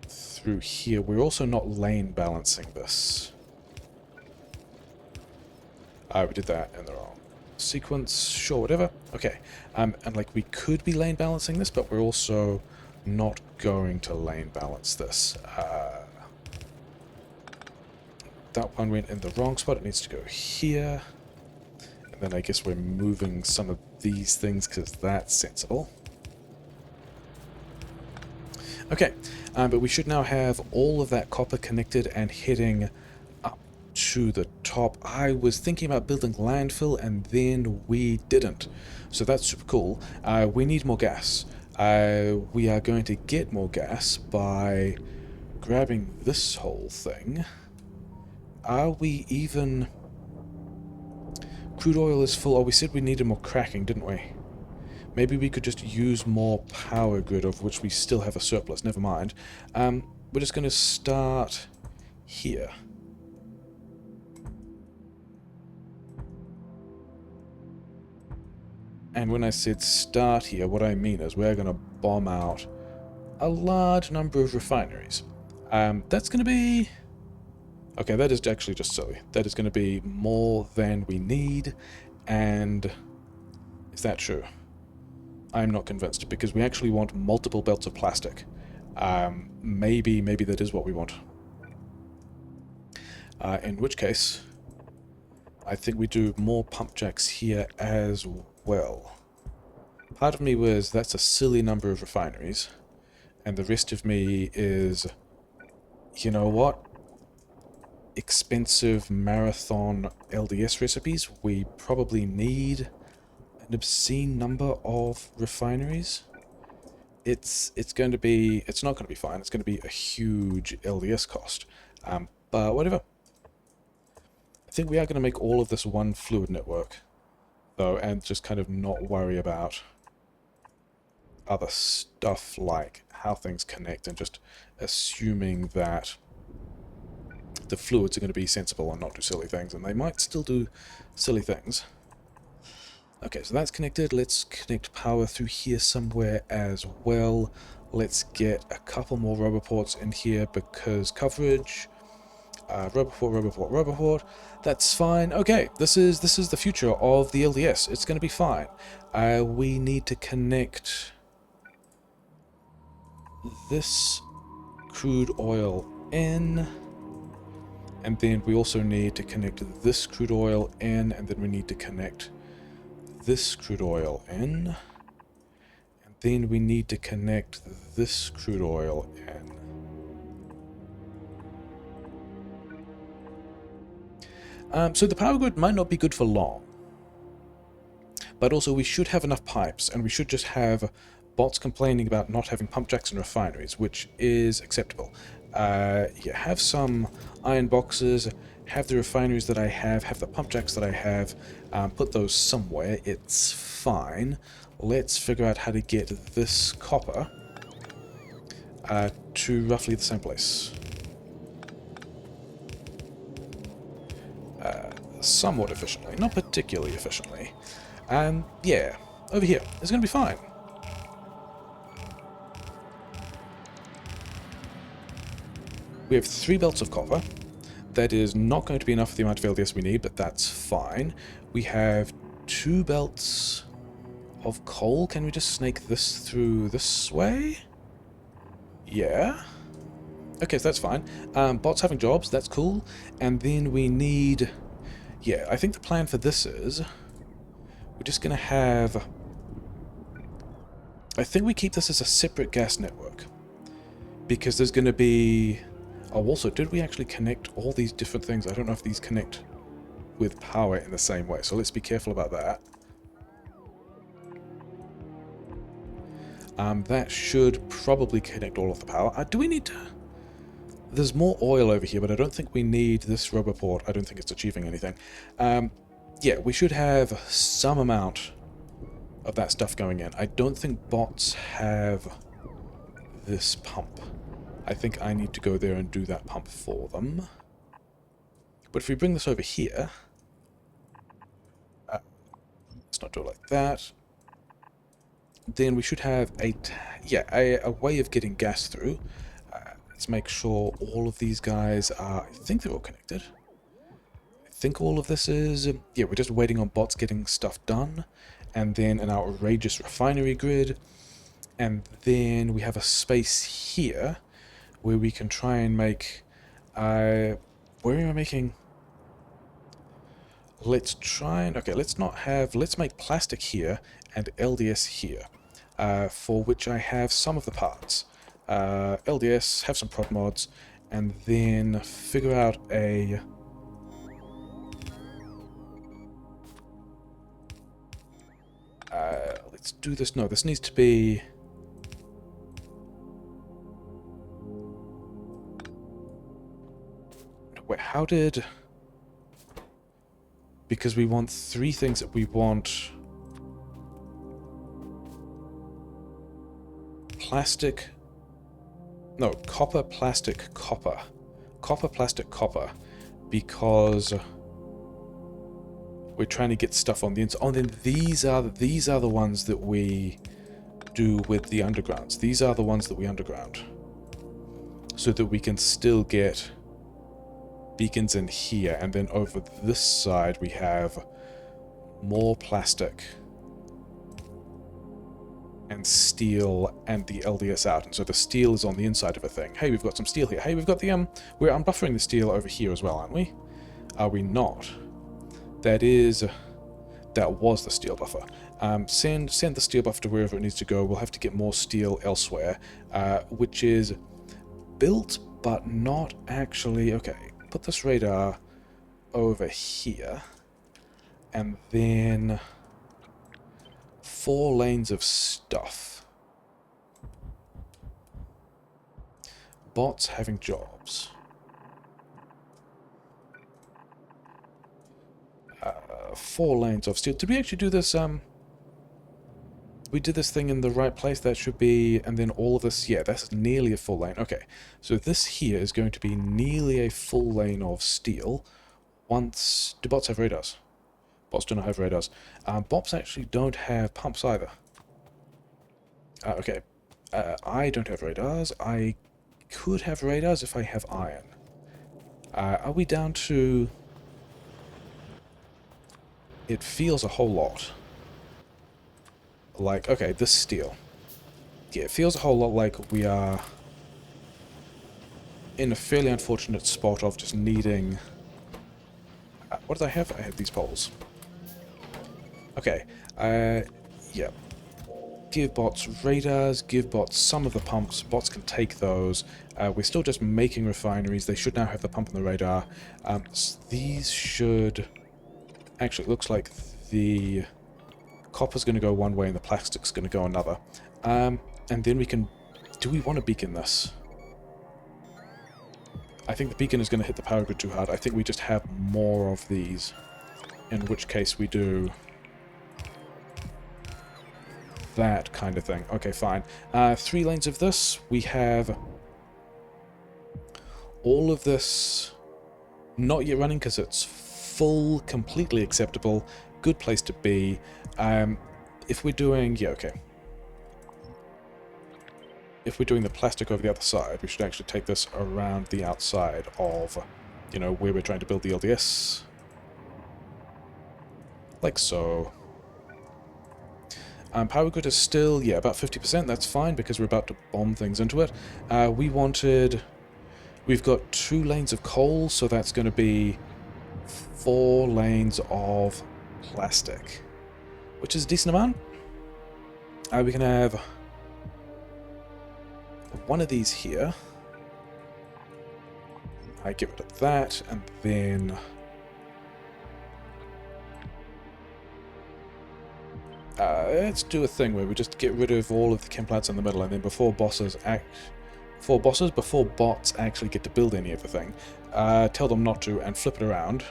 Speaker 1: Through here, we're also not lane balancing this. We did that in the wrong sequence, sure, whatever. Okay, and like we could be lane balancing this, but we're also not going to lane balance this. That one went in the wrong spot, it needs to go here. And then I guess we're moving some of these things because that's sensible. Okay, but we should now have all of that copper connected and heading up to the top. I was thinking about building landfill and then we didn't. So that's super cool. We need more gas. We are going to get more gas by grabbing this whole thing. Are we even... Crude oil is full. Oh, we said we needed more cracking, didn't we? Maybe we could just use more power grid, of which we still have a surplus. Never mind. We're just going to start here. And when I said start here, what I mean is we're going to bomb out a large number of refineries. That's going to be... Okay, that is actually just silly. That is going to be more than we need, and... Is that true? I'm not convinced, because we actually want multiple belts of plastic. Maybe that is what we want. In which case, I think we do more pump jacks here as well. Part of me was, that's a silly number of refineries, and the rest of me is, you know what? Expensive marathon LDS recipes. We probably need an obscene number of refineries. It's not going to be fine. It's going to be a huge LDS cost. But whatever. I think we are going to make all of this one fluid network, though, and just kind of not worry about other stuff like how things connect, and just assuming that the fluids are going to be sensible and not do silly things, and they might still do silly things. Okay, so that's connected. Let's connect power through here somewhere as well. Let's get a couple more roboports in here because coverage. Roboport. That's fine. Okay, this is the future of the LDS. It's going to be fine. We need to connect this crude oil in. And then we also need to connect this crude oil in, and then we need to connect this crude oil in. And then we need to connect this crude oil in. So the power grid might not be good for long. But also we should have enough pipes, and we should just have bots complaining about not having pump jacks and refineries, which is acceptable. You have some iron boxes, have the refineries that I have the pump jacks that I have, put those somewhere, it's fine. Let's figure out how to get this copper to roughly the same place. Somewhat efficiently, not particularly efficiently. Yeah, over here, it's going to be fine. We have 3 belts of copper. That is not going to be enough for the amount of LDS we need, but that's fine. We have 2 belts of coal. Can we just snake this through this way? Yeah. Okay, so that's fine. Bots having jobs, that's cool. And then we need... Yeah, I think the plan for this is... We're just going to have... I think we keep this as a separate gas network. Because there's going to be... Oh, also, did we actually connect all these different things? I don't know if these connect with power in the same way, so let's be careful about that. That should probably connect all of the power. Do we need to... There's more oil over here, but I don't think we need this roboport. I don't think it's achieving anything. Yeah, we should have some amount of that stuff going in. I don't think bots have this pump. I think I need to go there and do that pump for them. But if we bring this over here... let's not do it like that. Then we should have a way of getting gas through. Let's make sure all of these guys are... I think they're all connected. I think all of this is... yeah, we're just waiting on bots getting stuff done. And then an outrageous refinery grid. And then we have a space here where we can try and make... where am I making... Let's try and... Okay, let's not have... Let's make plastic here and LDS here. For which I have some of the parts. LDS, have some prop mods, and then figure out a... let's do this. No, this needs to be... Wait, how did... Because we want 3 things that we want... Plastic... No, copper, plastic, copper. Copper, plastic, copper. Because we're trying to get stuff on the inside. Oh, then these are the ones that we do with the undergrounds. These are the ones that we underground. So that we can still get beacons in here. And then over this side we have more plastic and steel and the LDS out, and so the steel is on the inside of a thing. Hey, we've got some steel here. Hey, we've got the we're unbuffering the steel over here as well, aren't we? Are we not? That was the steel buffer. Send the steel buffer to wherever it needs to go. We'll have to get more steel elsewhere, which is built but not actually... Okay, put this radar over here, and then 4 lanes of stuff. Bots having jobs. 4 lanes of steel. Did we actually do this? We did this thing in the right place. That should be... And then all of this... Yeah, that's nearly a full lane. Okay, so this here is going to be nearly a full lane of steel. Once... Do bots have radars? Bots do not have radars. Bots actually don't have pumps either. Okay. I don't have radars. I could have radars if I have iron. Are we down to... It feels a whole lot. Like, okay, this steel. Yeah, it feels a whole lot like we are in a fairly unfortunate spot of just needing... what did I have? I had these poles. Okay, yeah. Give bots radars, give bots some of the pumps, bots can take those. We're still just making refineries, they should now have the pump and the radar. These should... Actually, it looks like the copper's going to go one way and the plastic's going to go another. And then we can... Do we want to beacon this? I think the beacon is going to hit the power grid too hard. I think we just have more of these. In which case we do... that kind of thing. Okay, fine. 3 lanes of this. We have all of this not yet running because it's full, completely acceptable, good place to be. If we're doing... Yeah, okay. If we're doing the plastic over the other side, we should actually take this around the outside of, you know, where we're trying to build the LDS. like so. Power grid is still, yeah, about 50%. That's fine because we're about to bomb things into it. We've got 2 lanes of coal, so that's going to be 4 lanes of plastic, which is a decent amount. We can have one of these here. I get rid of that, and then let's do a thing where we just get rid of all of the chem plants in the middle, and then before bots actually get to build any of the thing, tell them not to and flip it around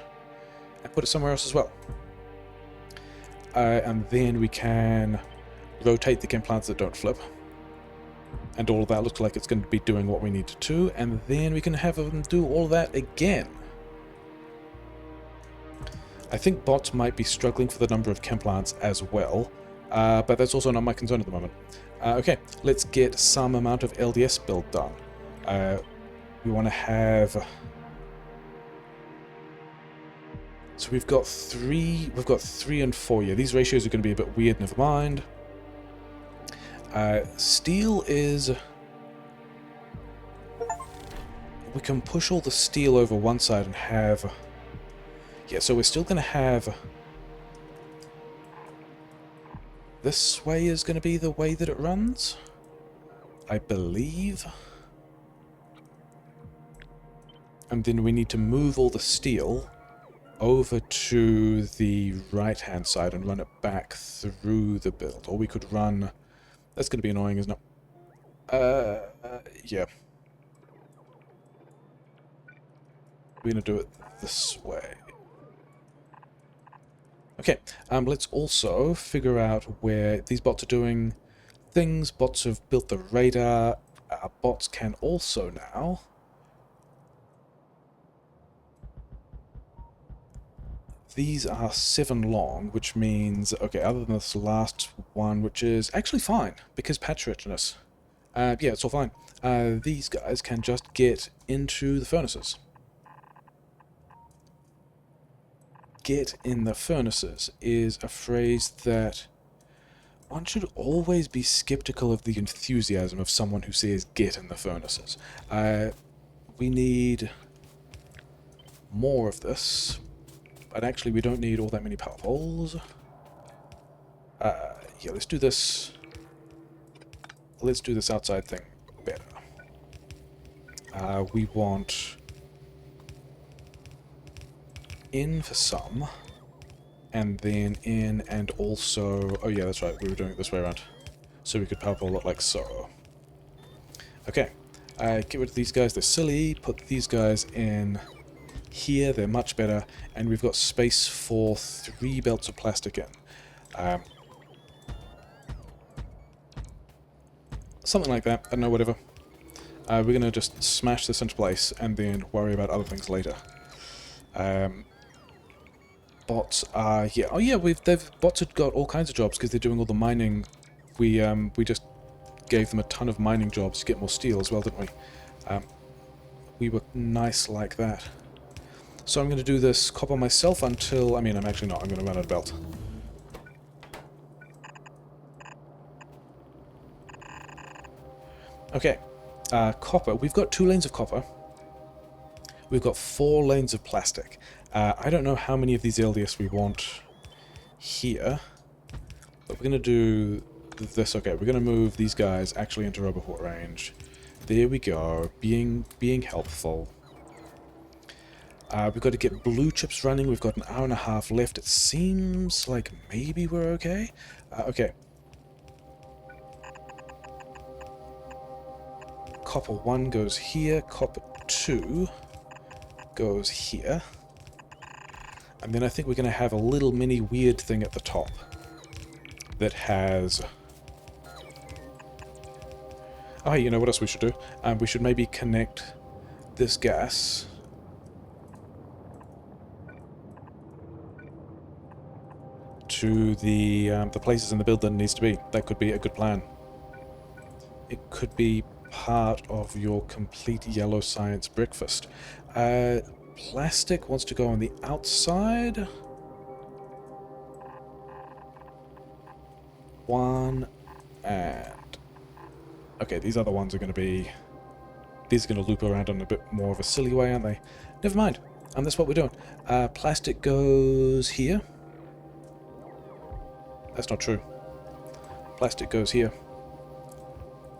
Speaker 1: and put it somewhere else as well. And then we can rotate the chem plants that don't flip, and all of that looks like it's going to be doing what we need to do, and then we can have them do all that again. I think bots might be struggling for the number of chem plants as well, but that's also not my concern at the moment. Okay, let's get some amount of LDS build done. We want to have... So we've got 3 and 4. Yeah, these ratios are going to be a bit weird, never mind. Steel is... We can push all the steel over one side and have... Yeah, so we're still going to have... This way is going to be the way that it runs, I believe. And then we need to move all the steel over to the right-hand side and run it back through the build. Or we could run... That's going to be annoying, isn't it? Yeah. We're going to do it this way. Okay, let's also figure out where these bots are doing things. Bots have built the radar. Bots can also now... These are 7 long, which means... Okay, other than this last one, which is actually fine, because patch richness. Yeah, it's all fine. These guys can just get into the furnaces. Get in the furnaces is a phrase that one should always be skeptical of the enthusiasm of someone who says get in the furnaces. We need more of this, but actually we don't need all that many power poles. Yeah, let's do this. Let's do this outside thing better. We want in for some, and then in, and also... Oh yeah, that's right, we were doing it this way around. So we could power pole it like so. Okay, get rid of these guys, they're silly. Put these guys in here, they're much better. And we've got space for 3 belts of plastic in. Something like that, I don't know, whatever. We're going to just smash this into place and then worry about other things later. Bots are... Yeah, oh yeah, bots have got all kinds of jobs because they're doing all the mining. We just gave them a ton of mining jobs to get more steel as well, didn't we? We were nice like that. So I'm going to do this copper myself until... I mean, I'm actually not. I'm going to run out of belt. Okay. Copper. We've got 2 lanes of copper. We've got 4 lanes of plastic. I don't know how many of these LDS we want here, but we're going to do this. Okay, we're going to move these guys actually into roboport range. There we go, being helpful. We've got to get blue chips running. We've got an hour and a half left. It seems like maybe we're okay. Okay. Copper 1 goes here. Copper 2 goes here. And then I think we're going to have a little mini weird thing at the top that has... Oh, hey, you know what else we should do? We should maybe connect this gas to the places in the build that it needs to be. That could be a good plan. It could be part of your complete yellow science breakfast. Plastic wants to go on the outside. one, and... Okay, these other ones are going to be... These are going to loop around in a bit more of a silly way, aren't they? Never mind. And that's what we're doing. Plastic goes here. That's not true. Plastic goes here.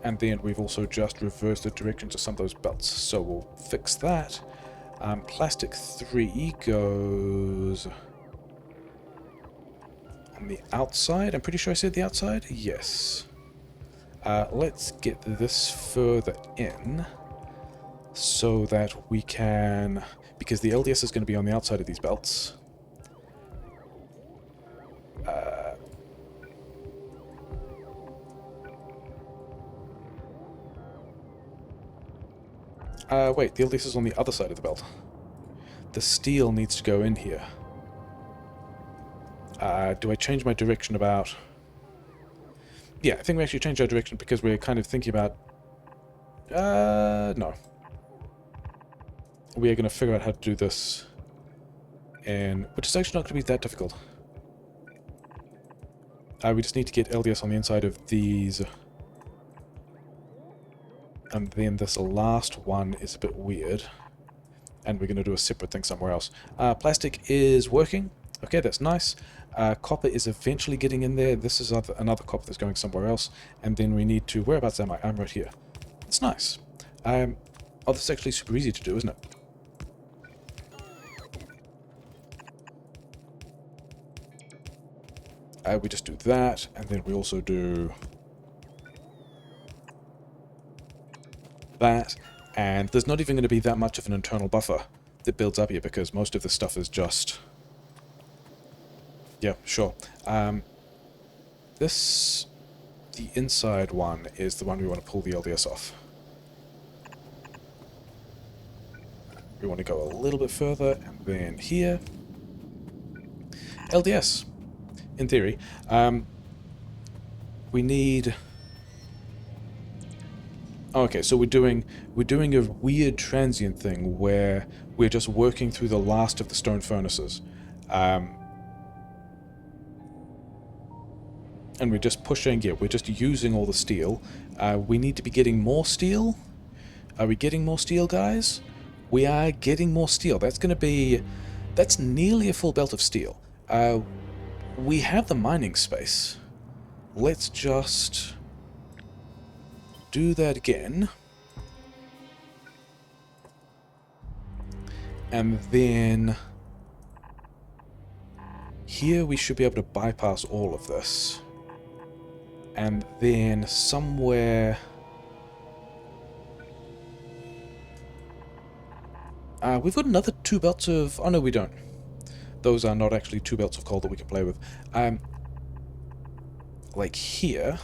Speaker 1: And then we've also just reversed the directions of some of those belts. So we'll fix that. Plastic 3 goes... on the outside. I'm pretty sure I said the outside. Yes. Let's get this further in so that we can... Because the LDS is going to be on the outside of these belts. Wait, the LDS is on the other side of the belt. The steel needs to go in here. Do I change my direction about... Yeah, I think we actually changed our direction because we're kind of thinking about... no. We are going to figure out how to do this, and which is actually not going to be that difficult. We just need to get LDS on the inside of these. And then this last one is a bit weird. And we're going to do a separate thing somewhere else. Plastic is working. Okay, that's nice. Copper is eventually getting in there. This is another copper that's going somewhere else. And then we need to... Whereabouts am I? I'm right here. It's nice. Oh, this is actually super easy to do, isn't it? We just do that, and then we also do that, and there's not even going to be that much of an internal buffer that builds up here because most of this stuff is just... Yeah, sure. The inside one is the one we want to pull the LDS off. We want to go a little bit further, and then here. LDS. In theory, we need... Okay, so we're doing a weird transient thing where we're just working through the last of the stone furnaces, and we're just pushing. Yeah, we're just using all the steel. We need to be getting more steel. Are we getting more steel, guys? We are getting more steel. That's going to be... That's nearly a full belt of steel. We have the mining space. Let's just do that again. And then here we should be able to bypass all of this. And then somewhere... we've got another 2 belts of... Oh no, we don't. Those are not actually 2 belts of coal that we can play with. Like here.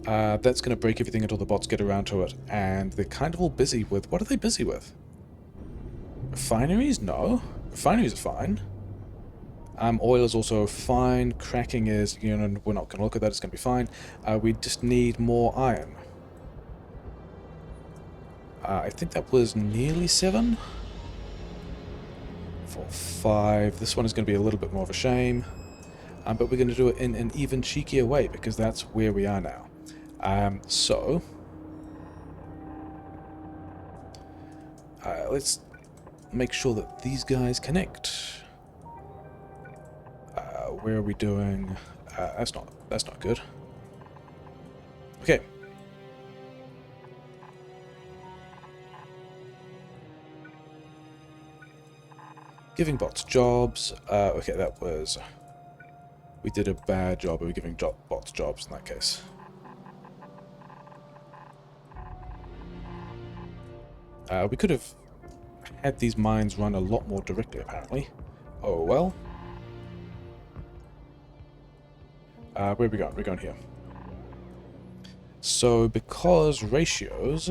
Speaker 1: That's going to break everything until the bots get around to it. And they're kind of all busy with... What are they busy with? Refineries? No. Refineries are fine. Oil is also fine. Cracking is... You know, we're not going to look at that. It's going to be fine. We just need more iron. I think that was nearly 7. 4, 5. This one is going to be a little bit more of a shame. But we're going to do it in an even cheekier way, because that's where we are now. Let's make sure that these guys connect. Where are we doing? That's not good. Okay. Giving bots jobs. Okay, that was... We did a bad job of giving bots jobs in that case. We could have had these mines run a lot more directly, apparently. Oh, well. Where are we going? We're going here. So, because ratios,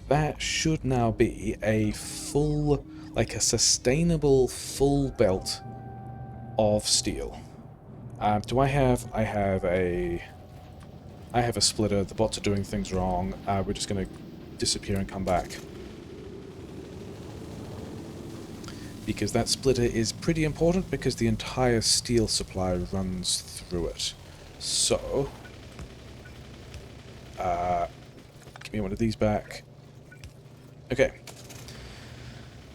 Speaker 1: that should now be a full... like a sustainable full belt of steel. Do I have... I have a splitter. The bots are doing things wrong. We're just going to disappear and come back. because that splitter is pretty important because the entire steel supply runs through it. So, give me one of these back. Okay.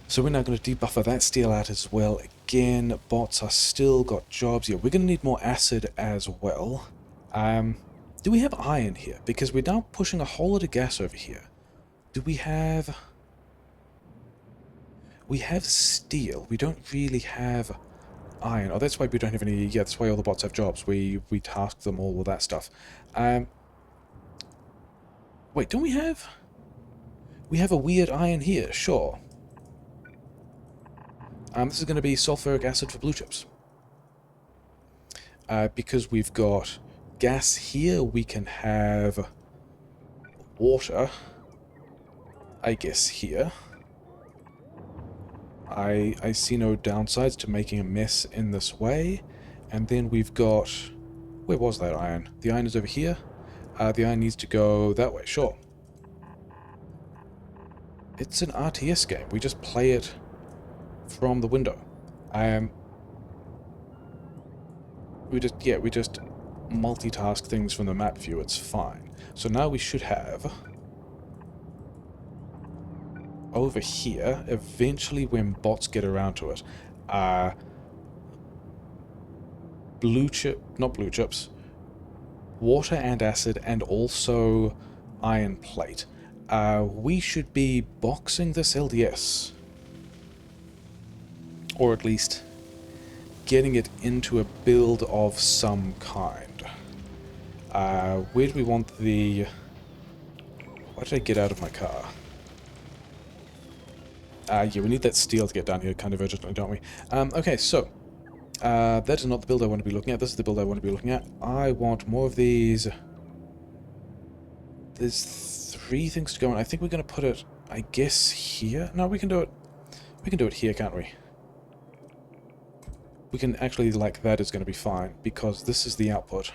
Speaker 1: So we're now going to debuffer that steel out as well. Again, bots are still got jobs. Yeah, we're going to need more acid as well. Do we have iron here? Because we're now pushing a whole lot of gas over here. Do we have... We have steel. We don't really have iron. Oh, that's why we don't have any... Yeah, that's why all the bots have jobs. We task them all with that stuff. Wait, don't we have... We have a weird iron here, sure. This is going to be sulfuric acid for blue chips. Because we've got gas here, we can have water, I guess, here. I see no downsides to making a mess in this way. And then we've got... Where was that iron? The iron is over here. The iron needs to go that way, sure. It's an RTS game. We just play it from the window. We just multitask things from the map view. It's fine. So now we should have over here, eventually when bots get around to it, not blue chips, water and acid, and also iron plate. We should be boxing this LDS. Or at least getting it into a build of some kind. Where do we want the... Why did I get out of my car? Yeah, we need that steel to get down here kind of urgently, don't we? Okay, so... that is not the build I want to be looking at. This is the build I want to be looking at. I want more of these... There's 3 things to go on. I think we're going to put it, I guess, here? No, we can do it... We can do it here, can't we? We can actually, like, that is going to be fine, because this is the output,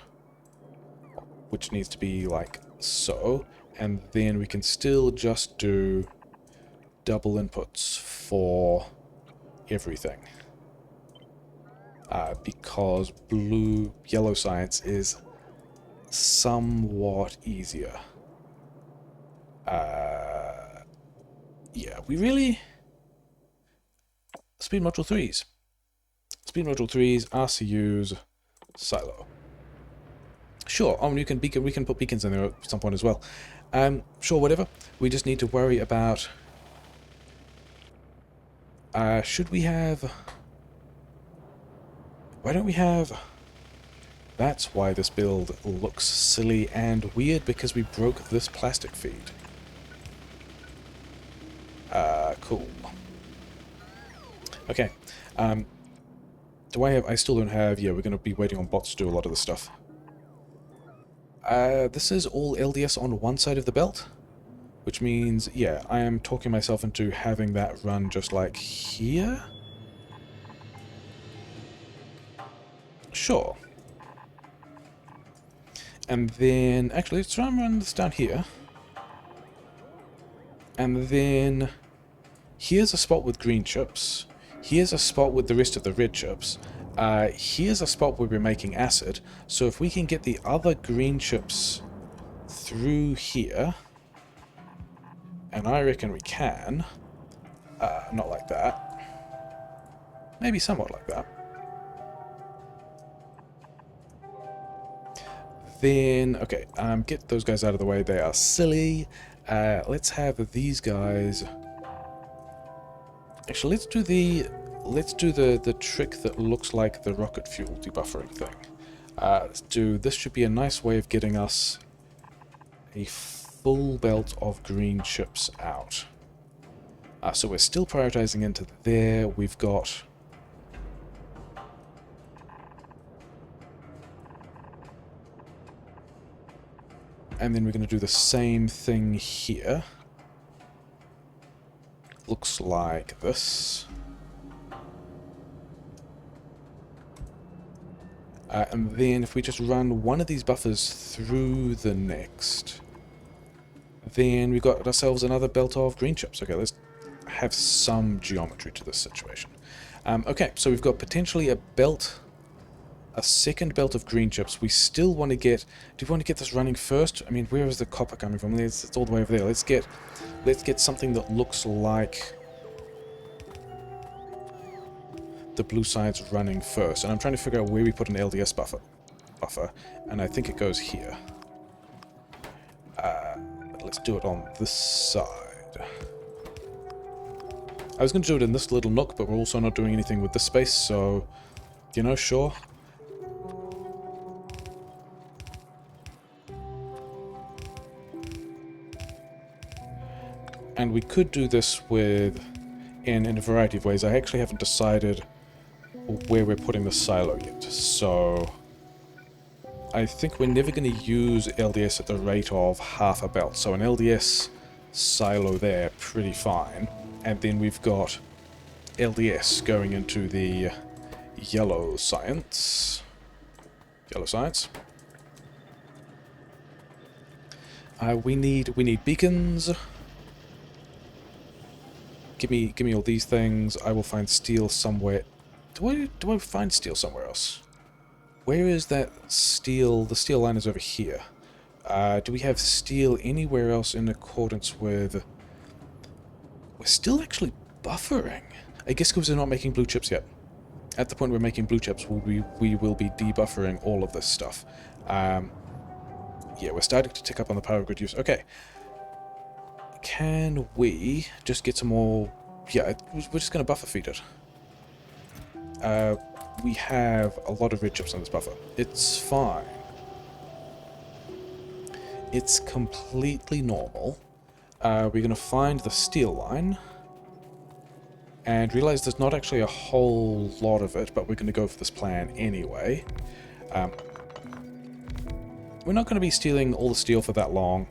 Speaker 1: which needs to be like so, and then we can still just do double inputs for everything, because yellow science is somewhat easier. Yeah, we really... Speed module 3s. Speed module 3s, RCUs, silo. Sure, we can put beacons in there at some point as well. Sure, whatever. We just need to worry about... should we have... Why don't we have... That's why this build looks silly and weird, because we broke this plastic feed. Cool. Okay. Do I still don't have... Yeah, we're going to be waiting on bots to do a lot of this stuff. This is all LDS on one side of the belt, which means, yeah, I am talking myself into having that run just like here. Sure. And then, actually, let's try and run this down here. And then, here's a spot with green chips. Here's a spot with the rest of the red chips. Here's a spot where we're making acid. So if we can get the other green chips through here, and I reckon we can, not like that, maybe somewhat like that, then, okay, get those guys out of the way, they are silly. Let's have these guys... Actually, let's do the trick that looks like the rocket fuel debuffering thing. This should be a nice way of getting us a full belt of green chips out. So we're still prioritizing into there. We've got... And then we're going to do the same thing here. Looks like this. And then if we just run one of these buffers through the next, then we've got ourselves another belt of green chips. Okay, let's have some geometry to this situation. Okay, so we've got potentially a belt, a second belt of green chips. We still want to get... Do we want to get this running first? I mean, where is the copper coming from? It's all the way over there. Let's get something that looks like the blue side's running first. And I'm trying to figure out where we put an LDS buffer, and I think it goes here. Let's do it on this side. I was going to do it in this little nook, but we're also not doing anything with this space, so, you know, sure. And we could do this in a variety of ways. I actually haven't decided where we're putting the silo yet, so I think we're never going to use LDS at the rate of half a belt. So an LDS silo there, pretty fine. And then we've got LDS going into the yellow science. Yellow science. We need beacons. Give me all these things. I will find steel somewhere. Do I find steel somewhere else? Where is that steel? The steel line is over here. Do we have steel anywhere else in accordance with... We're still actually buffering. I guess because we're not making blue chips yet. At the point we're making blue chips, we will be debuffering all of this stuff. Yeah, we're starting to tick up on the power grid use. Okay. Can we just get some more... Yeah, we're just going to buffer feed it. We have a lot of red chips on this buffer. It's fine. It's completely normal. We're going to find the steel line. And realize there's not actually a whole lot of it, but we're going to go for this plan anyway. We're not going to be stealing all the steel for that long.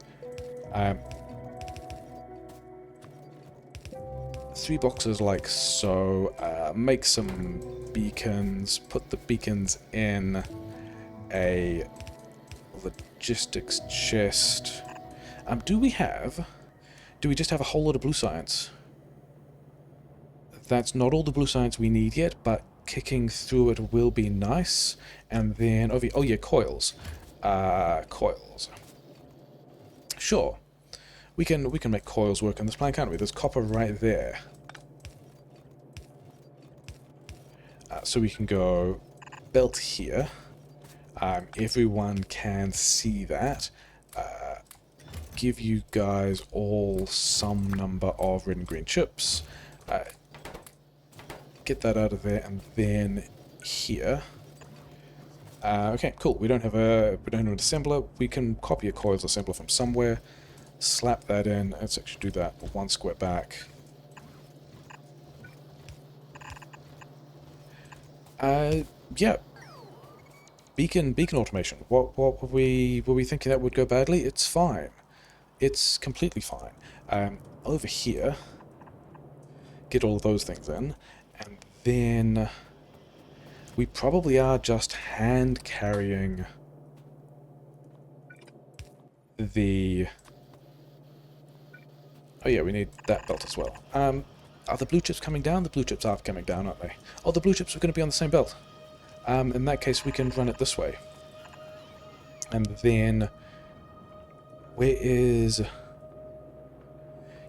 Speaker 1: 3 boxes like so. Make some beacons. Put the beacons in a logistics chest. Do we just have a whole lot of blue science? That's not all the blue science we need yet, but kicking through it will be nice. And then, oh yeah, coils. Coils. Sure. We can make coils work in this plan, can't we? There's copper right there. So we can go belt here. Everyone can see that. Give you guys all some number of red and green chips. Get that out of there, and then here. Okay, cool. We don't have an assembler. We can copy a coils assembler from somewhere. Slap that in. Let's actually do that 1 square back. Yeah. Beacon automation. What were we thinking that would go badly? It's fine. It's completely fine. Over here, get all of those things in, and then we probably are just hand carrying the... Oh yeah, we need that belt as well. Are the blue chips coming down? The blue chips are coming down, aren't they? Oh, the blue chips are going to be on the same belt. In that case, we can run it this way. And then... Where is...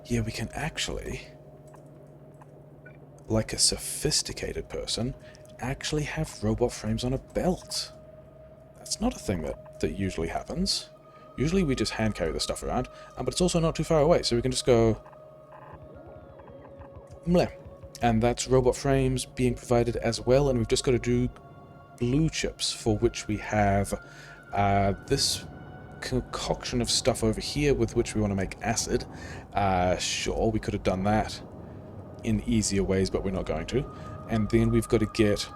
Speaker 1: Yeah, we can actually, like a sophisticated person, actually have robot frames on a belt. That's not a thing that usually happens. Usually we just hand carry the stuff around, but it's also not too far away, so we can just go... Mleh. And that's robot frames being provided as well, and we've just got to do blue chips, for which we have this concoction of stuff over here with which we want to make acid. Sure, we could have done that in easier ways, but we're not going to. And then we've got to get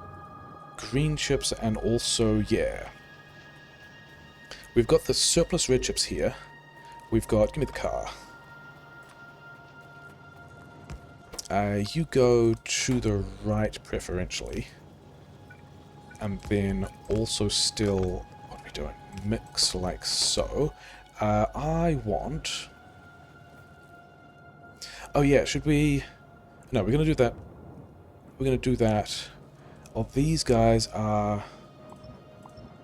Speaker 1: green chips, and also, yeah, we've got the surplus red chips here. We've got... Give me the car. You go to the right preferentially. And then also still... What are we doing? Mix like so. I want... Oh yeah, should we... No, we're going to do that. We're going to do that. Well, these guys are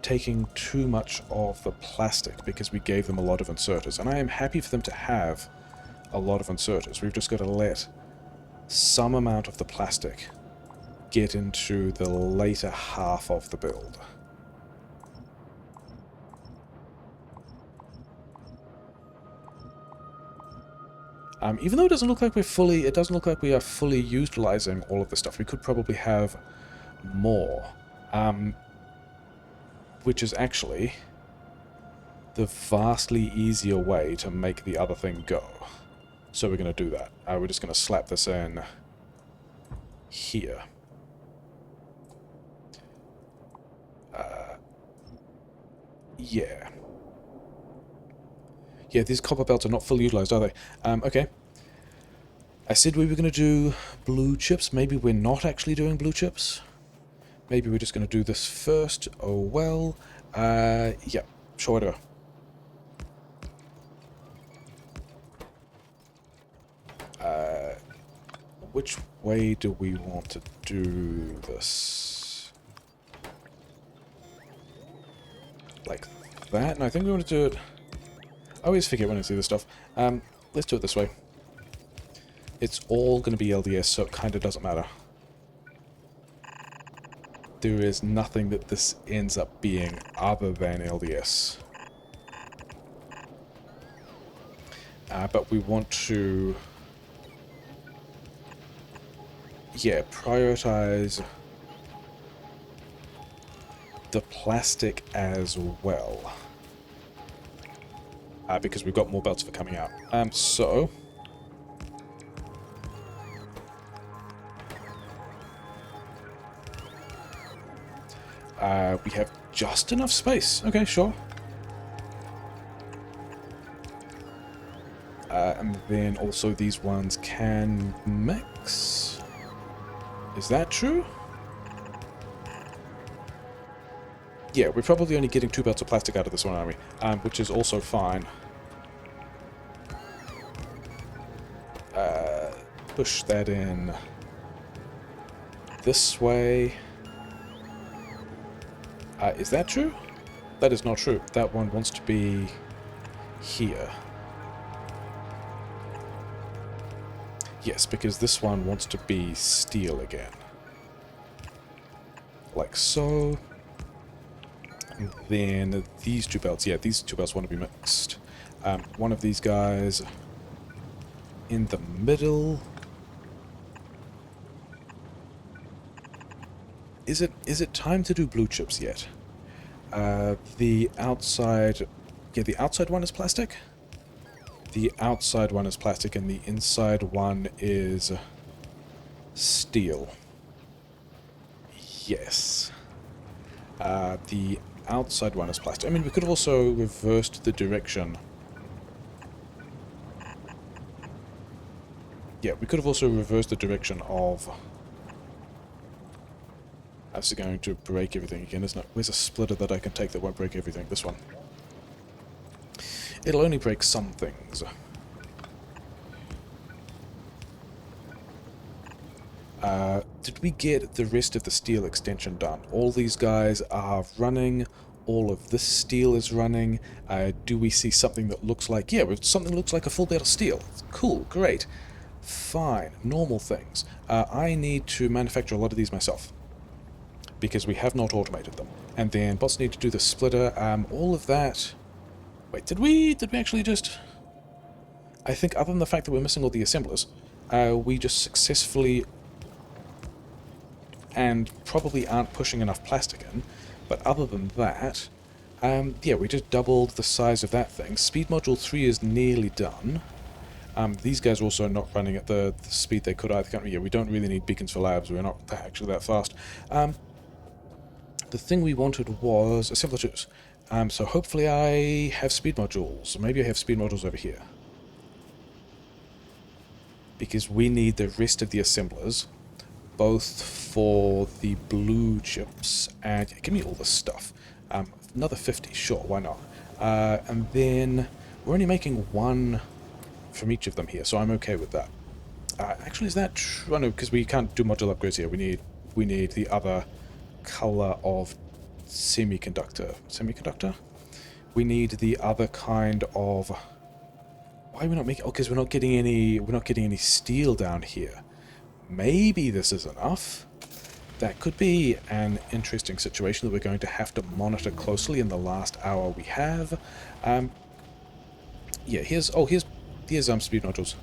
Speaker 1: taking too much of the plastic because we gave them a lot of inserters. And I am happy for them to have a lot of inserters. We've just got to let some amount of the plastic get into the later half of the build. Even though it doesn't look like we are fully utilizing all of this stuff. We could probably have more, which is actually the vastly easier way to make the other thing go. So we're going to do that. We're just going to slap this in here. Yeah. Yeah, these copper belts are not fully utilized, are they? Okay. I said we were going to do blue chips. Maybe we're not actually doing blue chips. Maybe we're just going to do this first. Oh, well. Yeah. Sure, whatever. Which way do we want to do this? Like that? No, I think we want to do it... I always forget when I see this stuff. Let's do it this way. It's all going to be LDS, so it kind of doesn't matter. There is nothing that this ends up being other than LDS. But we want to... yeah, prioritize the plastic as well. Because we've got more belts for coming out. So... we have just enough space. Okay, sure. And then also these ones can mix. Is that true? Yeah, we're probably only getting 2 belts of plastic out of this one, aren't we? Which is also fine. Push that in this way. Is that true? That is not true. That one wants to be here. Yes, because this one wants to be steel again. Like so. And then these 2 belts, yeah, these 2 belts want to be mixed. One of these guys in the middle. Is it time to do blue chips yet? The outside... yeah, the outside one is plastic. The outside one is plastic, and the inside one is steel. Yes. The outside one is plastic. I mean, we could have also reversed the direction. Yeah, we could have also reversed the direction of... that's going to break everything again, isn't it? Where's a splitter that I can take that won't break everything? This one. It'll only break some things. Did we get the rest of the steel extension done? All these guys are running. All of this steel is running. Do we see something that looks like... yeah, something that looks like a full bed of steel. Cool, great. Fine, normal things. I need to manufacture a lot of these myself, because we have not automated them. And then bots need to do the splitter. All of that... wait, did we actually just... I think other than the fact that we're missing all the assemblers, we just successfully... and probably aren't pushing enough plastic in, but other than that, yeah, we just doubled the size of that thing. Speed Module 3 is nearly done. These guys are also not running at the speed they could either, can't we? Yeah, we don't really need beacons for labs, we're not actually that fast. The thing we wanted was assembler 2s. So hopefully I have speed modules. Maybe I have speed modules over here. Because we need the rest of the assemblers, both for the blue chips and... yeah, give me all this stuff. Another 50, sure, why not? And then we're only making 1 from each of them here, so I'm okay with that. Actually, is that true? Oh, no, because we can't do module upgrades here. We need the other color of semiconductor. Semiconductor? We need the other kind of... Why are we not making... Oh, because we're not getting any steel down here. Maybe this is enough. That could be an interesting situation that we're going to have to monitor closely in the last hour we have. Yeah, here's speed nodules.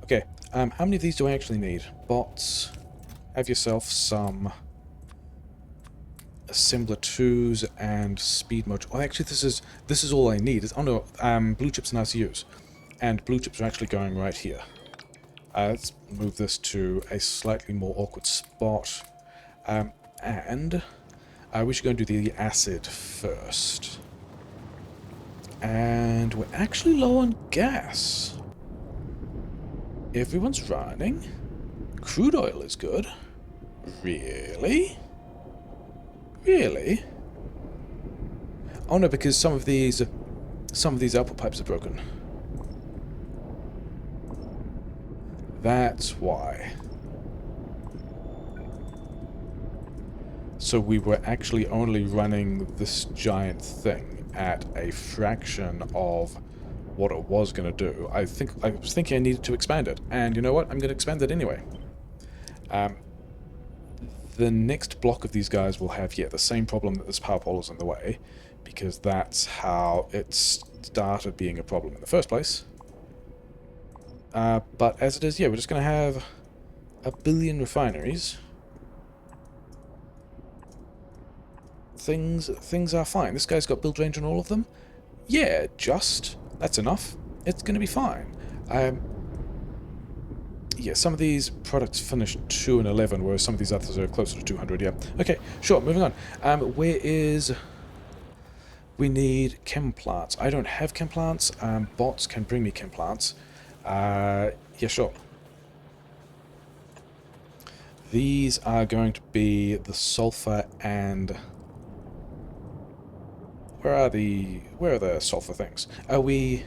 Speaker 1: Okay, how many of these do I actually need? Bots, have yourself some assembler 2s and speed module. Oh, actually, this is all I need. Oh no, blue chips and ICUs. And blue chips are actually going right here. Let's move this to a slightly more awkward spot. And we should go and do the acid first. And we're actually low on gas. Everyone's running. Crude oil is good. Really? Really? Oh no, because some of these output pipes are broken. That's why. So we were actually only running this giant thing at a fraction of what it was going to do. I was thinking I needed to expand it, and you know what? I'm going to expand it anyway. The next block of these guys will have, the same problem that this power pole is in the way, because that's how it started being a problem in the first place. But as it is, we're just going to have a billion refineries. Things are fine. This guy's got build range on all of them. Yeah, that's enough. It's going to be fine. Yeah, some of these products finish 2 and 11, whereas some of these others are closer to 200, yeah. Okay, sure, moving on. We need chem plants. I don't have chem plants. Bots can bring me chem plants. Yeah, sure. These are going to be the sulfur and... Where are the sulfur things? We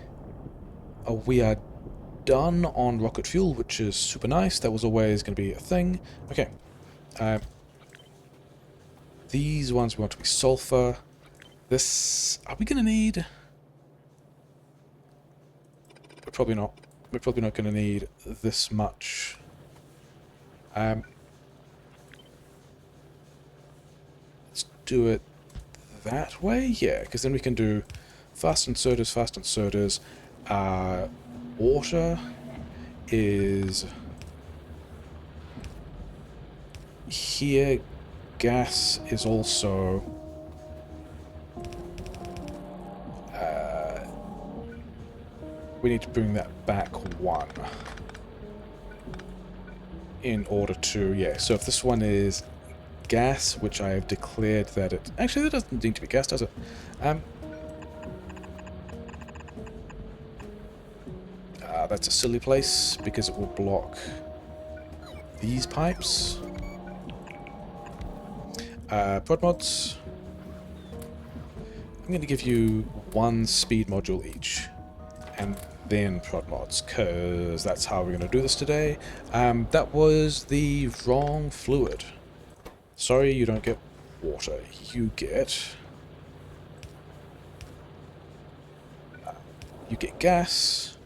Speaker 1: are done on rocket fuel, which is super nice. That was always going to be a thing. Okay. These ones we want to be sulfur. This... Are we going to need... We're probably not. We're probably not going to need this much. Let's do it that way? Yeah, because then we can do fast inserters. Water is here. Gas is also... we need to bring that back 1. In order to... so if this one is gas, which I have declared that it... Actually, that doesn't need to be gas, does it? That's a silly place, because it will block these pipes. Prod mods. I'm going to give you 1 speed module each, and then prod mods, because that's how we're going to do this today. That was the wrong fluid. Sorry, you don't get water. You get gas.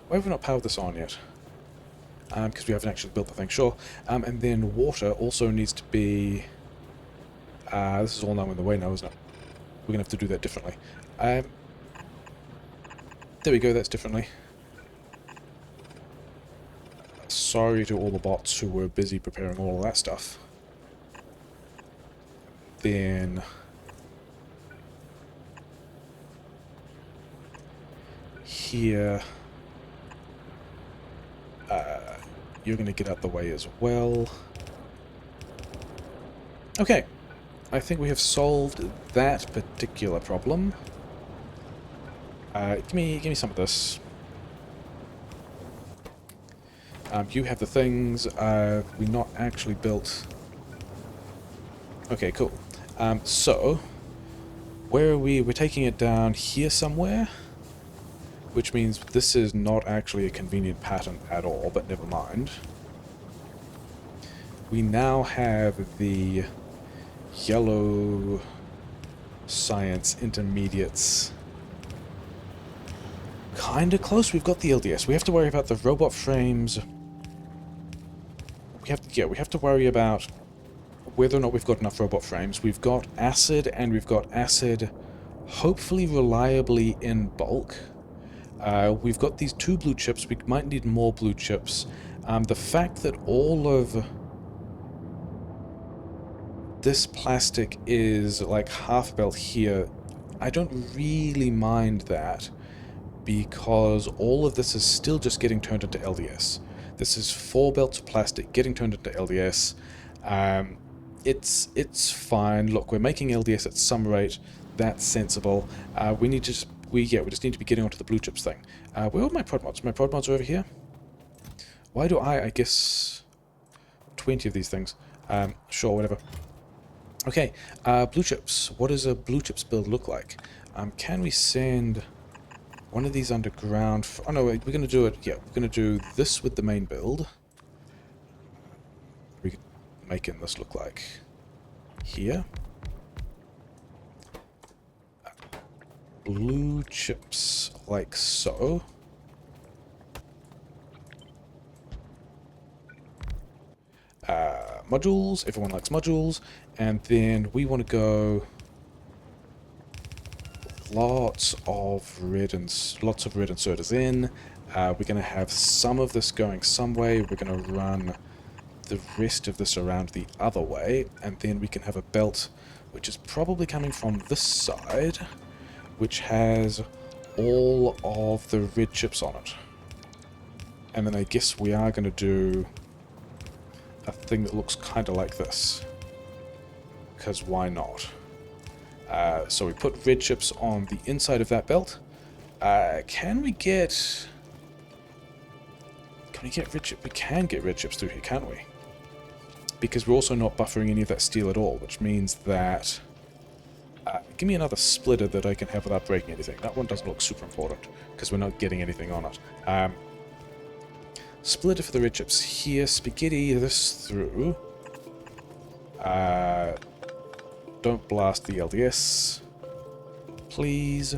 Speaker 1: Why have we not powered this on yet? Because we haven't actually built the thing, sure. And then water also needs to be... this is all now in the way now, isn't it? We're going to have to do that differently. There we go, that's differently. Sorry to all the bots who were busy preparing all of that stuff. Then... here... you're going to get out the way as well. Okay. I think we have solved that particular problem. Give me some of this. You have the things we not actually built. Okay, cool. So, where are we? We're taking it down here somewhere. which means this is not actually a convenient pattern at all, but never mind. We now have the yellow science intermediates kind of close. We've got the LDS. We have to worry about the robot frames. We have to worry about whether or not we've got enough robot frames. We've got acid, and we've got acid hopefully reliably in bulk. We've got these 2 blue chips. We might need more blue chips. The fact that all of this plastic is like half belt here, I don't really mind that, because all of this is still just getting turned into LDS. This is 4 belts of plastic getting turned into LDS. It's fine. Look, we're making LDS at some rate. That's sensible. We just need to be getting onto the blue chips thing. Where are my prod mods? My prod mods are over here. Why do I guess 20 of these things. Sure, whatever. Okay, blue chips. What does a blue chips build look like? Can we send one of these underground? Oh no, we're going to do it. Yeah, we're going to do this with the main build. We could making this look like here. Blue chips like so. Modules. Everyone likes modules. And then we want to go lots of red inserters in. We're going to have some of this going some way. We're going to run the rest of this around the other way, and then we can have a belt which is probably coming from this side, which has all of the red chips on it. And then I guess we are going to do a thing that looks kind of like this, because why not? So we put red chips on the inside of that belt. Can we get red chips? We can get red chips through here, can't we? Because we're also not buffering any of that steel at all, which means that... give me another splitter that I can have without breaking anything. That one doesn't look super important, because we're not getting anything on it. Splitter for the red chips here. Spaghetti this through. Don't blast the LDS, please.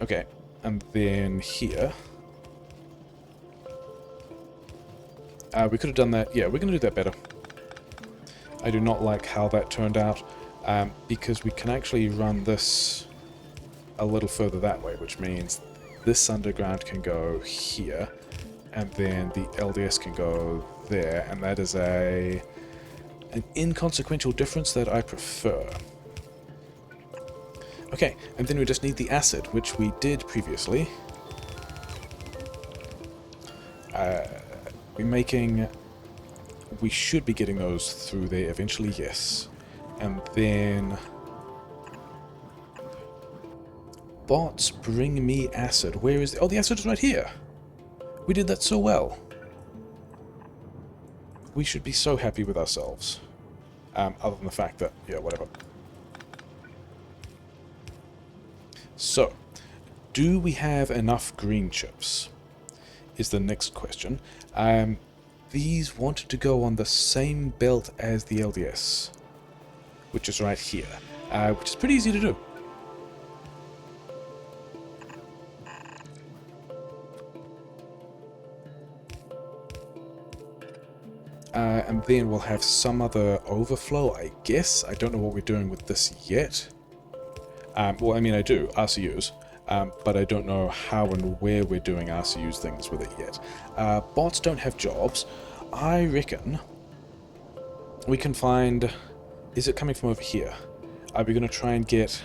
Speaker 1: Okay, and then here. We could have done that. Yeah, we're going to do that better. I do not like how that turned out, because we can actually run this a little further that way, which means this underground can go here, and then the LDS can go there, and that is an inconsequential difference that I prefer. Okay, and then we just need the acid, which we did previously. We should be getting those through there eventually, yes. And then... bots, bring me acid. Where is the... oh, the acid is right here! We did that so well. We should be so happy with ourselves. Other than the fact that... yeah, whatever. So, do we have enough green chips? Is the next question. These wanted to go on the same belt as the LDS, which is right here, which is pretty easy to do. And then we'll have some other overflow, I guess. I don't know what we're doing with this yet. Well, I mean, I do, RCUs. But I don't know how and where we're doing RCUs things with it yet. Bots don't have jobs. I reckon we can find... is it coming from over here? Are we going to try and get...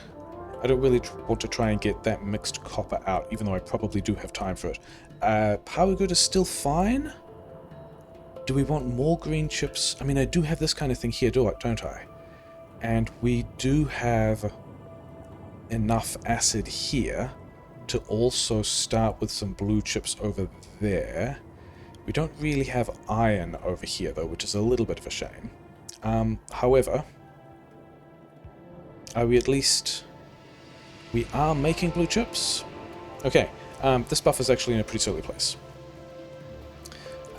Speaker 1: I don't really want to try and get that mixed copper out, even though I probably do have time for it. Power grid is still fine? Do we want more green chips? I mean, I do have this kind of thing here, don't I? And we do have enough acid here to also start with some blue chips over there. We don't really have iron over here though, which is a little bit of a shame. However, Are we at least... We are making blue chips? Okay, this buffer's actually in a pretty silly place.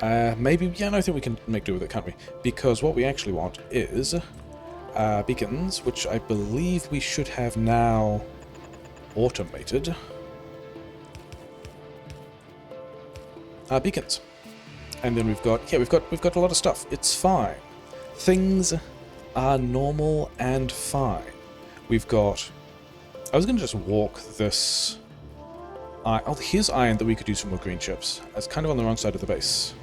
Speaker 1: Maybe, yeah, no, I think we can make do with it, can't we? Because what we actually want is beacons, which I believe we should have now automated. Beacons. And then we've got, yeah, we've got a lot of stuff. It's fine. Things are normal and fine. We've got... I was going to just walk this... oh, here's iron that we could use for more green chips. It's kind of on the wrong side of the base.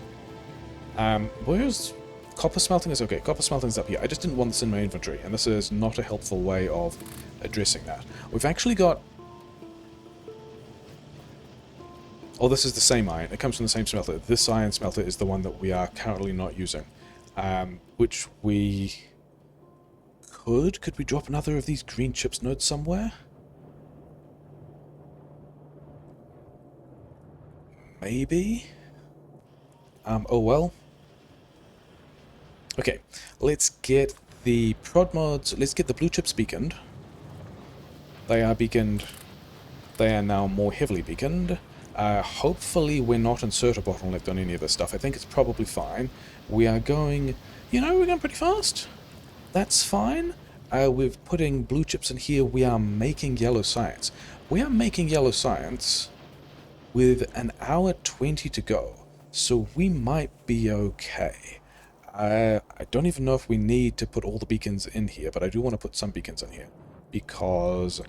Speaker 1: Where's... Copper smelting is okay. Copper smelting is up here. I just didn't want this in my inventory, and this is not a helpful way of addressing that. We've actually got... Oh, this is the same iron. It comes from the same smelter. This iron smelter is the one that we are currently not using. Which we... Could we drop another of these green chips nodes somewhere? Maybe? Oh well. Okay, let's get the prod mods, let's get the blue chips beaconed. They are beaconed, they are now more heavily beaconed. Hopefully we're not insert a bottleneck on any of this stuff. I think it's probably fine. We are going, you know, we're going pretty fast. That's fine. We're putting blue chips in here. We are making yellow science. We are making yellow science with an hour 20 to go. So we might be okay. I don't even know if we need to put all the beacons in here, but I do want to put some beacons in here. Because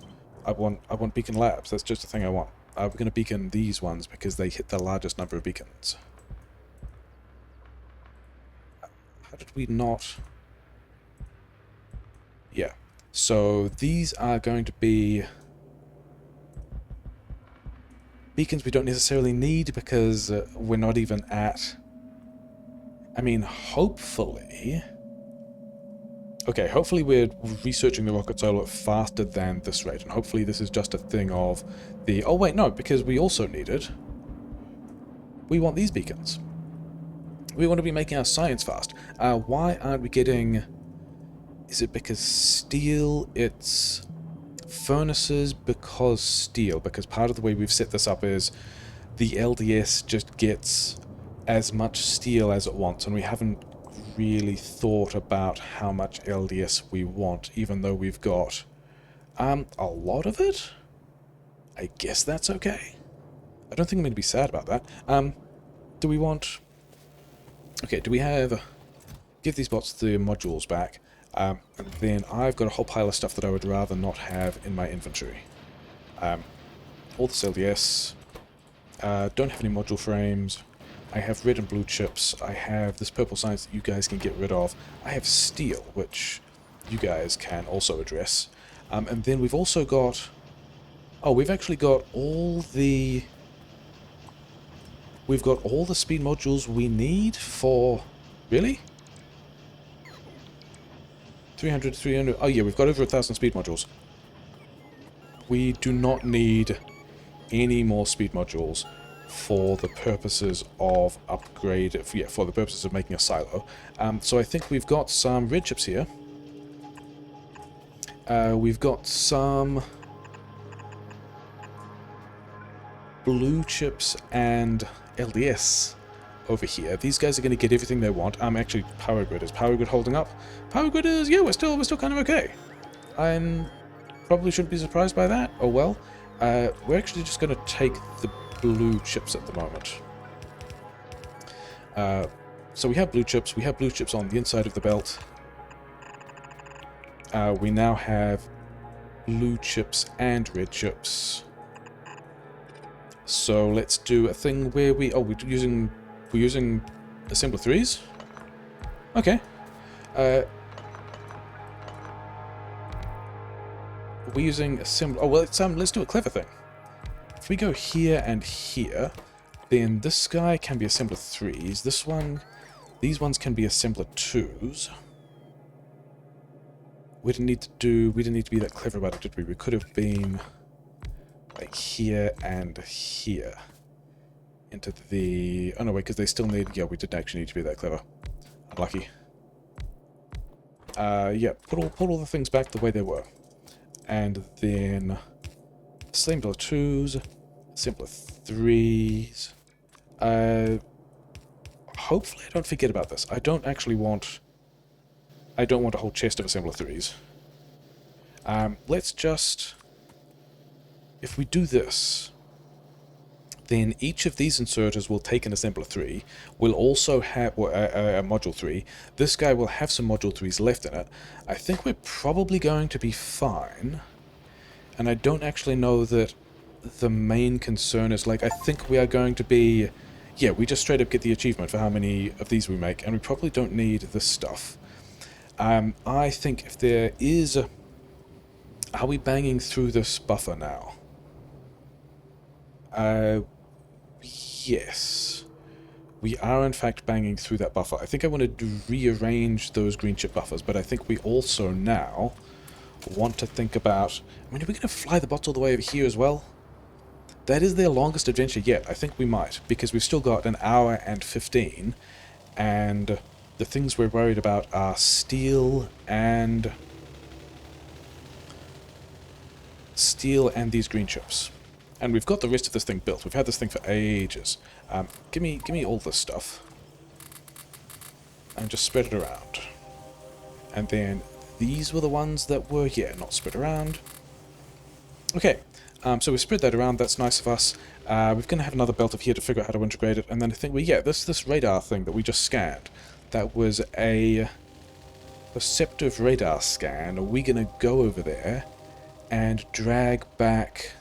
Speaker 1: I want beacon labs. That's just the thing I want. We're going to beacon these ones because they hit the largest number of beacons. How did we not... Yeah. So these are going to be beacons we don't necessarily need because we're not even at... I mean, hopefully... Okay, hopefully we're researching the rocket solo faster than this rate, and hopefully this is just a thing of the... Oh wait, no, because we also needed... We want these beacons. We want to be making our science fast. Why aren't we getting... Is it because steel? It's furnaces because steel, because part of the way we've set this up is the LDS just gets as much steel as it wants, and we haven't really thought about how much LDS we want, even though we've got a lot of it. I guess that's okay. I don't think I'm going to be sad about that. Do we want... Okay, do we have... Give these bots the modules back. And then I've got a whole pile of stuff that I would rather not have in my inventory. All this LDS. Don't have any module frames. I have red and blue chips. I have this purple science that you guys can get rid of. I have steel, which you guys can also address. And then we've also got... Oh, we've actually got all the... We've got all the speed modules we need for... Really? 300... Oh yeah, we've got over 1,000 speed modules. We do not need any more speed modules for the purposes of upgrade, for the purposes of making a silo. So I think we've got some red chips here. We've got some blue chips and LDS over here. These guys are going to get everything they want. Actually, powergrid. Is powergrid holding up? Powergrid is, yeah, we're still kind of okay. I probably shouldn't be surprised by that. Oh well. We're actually just going to take the blue chips at the moment. So we have blue chips. We have blue chips on the inside of the belt. We now have blue chips and red chips. So let's do a thing where we... Oh, we're using assembler 3s? Okay. We're using assembler... Oh, well, let's do a clever thing. If we go here and here, then this guy can be assembler 3s. This one... These ones can be assembler 2s. We didn't need to be that clever about it, did we? We could have been like here and here. Into the... Oh no, wait, because they still need... Yeah, we didn't actually need to be that clever. Unlucky. Yeah, put all the things back the way they were. and then assembler 2s, assembler 3s. Hopefully I don't forget about this. I don't want a whole chest of assembler 3s. Let's just... If we do this, then each of these inserters will take an assembler 3. We'll also have a module 3. This guy will have some module 3s left in it. I think we're probably going to be fine. And I don't actually know that the main concern is, like, I think we are going to be... Yeah, we just straight up get the achievement for how many of these we make, and we probably don't need this stuff. I think if there is... Are we banging through this buffer now? Yes. We are in fact banging through that buffer. I think I want to rearrange those green chip buffers, but I think we also now want to think about... I mean, are we going to fly the bots all the way over here as well? That is their longest adventure yet. I think we might, because we've still got an hour and 15, and the things we're worried about are steel and these green chips. And we've got the rest of this thing built. We've had this thing for ages. Give me all this stuff. And just spread it around. And then these were the ones that were, yeah, not spread around. Okay, so we spread that around. That's nice of us. We're going to have another belt of here to figure out how to integrate it. And then I think, this radar thing that we just scanned, that was a perceptive radar scan. Are we going to go over there and drag back...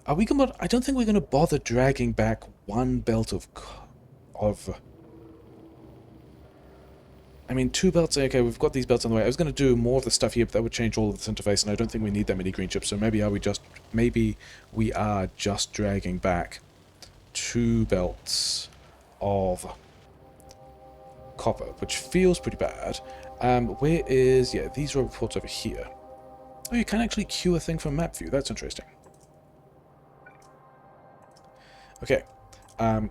Speaker 1: Are we going to... I don't think we're going to bother dragging back one belt of... I mean, 2 belts, okay, we've got these belts on the way. I was going to do more of the stuff here, but that would change all of this interface, and I don't think we need that many green chips, so maybe we are just dragging back 2 belts of copper, which feels pretty bad. Where is... Yeah, these rubber ports over here. Oh, you can actually queue a thing from map view. That's interesting. Okay,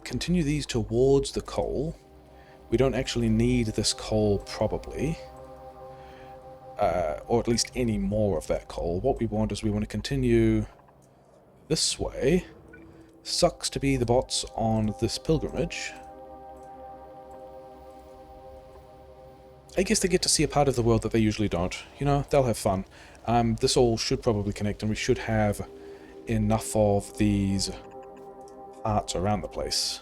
Speaker 1: continue these towards the coal. We don't actually need this coal, probably. Or at least any more of that coal. What we want is we want to continue this way. Sucks to be the bots on this pilgrimage. I guess they get to see a part of the world that they usually don't. You know, they'll have fun. This all should probably connect, and we should have enough of these arts around the place.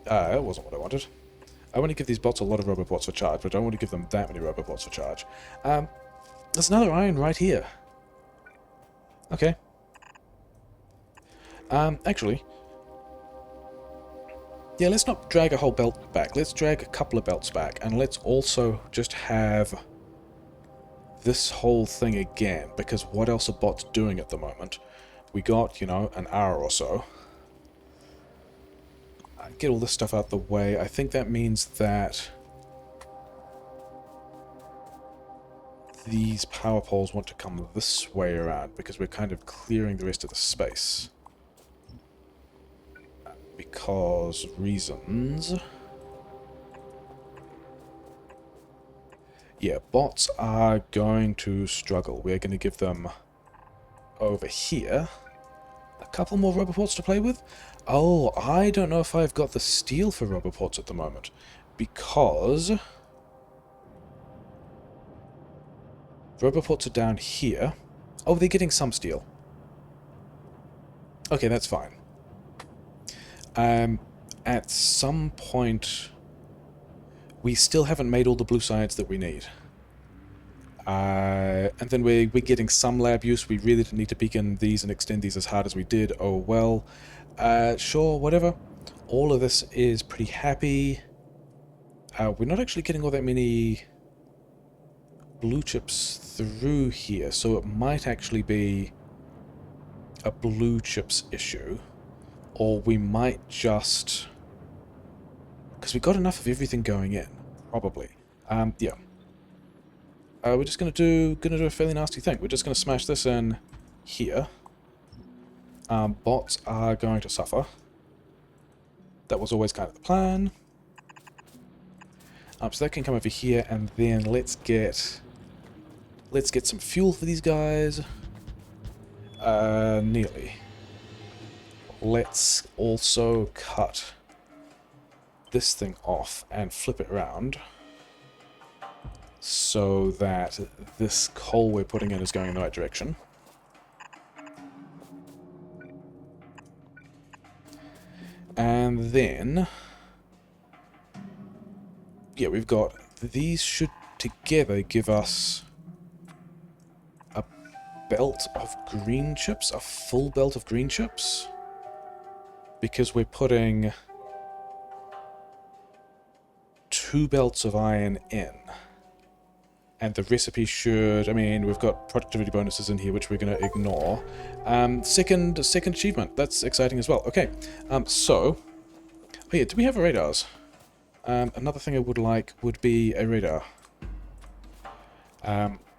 Speaker 1: That wasn't what I wanted. I want to give these bots a lot of rubber bots for charge, but I don't want to give them that many rubber bots for charge. There's another iron right here. Okay. Actually... Yeah, let's not drag a whole belt back. Let's drag a couple of belts back, and let's also just have this whole thing again, because what else are bots doing at the moment? We got, you know, an hour or so. Get all this stuff out the way. I think that means that these power poles want to come this way around, because we're kind of clearing the rest of the space. Because reasons. Yeah, bots are going to struggle. We're going to give them over here a couple more rubber ports to play with. Oh, I don't know if I've got the steel for rubber ports at the moment, because rubber ports are down here. Oh, they're getting some steel. Okay, that's fine. At some point, we still haven't made all the blue science that we need. And then we're getting some lab use. We really didn't need to beacon these and extend these as hard as we did. Oh well. Sure, whatever. All of this is pretty happy. We're not actually getting all that many blue chips through here, so it might actually be a blue chips issue. Or we might just... Because we got enough of everything going in, probably. Yeah. We're just gonna do a fairly nasty thing. We're just gonna smash this in here. Bots are going to suffer. That was always kind of the plan. So that can come over here, and then let's get Let's get some fuel for these guys. Nearly. Let's also cut this thing off and flip it around so that this coal we're putting in is going in the right direction. And then, yeah, we've got, these should together give us a belt of green chips, a full belt of green chips, because we're putting 2 belts of iron in. And the recipe should, I mean, we've got productivity bonuses in here, which we're going to ignore. Second achievement, that's exciting as well. Okay, so, oh yeah, do we have radars? Another thing I would like would be a radar.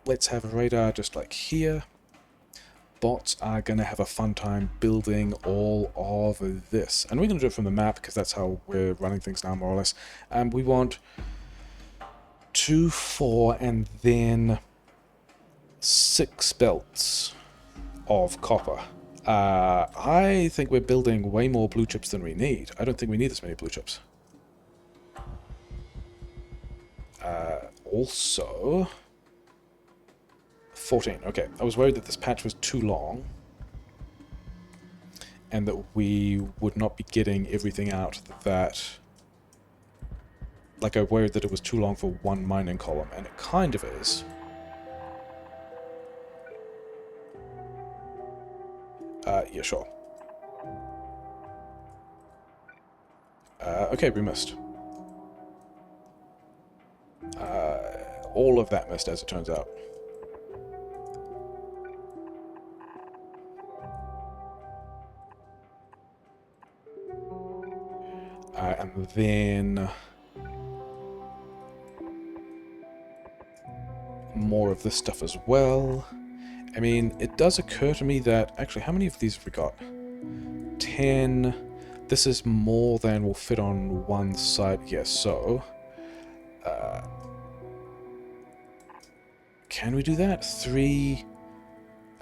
Speaker 1: Let's have a radar just like here. Bots are going to have a fun time building all of this. And we're going to do it from the map, because that's how we're running things now, more or less. We want 2, 4, and then 6 belts of copper. I think we're building way more blue chips than we need. I don't think we need this many blue chips. Also, 14. Okay, I was worried that this patch was too long and that we would not be getting everything out that... Like, I worried that it was too long for one mining column, and it kind of is. Yeah, sure. Okay, we missed. All of that missed, as it turns out. And then... more of this stuff as well. I mean, it does occur to me that... Actually, how many of these have we got? 10. This is more than will fit on one side. Yes, so... can we do that? 3,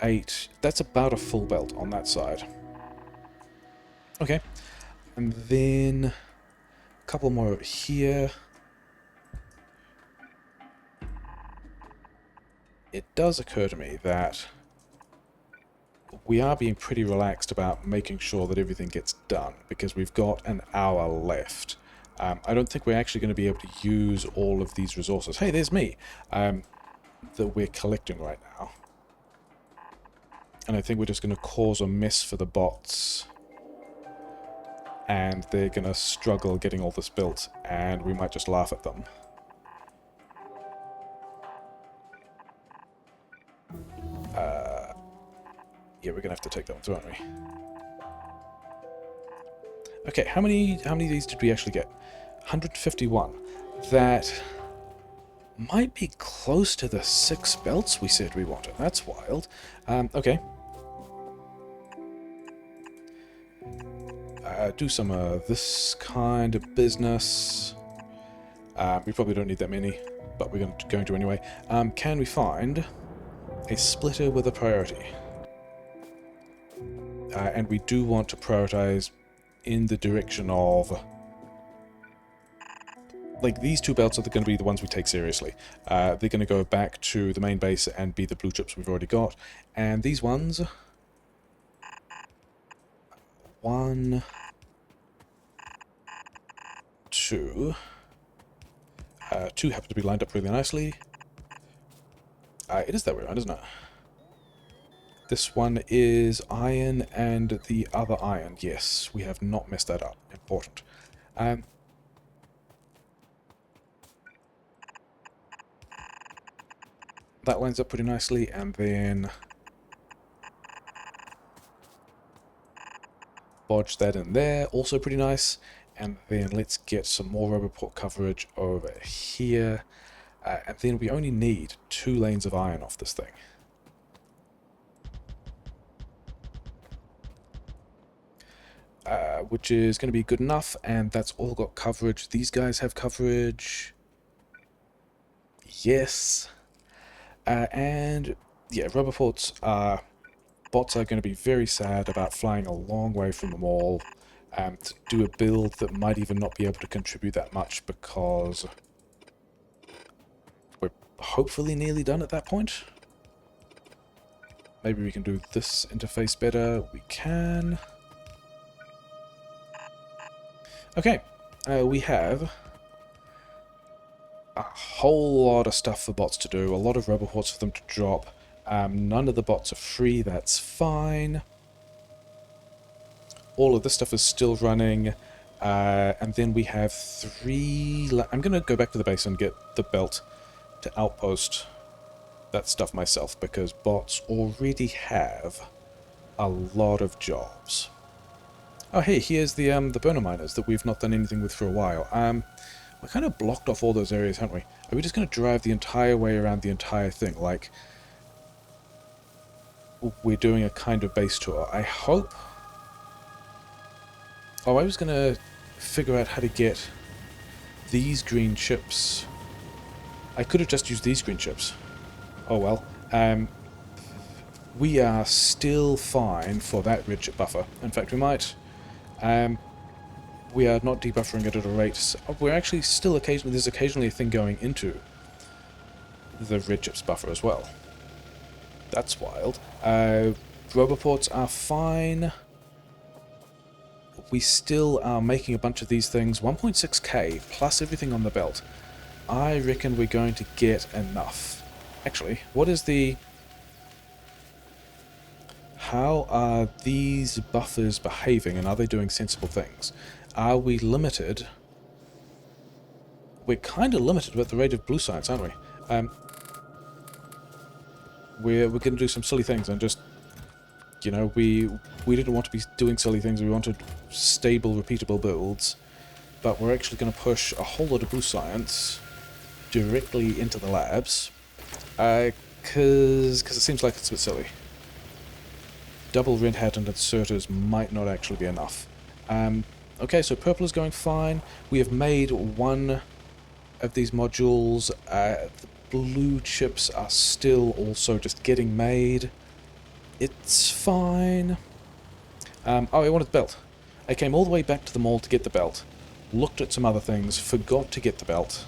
Speaker 1: 8... That's about a full belt on that side. Okay. And then... a couple more over here. It does occur to me that we are being pretty relaxed about making sure that everything gets done, because we've got an hour left. I don't think we're actually going to be able to use all of these resources. Hey, there's me! That we're collecting right now. And I think we're just going to cause a mess for the bots. And they're going to struggle getting all this built, and we might just laugh at them. Yeah, we're gonna have to take that one through, aren't we? Okay, how many of these did we actually get? 151. That might be close to the 6 belts we said we wanted. That's wild. Okay. Do some of this kind of business. We probably don't need that many, but we're going to anyway. Can we find a splitter with a priority? And we do want to prioritize in the direction of... Like, these 2 belts are going to be the ones we take seriously. They're going to go back to the main base and be the blue chips we've already got. And these ones... 1... 2... 2 happen to be lined up really nicely. It is that way around, isn't it? This one is iron and the other iron. Yes, we have not messed that up. Important. That lines up pretty nicely, and then bodge that in there, also pretty nice. And then let's get some more Roboport coverage over here. And then we only need 2 lanes of iron off this thing. Which is going to be good enough, and that's all got coverage. These guys have coverage. Yes. And yeah, bots are going to be very sad about flying a long way from the mall to do a build that might even not be able to contribute that much because we're hopefully nearly done at that point. Maybe we can do this interface better. We can. Okay, we have a whole lot of stuff for bots to do, a lot of roboports for them to drop. None of the bots are free, that's fine. All of this stuff is still running. And then we have I'm going to go back to the base and get the belt to outpost that stuff myself, because bots already have a lot of jobs. Oh hey, here's the burner miners that we've not done anything with for a while. We kind of blocked off all those areas, haven't we? Are we just going to drive the entire way around the entire thing, like we're doing a kind of base tour? I hope... Oh, I was going to figure out how to get these green chips. I could have just used these green chips. Oh well. We are still fine for that red chip buffer. In fact, we might... we are not debuffering it at a rate. So we're actually still occasionally... There's occasionally a thing going into the red chips buffer as well. That's wild. Roboports are fine. We still are making a bunch of these things. 1.6k plus everything on the belt. I reckon we're going to get enough. Actually, what is the... How are these buffers behaving, and are they doing sensible things? Are we limited? We're kind of limited at the rate of blue science, aren't we? We're going to do some silly things and just... You know, we didn't want to be doing silly things, we wanted stable, repeatable builds, but we're actually going to push a whole lot of blue science directly into the labs, because it seems like it's a bit silly. Double red hat and inserters might not actually be enough. Okay, so purple is going fine. We have made one of these modules. The blue chips are still also just getting made. It's fine. Oh, I wanted the belt. I came all the way back to the mall to get the belt. Looked at some other things, forgot to get the belt.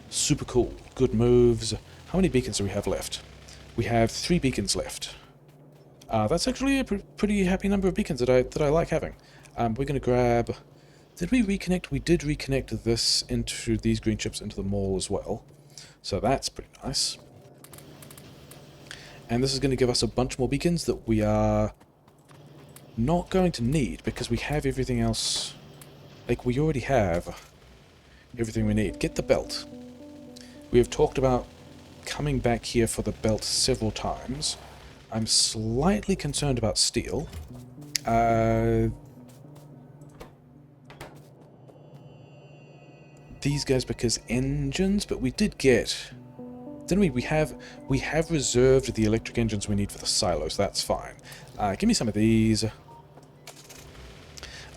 Speaker 1: Super cool. Good moves. How many beacons do we have left? We have 3 beacons left. That's actually a pretty happy number of beacons that I like having. We're going to grab... Did we reconnect? We did reconnect this into these green chips into the mall as well. So that's pretty nice. And this is going to give us a bunch more beacons that we are not going to need, because we have everything else. Like, we already have everything we need. Get the belt. We have talked about coming back here for the belt several times. I'm slightly concerned about steel. These guys because engines, but we did get... Didn't we? We have reserved the electric engines we need for the silos. That's fine. Give me some of these.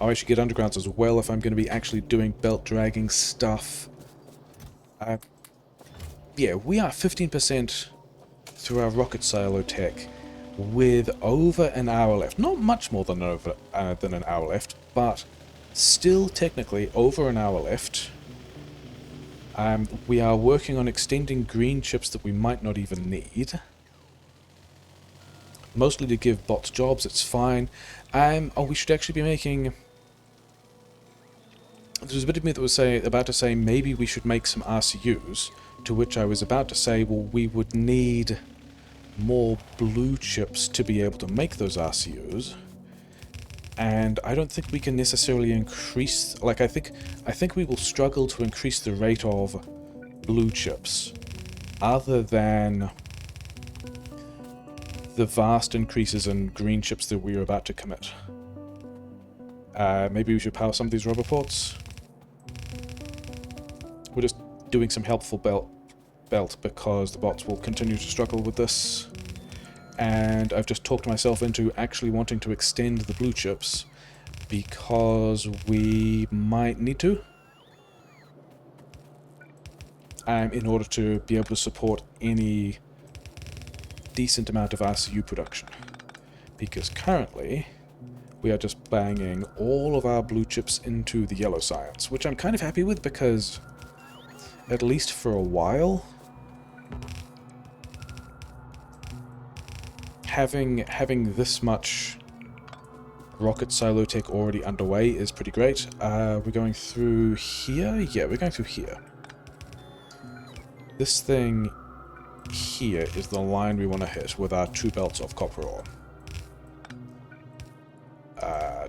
Speaker 1: I should get undergrounds as well if I'm going to be actually doing belt dragging stuff. Yeah, we are 15% through our rocket silo tech with over an hour left. Not much more than an hour left, but still technically over an hour left. We are working on extending green chips that we might not even need. Mostly to give bots jobs, it's fine. Oh, we should actually be making... There was a bit of me that was about to say maybe we should make some RCUs, to which I was about to say, well, we would need more blue chips to be able to make those RCUs. And I don't think we can necessarily increase... Like, I think we will struggle to increase the rate of blue chips, other than the vast increases in green chips that we are about to commit. Maybe we should power some of these roboports. We're just doing some helpful belt because the bots will continue to struggle with this. And I've just talked myself into actually wanting to extend the blue chips because we might need to, in order to be able to support any decent amount of RCU production. Because currently, we are just banging all of our blue chips into the yellow science, which I'm kind of happy with because, at least for a while, having this much rocket silo tech already underway is pretty great. We're going through here? Yeah, we're going through here. This thing here is the line we want to hit with our 2 belts of copper ore.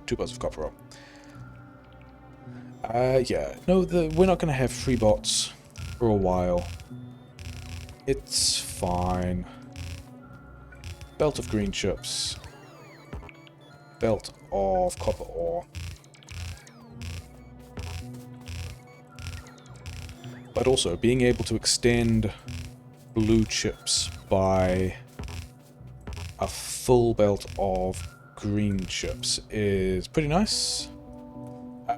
Speaker 1: 2 belts of copper ore. Yeah, no, we're not going to have free bots for a while. It's fine. Belt of green chips. Belt of copper ore. But also, being able to extend blue chips by a full belt of green chips is pretty nice.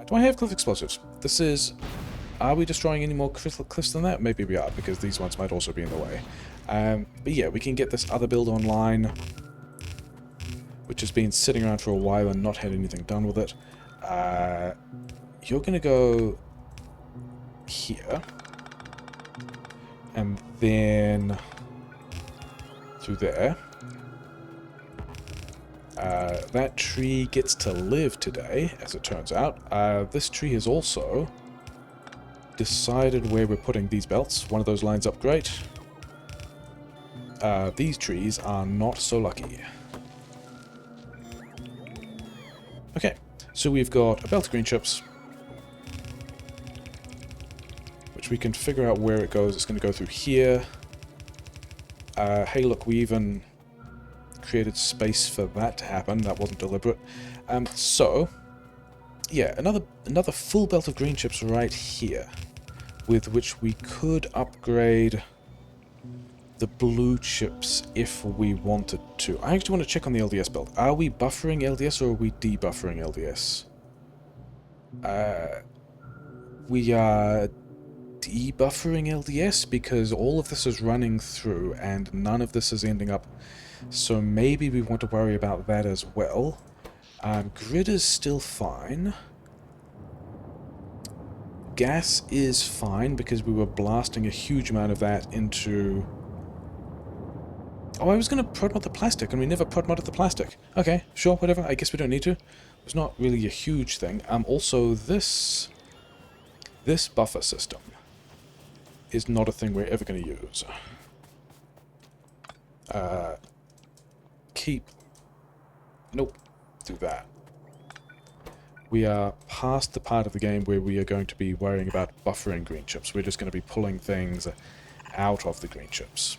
Speaker 1: Do I have cliff explosives? This is... Are we destroying any more cliffs than that? Maybe we are, because these ones might also be in the way. But yeah, we can get this other build online, which has been sitting around for a while and not had anything done with it. You're going to go here, and then through there. That tree gets to live today, as it turns out. This tree has also decided where we're putting these belts. One of those lines up great. These trees are not so lucky. Okay, so we've got a belt of green chips, which we can figure out where it goes. It's going to go through here. Hey, look, we even created space for that to happen. That wasn't deliberate. So, yeah, another full belt of green chips right here, with which we could upgrade the blue chips if we wanted to. I actually want to check on the LDS build. Are we buffering LDS or are we debuffering LDS? We are debuffering LDS because all of this is running through and none of this is ending up. So maybe we want to worry about that as well. Grid is still fine. Gas is fine because we were blasting a huge amount of that into... Oh, I was going to prod mod the plastic, and we never prod modded the plastic. Okay, sure, whatever. I guess we don't need to. It's not really a huge thing. Also, this buffer system is not a thing we're ever going to use. Keep. Nope. Do that. We are past the part of the game where we are going to be worrying about buffering green chips. We're just going to be pulling things out of the green chips.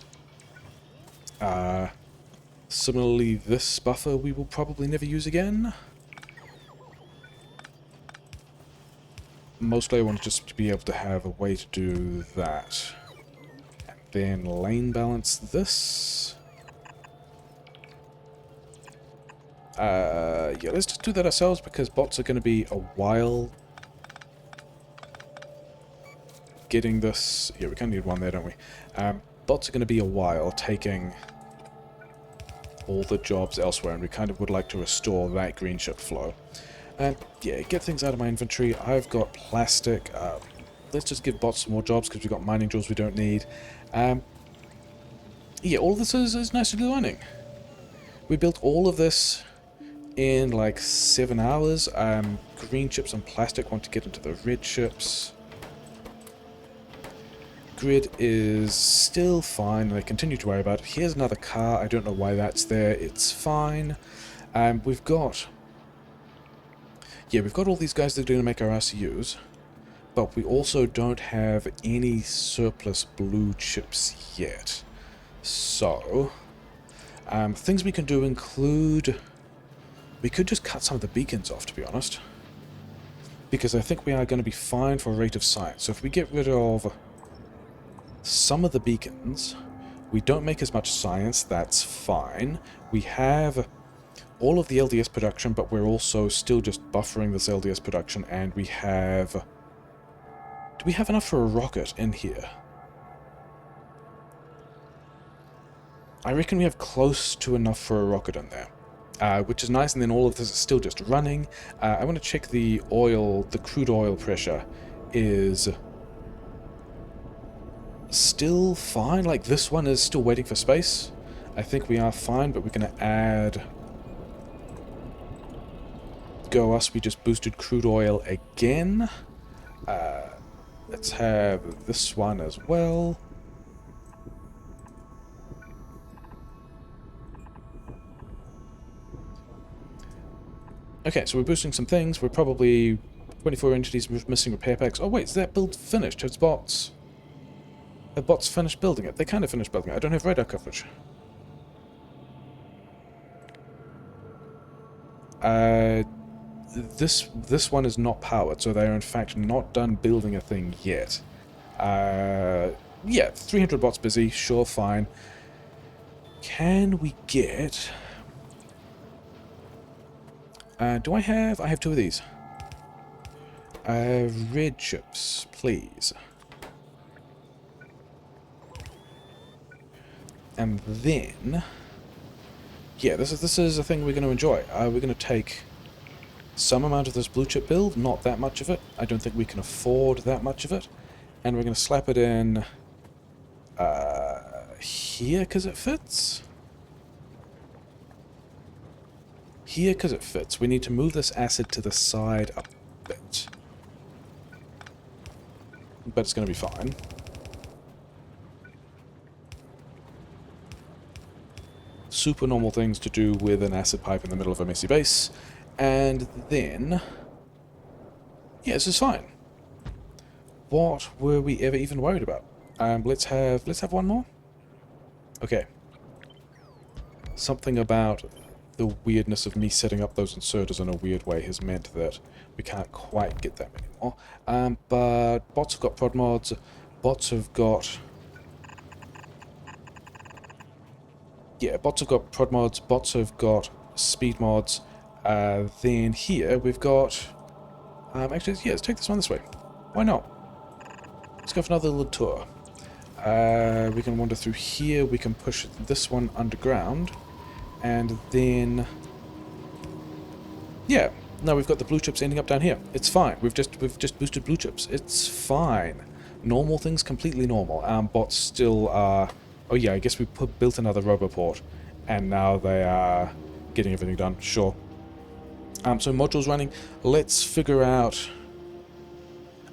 Speaker 1: Similarly, this buffer we will probably never use again. Mostly I want just to be able to have a way to do that. And then lane balance this. Yeah, let's just do that ourselves because bots are going to be a while getting this. Yeah, we kind of need one there, don't we? Bots are going to be a while taking all the jobs elsewhere, and we kind of would like to restore that green chip flow. And yeah, get things out of my inventory. I've got plastic. Let's just give bots some more jobs because we've got mining jewels we don't need. Yeah, all of this is nicely learning. We built all of this in like 7 hours. Green chips and plastic want to get into the red chips. Grid is still fine. I continue to worry about it. Here's another car. I don't know why that's there. It's fine. We've got all these guys that are going to make our RCUs, but we also don't have any surplus blue chips yet. So, things we can do include... We could just cut some of the beacons off, to be honest. Because I think we are going to be fine for rate of science. So if we get rid of some of the beacons, we don't make as much science, that's fine. We have all of the LDS production, but we're also still just buffering this LDS production, and we have... Do we have enough for a rocket in here? I reckon we have close to enough for a rocket in there. Which is nice, and then all of this is still just running. I want to check the oil, the crude oil pressure is still fine. Like, this one is still waiting for space. I think we are fine, but we're going to add... Go us, we just boosted crude oil again. Let's have this one as well. Okay, so we're boosting some things. We're probably 24 entities missing repair packs. Oh wait, is that build finished? Have bots finished building it? They kind of finished building it. I don't have radar coverage. This one is not powered, so they are in fact not done building a thing yet. Yeah, 300 bots busy, sure, fine. Can we get... do I have two of these. Red chips, please. And then... Yeah, this is a thing we're going to enjoy. We're going to take some amount of this blue chip build, not that much of it. I don't think we can afford that much of it. And we're going to slap it in here because it fits. Here because it fits. We need to move this acid to the side a bit. But it's going to be fine. Super normal things to do with an acid pipe in the middle of a messy base. And then... Yeah, this is fine. What were we ever even worried about? Let's have one more. Okay. Something about the weirdness of me setting up those inserters in a weird way has meant that we can't quite get that many more. But bots have got prod mods. Bots have got... Yeah, bots have got prod mods. Bots have got speed mods. Then here we've got... actually, yeah, let's take this one this way. Why not? Let's go for another little tour. We can wander through here. We can push this one underground. And then... Yeah, now we've got the blue chips ending up down here. It's fine. We've just boosted blue chips. It's fine. Normal things, completely normal. Bots still are... Oh yeah, I guess we built another roboport. And now they are getting everything done. Sure. So modules running. Let's figure out...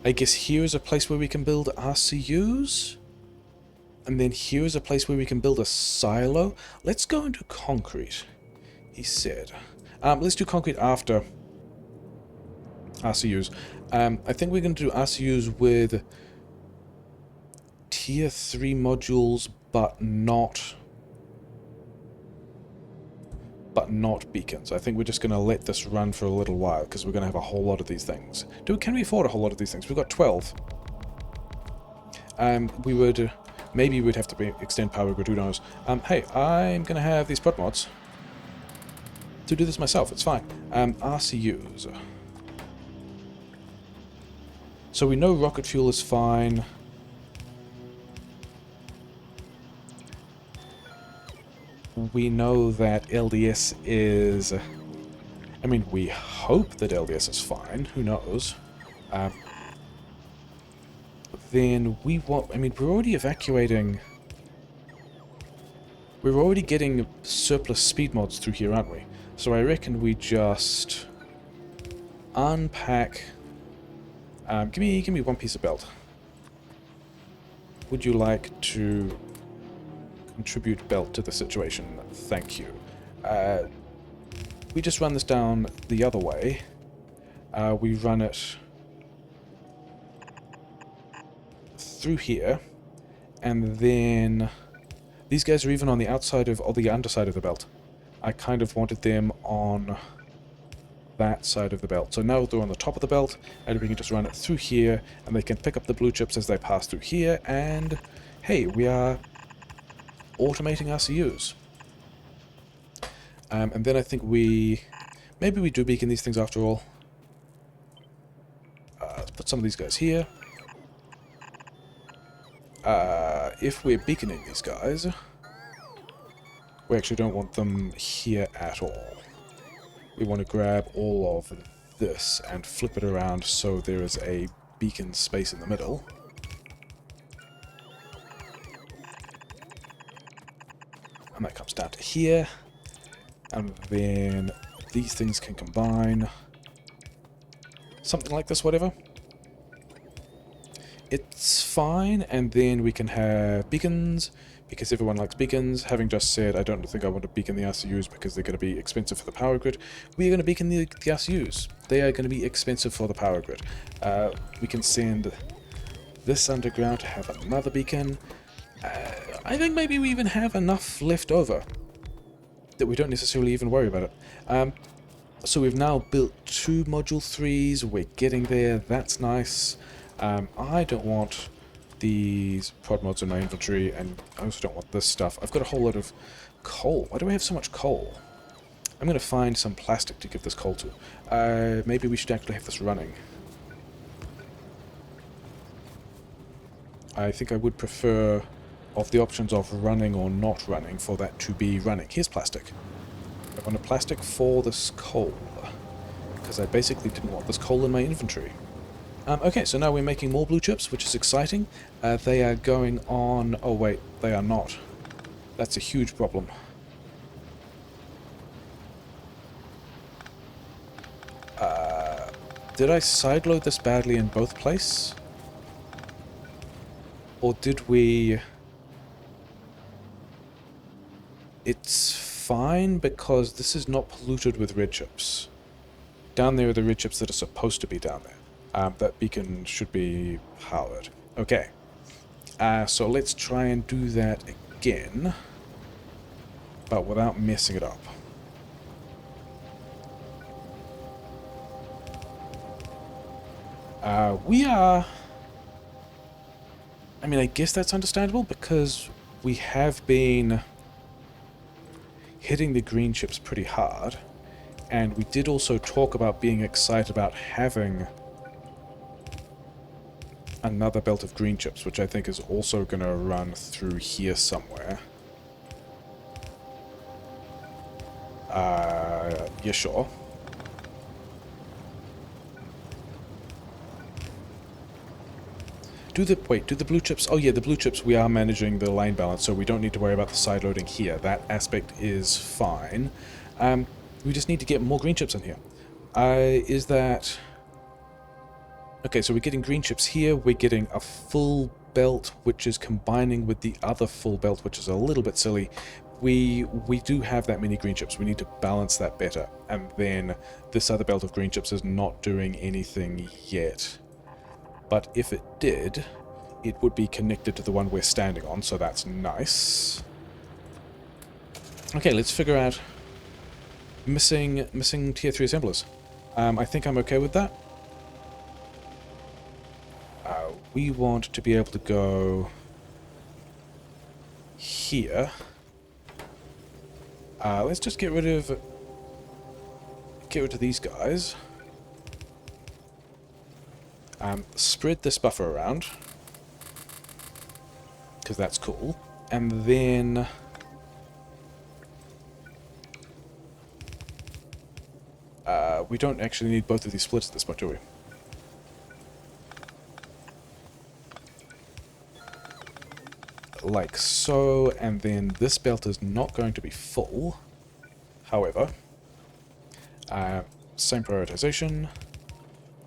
Speaker 1: I guess here is a place where we can build RCUs. And then here is a place where we can build a silo. Let's go into concrete, he said. Let's do concrete after RCUs. I think we're going to do RCUs with tier 3 modules, but not beacons. I think we're just going to let this run for a little while, because we're going to have a whole lot of these things. Can we afford a whole lot of these things? We've got 12. We would... Maybe we'd have to extend powergrid, who knows. Hey, I'm going to have these prod mods to do this myself, it's fine. RCUs. So we know rocket fuel is fine. We know that LDS is... I mean, we hope that LDS is fine, who knows. Then we want... I mean, we're already evacuating... We're already getting surplus speed mods through here, aren't we? So I reckon we just... unpack... give me one piece of belt. Would you like to contribute belt to the situation? Thank you. We just run this down the other way. We run it... through here, and then these guys are even on the outside of, or the underside of the belt. I kind of wanted them on that side of the belt. So now they're on the top of the belt, and we can just run it through here, and they can pick up the blue chips as they pass through here, and hey, we are automating RCUs. And then I think maybe we do beacon these things after all. Let's put some of these guys here. If we're beaconing these guys, We actually don't want them here at all. We want to grab all of this and flip it around so there is a beacon space in the middle. And that comes down to here. And then these things can combine. Something like this, whatever. It's fine, and then we can have beacons, because everyone likes beacons. Having just said, I don't think I want to beacon the RCUs because they're going to be expensive for the power grid. We are going to beacon the RCUs. They are going to be expensive for the power grid. We can send this underground to have another beacon. I think maybe we even have enough left over that we don't necessarily even worry about it. So we've now built 2 module 3s. We're getting there. That's nice. I don't want these prod mods in my inventory, and I also don't want this stuff. I've got a whole lot of coal. Why do I have so much coal? I'm going to find some plastic to give this coal to. Maybe we should actually have this running. I think I would prefer, of the options of running or not running, for that to be running. Here's plastic. I want a plastic for this coal, because I basically didn't want this coal in my inventory. Okay, so now we're making more blue chips, which is exciting. They are going on... Oh wait, they are not. That's a huge problem. Did I sideload this badly in both places? Or did we... It's fine because this is not polluted with red chips. Down there are the red chips that are supposed to be down there. That beacon should be powered. Okay. So let's try and do that again, but without messing it up. We are... I mean, I guess that's understandable because we have been hitting the green chips pretty hard, and we did also talk about being excited about having another belt of green chips, which I think is also going to run through here somewhere. Yeah, sure. Do the blue chips... Oh yeah, the blue chips, we are managing the line balance, so we don't need to worry about the side loading here. That aspect is fine. We just need to get more green chips in here. Is that... Okay, so we're getting green chips here, we're getting a full belt, which is combining with the other full belt, which is a little bit silly. We do have that many green chips, we need to balance that better. And then this other belt of green chips is not doing anything yet. But if it did, it would be connected to the one we're standing on, so that's nice. Okay, let's figure out missing tier 3 assemblers. I think I'm okay with that. We want to be able to go here. Let's just get rid of these guys. Spread this buffer around, because that's cool. And then we don't actually need both of these splits at this point, do we? Like so, and then this belt is not going to be full. However, same prioritization.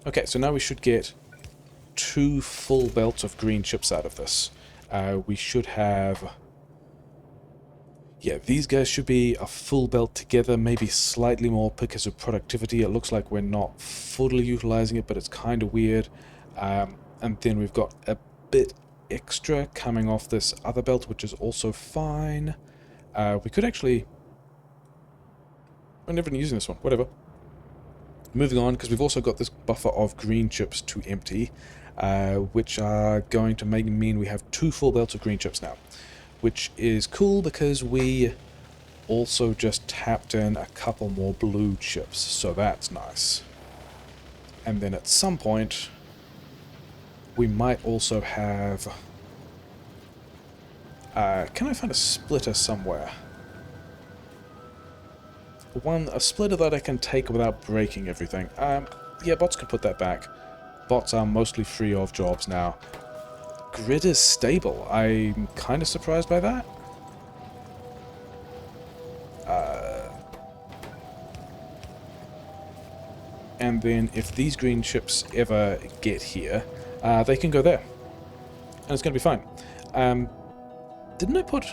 Speaker 1: Okay, so now we should get 2 full belts of green chips out of this. We should have... Yeah, these guys should be a full belt together, maybe slightly more because of productivity. It looks like we're not fully utilizing it, but it's kind of weird. And then we've got a bit extra coming off this other belt, which is also fine. We could actually... I'm never using this one, whatever. Moving on, because we've also got this buffer of green chips to empty, which are going to mean we have 2 full belts of green chips now, which is cool because we also just tapped in a couple more blue chips, so that's nice. And then at some point, we might also have... can I find a splitter somewhere? a splitter that I can take without breaking everything. Yeah, bots can put that back. Bots are mostly free of jobs now. Grid is stable. I'm kind of surprised by that. And then if these green ships ever get here, they can go there. And it's going to be fine. Didn't I put...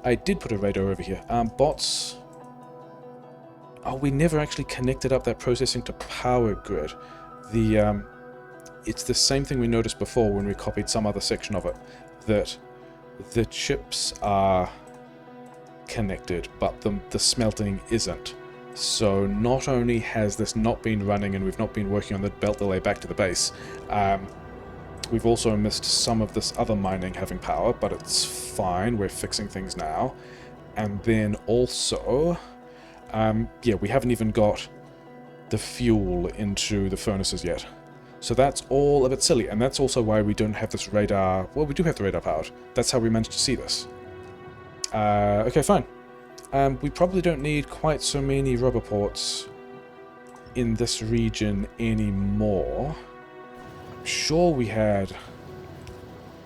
Speaker 1: I did put a radar over here. Bots... Oh, we never actually connected up that processing to power grid. It's the same thing we noticed before when we copied some other section of it. That the chips are connected, but the smelting isn't. So not only has this not been running and we've not been working on the belt delay back to the base, we've also missed some of this other mining having power, but it's fine, we're fixing things now. And then also, yeah, we haven't even got the fuel into the furnaces yet. So that's all a bit silly, and that's also why we don't have this radar... Well, we do have the radar powered. That's how we managed to see this. Okay, fine. We probably don't need quite so many rubber ports in this region anymore. I'm sure we had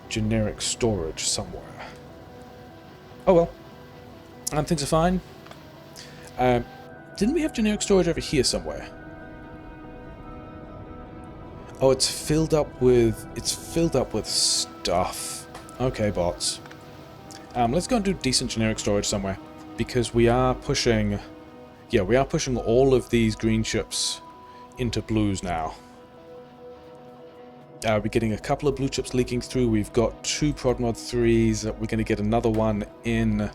Speaker 1: generic storage somewhere. Oh well. Things are fine. Didn't we have generic storage over here somewhere? Oh, it's filled up with stuff. Okay, bots. Let's go and do decent generic storage somewhere, because we are pushing... Yeah, we are pushing all of these green ships into blues now. We're getting a couple of blue chips leaking through. We've got 2 Prodmod 3s. We're going to get another one in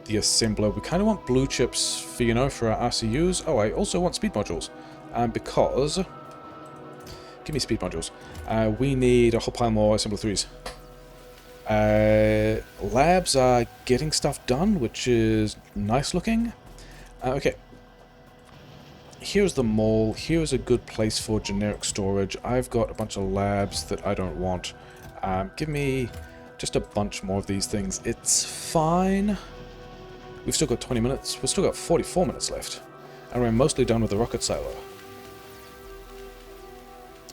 Speaker 1: the assembler. We kind of want blue chips for, you know, for our RCUs. Oh, I also want speed modules. Because... Give me speed modules. We need a whole pile more assembler 3s. Labs are getting stuff done, which is nice looking. Okay. Here's the mall. Here's a good place for generic storage. I've got a bunch of labs that I don't want. Give me just a bunch more of these things. It's fine. We've still got 20 minutes. We've still got 44 minutes left. And we're mostly done with the rocket silo.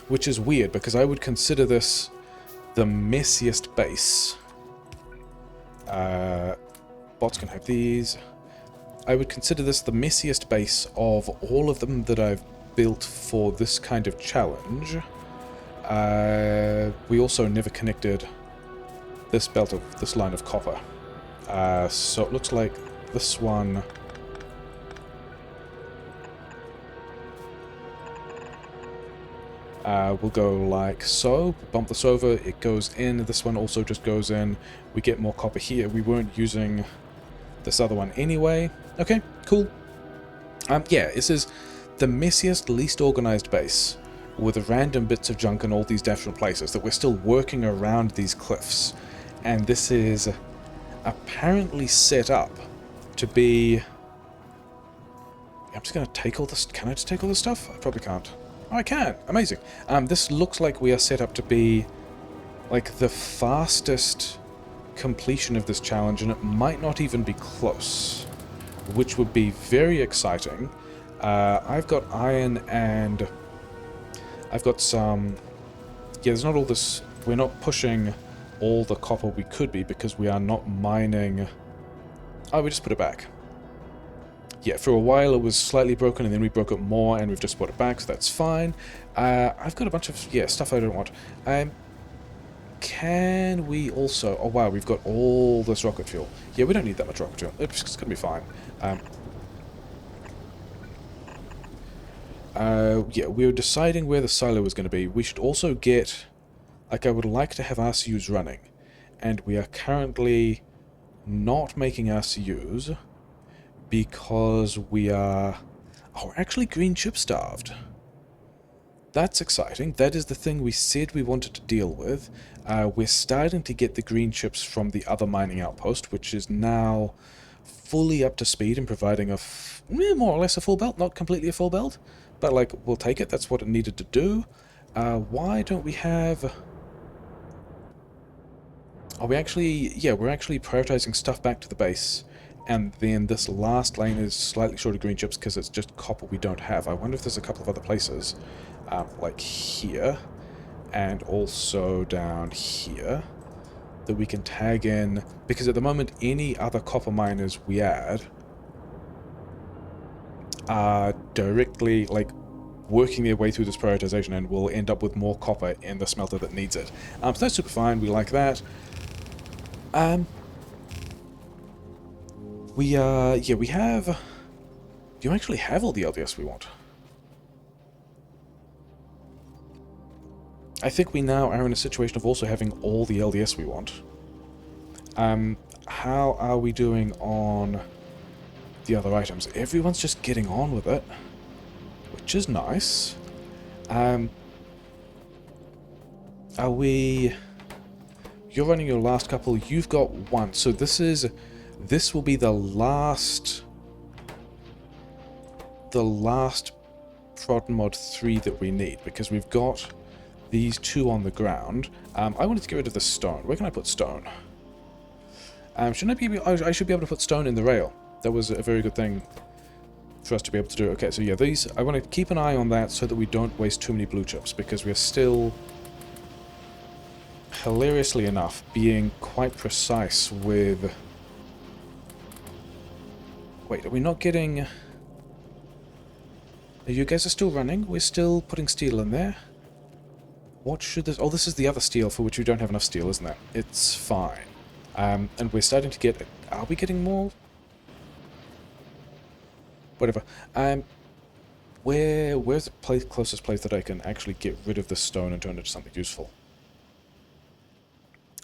Speaker 1: Which is weird, because I would consider this the messiest base. Bots can have these. I would consider this the messiest base of all of them that I've built for this kind of challenge. We also never connected this this line of copper. So it looks like this one... we'll go like so, bump this over, it goes in, this one also just goes in, we get more copper here. We weren't using this other one anyway. Okay, cool. Yeah, this is the messiest, least organized base, with random bits of junk in all these different places, that we're still working around these cliffs. And this is apparently set up to be... I'm just going to take all this... Can I just take all this stuff? I probably can't. Oh, I can! Amazing. This looks like we are set up to be like the fastest completion of this challenge, and it might not even be close, which would be very exciting. I've got iron and I've got some... Yeah, there's not all this... We're not pushing all the copper we could be because we are not mining... Oh, we just put it back. Yeah, for a while it was slightly broken, and then we broke it more, and we've just put it back, so that's fine. I've got a bunch of, yeah, stuff I don't want. Can we also... Oh, wow, we've got all this rocket fuel. Yeah, we don't need that much rocket fuel. It's going to be fine. Yeah, we were deciding where the silo was going to be. We should also get... Like, I would like to have RCUs running, and we are currently not making RCUs... because we are... Oh, we're actually green chip starved. That's exciting. That is the thing we said we wanted to deal with. We're starting to get the green chips from the other mining outpost, which is now fully up to speed and providing a more or less a full belt. Not completely a full belt, but like, we'll take it. That's what it needed to do. Why don't we have... Are we actually... Yeah, we're actually prioritizing stuff back to the base. And then this last lane is slightly short of green chips because it's just copper we don't have. I wonder if there's a couple of other places, like here, and also down here, that we can tag in, because at the moment any other copper miners we add are directly like working their way through this prioritization and will end up with more copper in the smelter that needs it. So that's super fine, we like that. Yeah, we have... Do you actually have all the LDS we want? I think we now are in a situation of also having all the LDS we want. How are we doing on the other items? Everyone's just getting on with it, which is nice. Are we... You're running your last couple, you've got one, so this will be the last prod mod 3 that we need, because we've got these two on the ground. I wanted to get rid of the stone. Where can I put stone? Shouldn't I should be able to put stone in the rail. That was a very good thing for us to be able to do. Okay, so yeah, these, I want to keep an eye on that so that we don't waste too many blue chips, because we're still, hilariously enough, being quite precise with... Wait, are we not getting... You guys are still running? We're still putting steel in there? What should this... Oh, this is the other steel for which we don't have enough steel, isn't it? It's fine. And we're starting to get... Are we getting more? Whatever. Where's the closest place that I can actually get rid of this stone and turn it into something useful?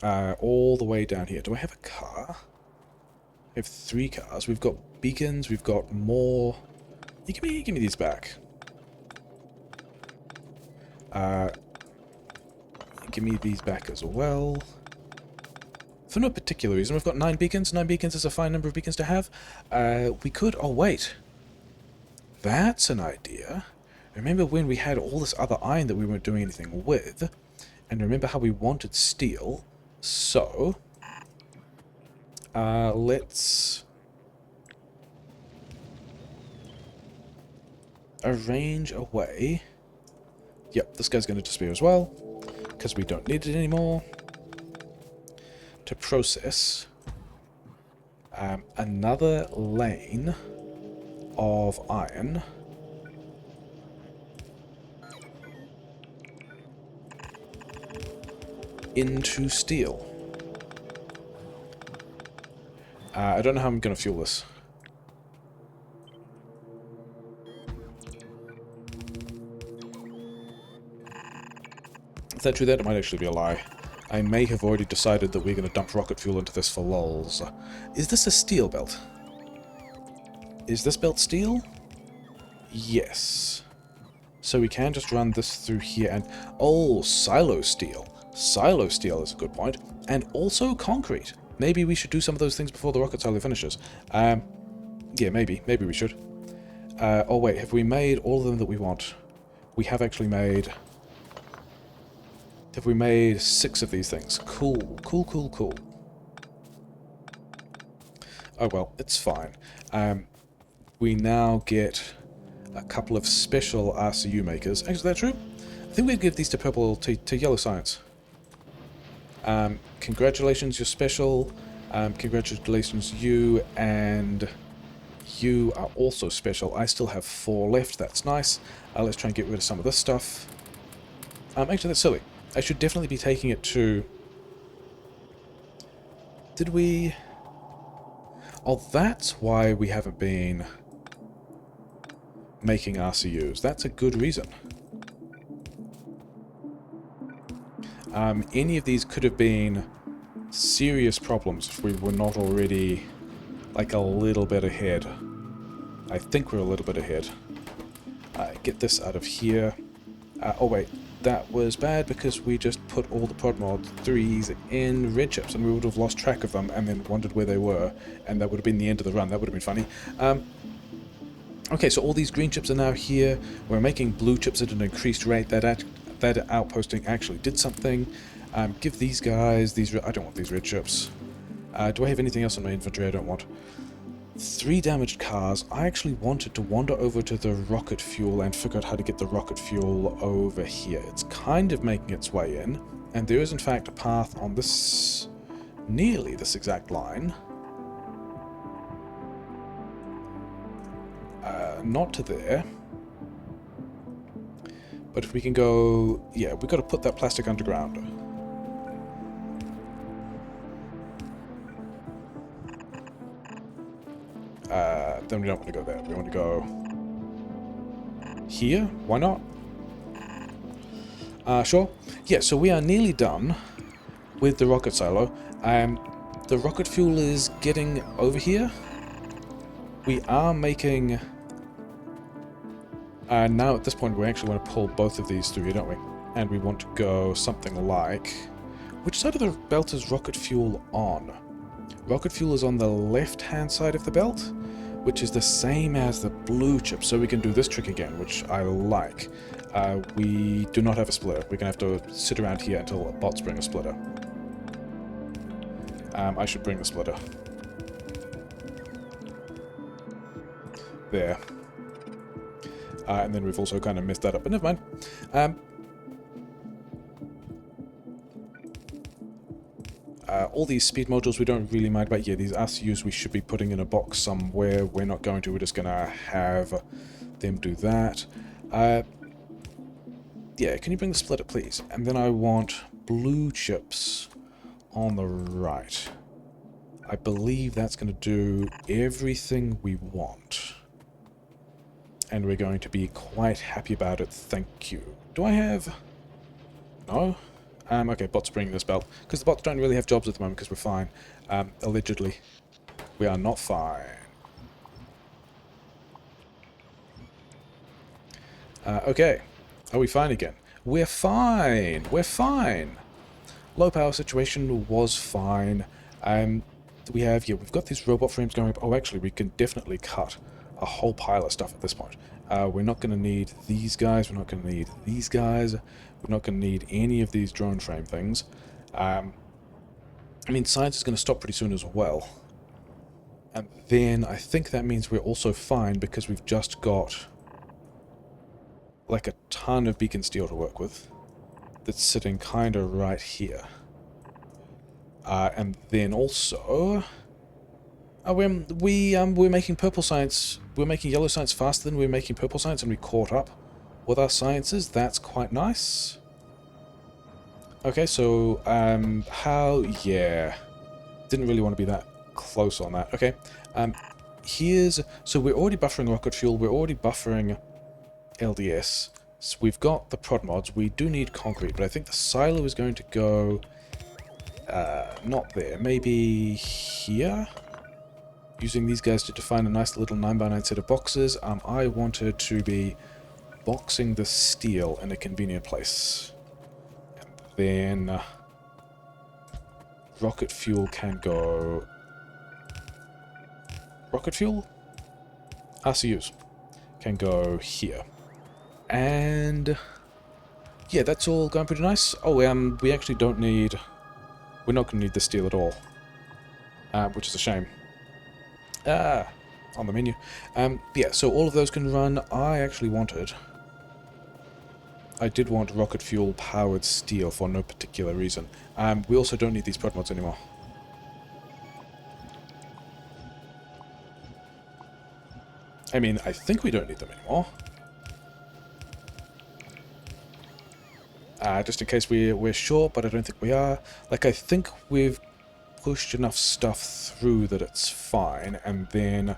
Speaker 1: All the way down here. Do I have a car? We have 3 cars. We've got beacons. We've got more... Give me these back. Give me these back as well. For no particular reason. We've got 9 beacons. 9 beacons is a fine number of beacons to have. We could... Oh, wait. That's an idea. Remember when we had all this other iron that we weren't doing anything with? And remember how we wanted steel? So... let's... arrange a way... Yep, this guy's going to disappear as well, because we don't need it anymore. To process another lane of iron into steel. I don't know how I'm going to fuel this. If that true, that might actually be a lie. I may have already decided that we're going to dump rocket fuel into this for lols. Is this a steel belt? Is this belt steel? Yes. So we can just run this through here and... Oh, silo steel. Silo steel is a good point. And also concrete. Maybe we should do some of those things before the rocket silo finishes. Yeah, maybe. Maybe we should. Oh wait, have we made all of them that we want? We have actually made... Have we made 6 of these things? Cool, cool, cool, cool. Oh well, it's fine. We now get a couple of special RCU makers. Actually, is that true? I think we'd give these to yellow science. Congratulations, you're special. Congratulations, you, and you are also special. I still have 4 left, that's nice. Let's try and get rid of some of this stuff. Actually, that's silly. I should definitely be taking it to... Did we... Oh, that's why we haven't been making RCUs. That's a good reason. Any of these could have been serious problems if we were not already, like, a little bit ahead. I think we're a little bit ahead. Get this out of here. Oh, wait. That was bad because we just put all the prod mod 3s in red chips and we would have lost track of them and then wondered where they were, and that would have been the end of the run. That would have been funny. Okay, so all these green chips are now here. We're making blue chips at an increased rate. That outposting actually did something. Give these guys these... I don't want these red chips. Do I have anything else in my inventory I don't want? 3 damaged cars. I actually wanted to wander over to the rocket fuel and figure out how to get the rocket fuel over here. It's kind of making its way in, and there is in fact a path on this, nearly this exact line. Not to there. But if we can go... yeah, we've got to put that plastic underground. Then we don't want to go there. We want to go... here? Why not? Sure. Yeah, so we are nearly done with the rocket silo. The rocket fuel is getting over here. We are making... now at this point we actually want to pull both of these through, don't we? And we want to go something like... which side of the belt is rocket fuel on? Rocket fuel is on the left-hand side of the belt, which is the same as the blue chip, so we can do this trick again, which I like. We do not have a splitter. We're going to have to sit around here until bots bring a splitter. I should bring the splitter. There. And then we've also kind of messed that up, but never mind. All these speed modules we don't really mind about. Yeah, these RCUs we should be putting in a box somewhere. We're not going to. We're just going to have them do that. Yeah, can you bring the splitter, please? And then I want blue chips on the right. I believe that's going to do everything we want. And we're going to be quite happy about it, thank you. Do I have... no? Okay, bots bringing this belt. Because the bots don't really have jobs at the moment because we're fine. Allegedly. We are not fine. Okay. Are we fine again? We're fine! We're fine! Low power situation was fine. We've got these robot frames going up. Oh, actually, we can definitely cut a whole pile of stuff at this point. We're not going to need these guys. We're not going to need these guys. We're not going to need any of these drone frame things. I mean, science is going to stop pretty soon as well. And then I think that means we're also fine because we've just got like a ton of beacon steel to work with that's sitting kind of right here. And then also... we're making purple science. We're making yellow science faster than we're making purple science, and we caught up with our sciences. That's quite nice. Okay, so yeah, didn't really want to be that close on that. Okay, so we're already buffering rocket fuel. We're already buffering LDS. So we've got the prod mods. We do need concrete, but I think the silo is going to go not there. Maybe here. Using these guys to define a nice little 9x9 set of boxes. I wanted to be boxing the steel in a convenient place. And then rocket fuel can go... rocket fuel? RCUs can go here. And yeah, that's all going pretty nice. Oh, we actually don't need... we're not going to need the steel at all. Which is a shame. On the menu. Yeah, so all of those can run. I did want rocket fuel powered steel for no particular reason. We also don't need these prod mods anymore. I mean, I think we don't need them anymore. Just in case we're short, but I don't think we are. Like, I think we've pushed enough stuff through that it's fine, and then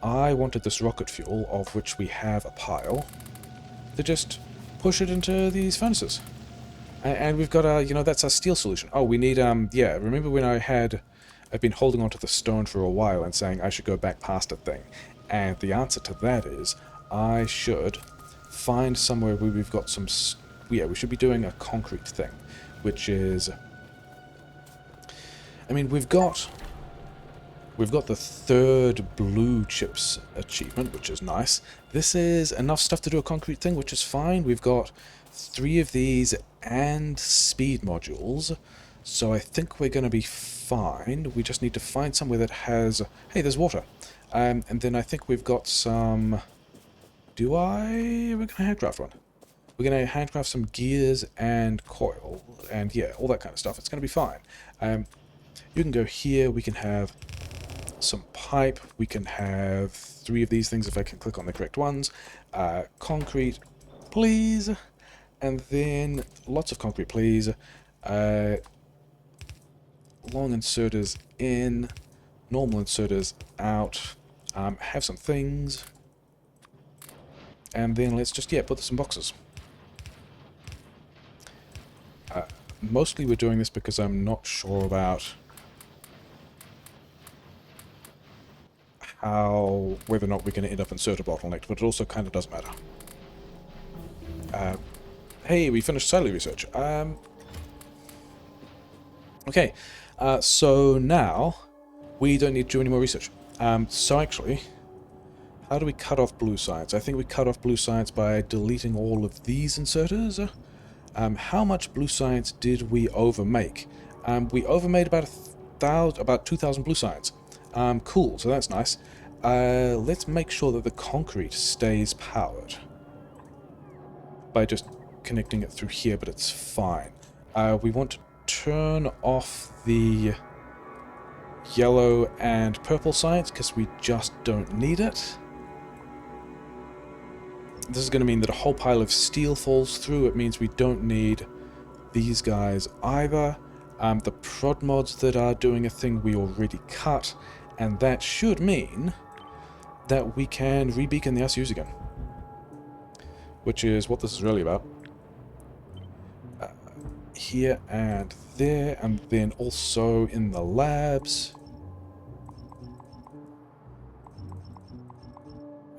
Speaker 1: I wanted this rocket fuel, of which we have a pile, to just push it into these furnaces. And we've got that's our steel solution. Oh, we need, yeah, remember when I've been holding onto the stone for a while and saying I should go back past a thing, and the answer to that is I should find somewhere where we've got some, yeah, we should be doing a concrete thing, which is... I mean, we've got the third blue chips achievement, which is nice. This is enough stuff to do a concrete thing, which is fine. We've got 3 of these and speed modules, so I think we're going to be fine. We just need to find somewhere that has... hey, there's water. And then I think we've got some... We're going to handcraft one. We're going to handcraft some gears and coil, and yeah, all that kind of stuff. It's going to be fine. You can go here, we can have some pipe, we can have 3 of these things if I can click on the correct ones. Concrete, please. And then lots of concrete, please. Long inserters in, normal inserters out. Have some things. And then let's just, yeah, put this in boxes. Mostly we're doing this because I'm not sure about whether or not we're going to end up inserter bottlenecked, but it also kind of doesn't matter. Hey, we finished silo research. Okay, so now we don't need to do any more research. So actually, how do we cut off blue science? I think we cut off blue science by deleting all of these inserters. How much blue science did we overmake? We overmade about 2,000 blue science. Cool, so that's nice. Let's make sure that the concrete stays powered by just connecting it through here, but it's fine. We want to turn off the yellow and purple science because we just don't need it. This is going to mean that a whole pile of steel falls through. It means we don't need these guys either. The prod mods that are doing a thing we already cut, and that should mean that we can re-beacon the ICUs again, which is what this is really about. Here and there, and then also in the labs.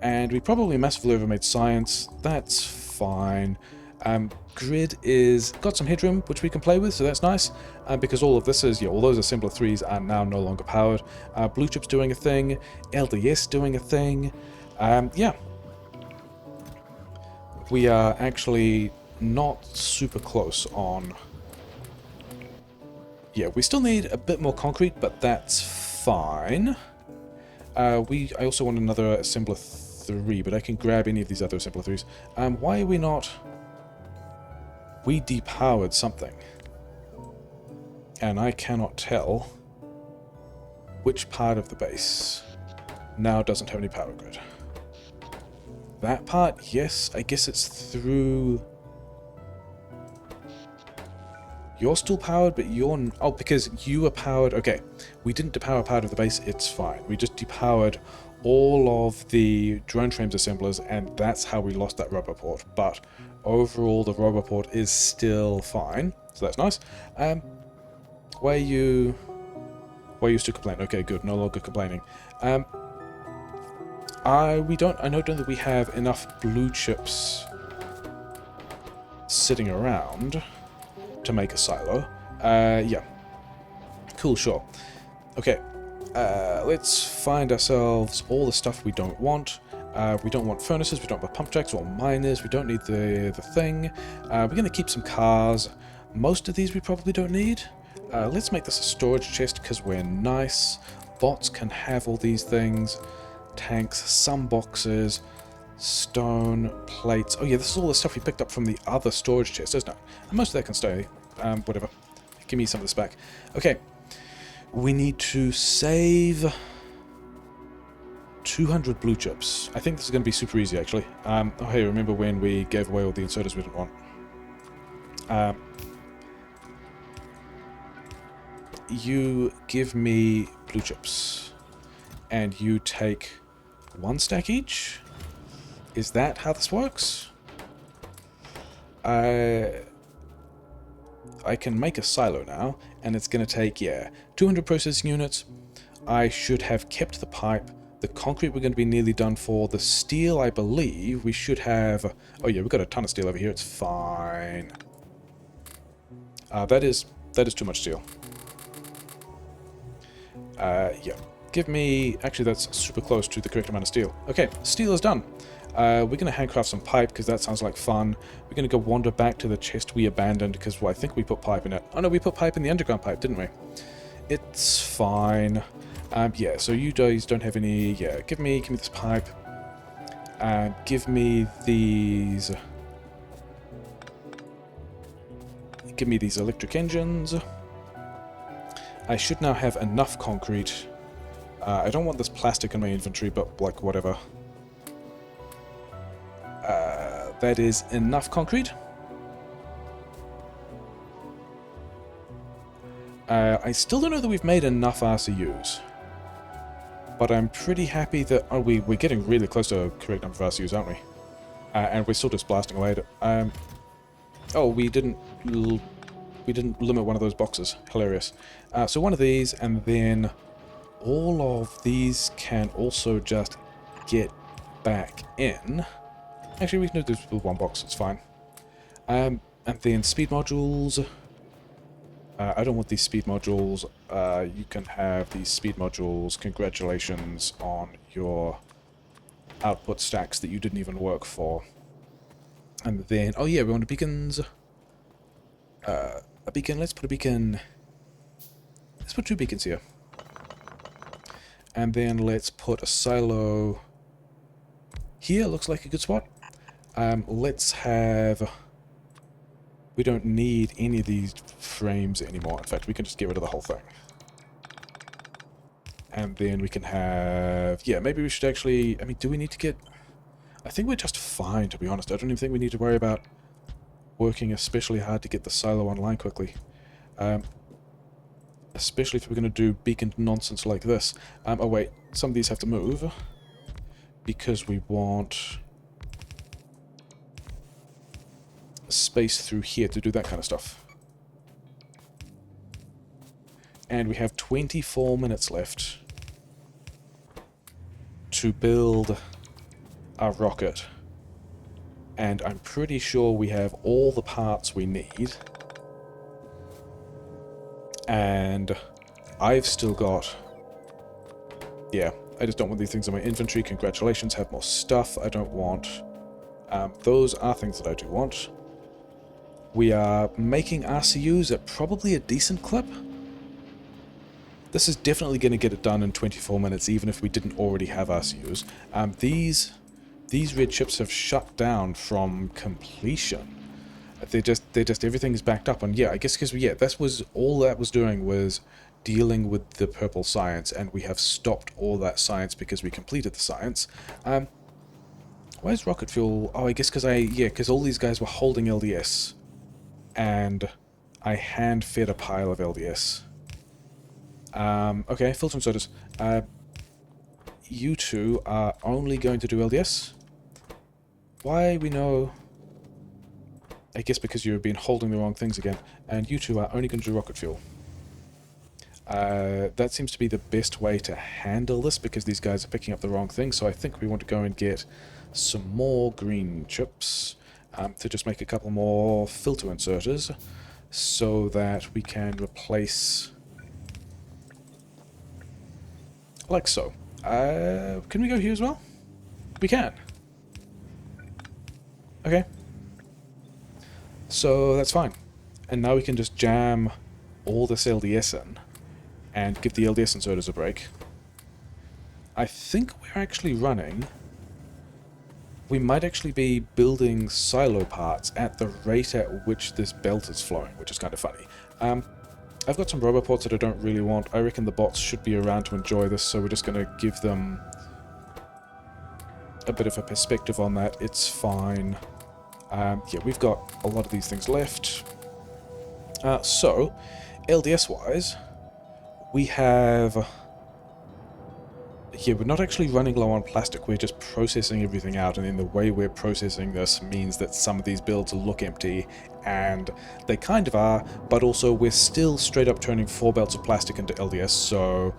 Speaker 1: And we probably massively overmade science. That's fine. Grid is got some headroom which we can play with, so that's nice. Because all of this is, yeah, all those assembler 3s are now no longer powered. Blue chip's doing a thing. LDS doing a thing. Yeah. We are actually not super close on... Yeah, we still need a bit more concrete, but that's fine. I also want another assembler 3, but I can grab any of these other assembler 3s. Why are we not... We depowered something. And I cannot tell which part of the base now doesn't have any power grid. That part, yes, I guess it's through... You're still powered, but you're... Oh, because you are powered... Okay, we didn't depower part of the base, it's fine. We just depowered all of the drone frames assemblers, and that's how we lost that rubber port. But overall, the rubber port is still fine, so that's nice. Why are you still complaining? Okay, good, no longer complaining. I don't think we have enough blue chips sitting around to make a silo. Yeah. Cool, sure. Okay. Let's find ourselves all the stuff we don't want. We don't want furnaces, we don't want pump jacks or miners, we don't need the thing. We're going to keep some cars. Most of these we probably don't need. Let's make this a storage chest because we're nice. Bots can have all these things. Tanks, some boxes, stone, plates. Oh yeah, this is all the stuff we picked up from the other storage chest, isn't it? And most of that can stay. Whatever. Give me some of this back. Okay. We need to save 200 blue chips. I think this is going to be super easy, actually. Oh, hey, remember when we gave away all the inserters we didn't want? You give me blue chips, and you take 1 stack each? Is that how this works? I can make a silo now, and it's going to take, yeah, 200 processing units. I should have kept the pipe. The concrete we're going to be nearly done for. The steel, I believe, we should have... Oh yeah, we've got a ton of steel over here. It's fine. That is too much steel. Yeah. Give me... Actually, that's super close to the correct amount of steel. Okay, steel is done. We're going to handcraft some pipe because that sounds like fun. We're going to go wander back to the chest we abandoned because, well, I think we put pipe in it. Oh no, we put pipe in the underground pipe, didn't we? It's fine. Yeah, so you guys don't have any... Yeah, give me this pipe. Give me these... Give me these electric engines. I should now have enough concrete. I don't want this plastic in my inventory, but, like, whatever. That is enough concrete. I still don't know that we've made enough RCUs. But I'm pretty happy that... Oh, we're getting really close to a correct number of RCUs, aren't we? And we're still just blasting away at it. Oh, we didn't limit one of those boxes. Hilarious. So one of these, and then all of these can also just get back in. Actually, we can do this with one box, it's fine. And then speed modules. I don't want these speed modules. You can have these speed modules. Congratulations on your output stacks that you didn't even work for. And then, oh yeah, we want beacons. A beacon, let's put a beacon... Let's put 2 beacons here. And then let's put a silo here, looks like a good spot. Let's have... We don't need any of these frames anymore. In fact, we can just get rid of the whole thing. And then we can have... Yeah, maybe we should actually... I mean, do we need to get... I think we're just fine, to be honest. I don't even think we need to worry about working especially hard to get the silo online quickly. Especially if we're going to do beacon nonsense like this. Oh wait, some of these have to move. Because we want space through here to do that kind of stuff. And we have 24 minutes left to build our rocket. And I'm pretty sure we have all the parts we need. And I've still got... Yeah, I just don't want these things in my inventory. Congratulations, have more stuff. I don't want... those are things that I do want. We are making RCUs at probably a decent clip. This is definitely going to get it done in 24 minutes, even if we didn't already have RCUs. These red chips have shut down from completion. They're just everything's backed up, and yeah, I guess because that was all that was doing was dealing with the purple science, and we have stopped all that science because we completed the science. Why is rocket fuel? Oh, I guess because all these guys were holding LDS, and I hand fed a pile of LDS. Okay, filter and sodas. You two are only going to do LDS. Why we know... I guess because you've been holding the wrong things again. And you two are only going to do rocket fuel. That seems to be the best way to handle this, because these guys are picking up the wrong thing. So I think we want to go and get some more green chips to just make a couple more filter inserters, so that we can replace... Like so. Can we go here as well? We can. Okay. So that's fine. And now we can just jam all this LDS in and give the LDS inserters a break. I think we're actually running... We might actually be building silo parts at the rate at which this belt is flowing, which is kind of funny. I've got some roboports that I don't really want. I reckon the bots should be around to enjoy this, so we're just going to give them a bit of a perspective on that. It's fine. Yeah, we've got a lot of these things left. So, LDS-wise, we have... Yeah, we're not actually running low on plastic, we're just processing everything out, and then the way we're processing this means that some of these builds look empty, and they kind of are, but also we're still straight up turning 4 belts of plastic into LDS, so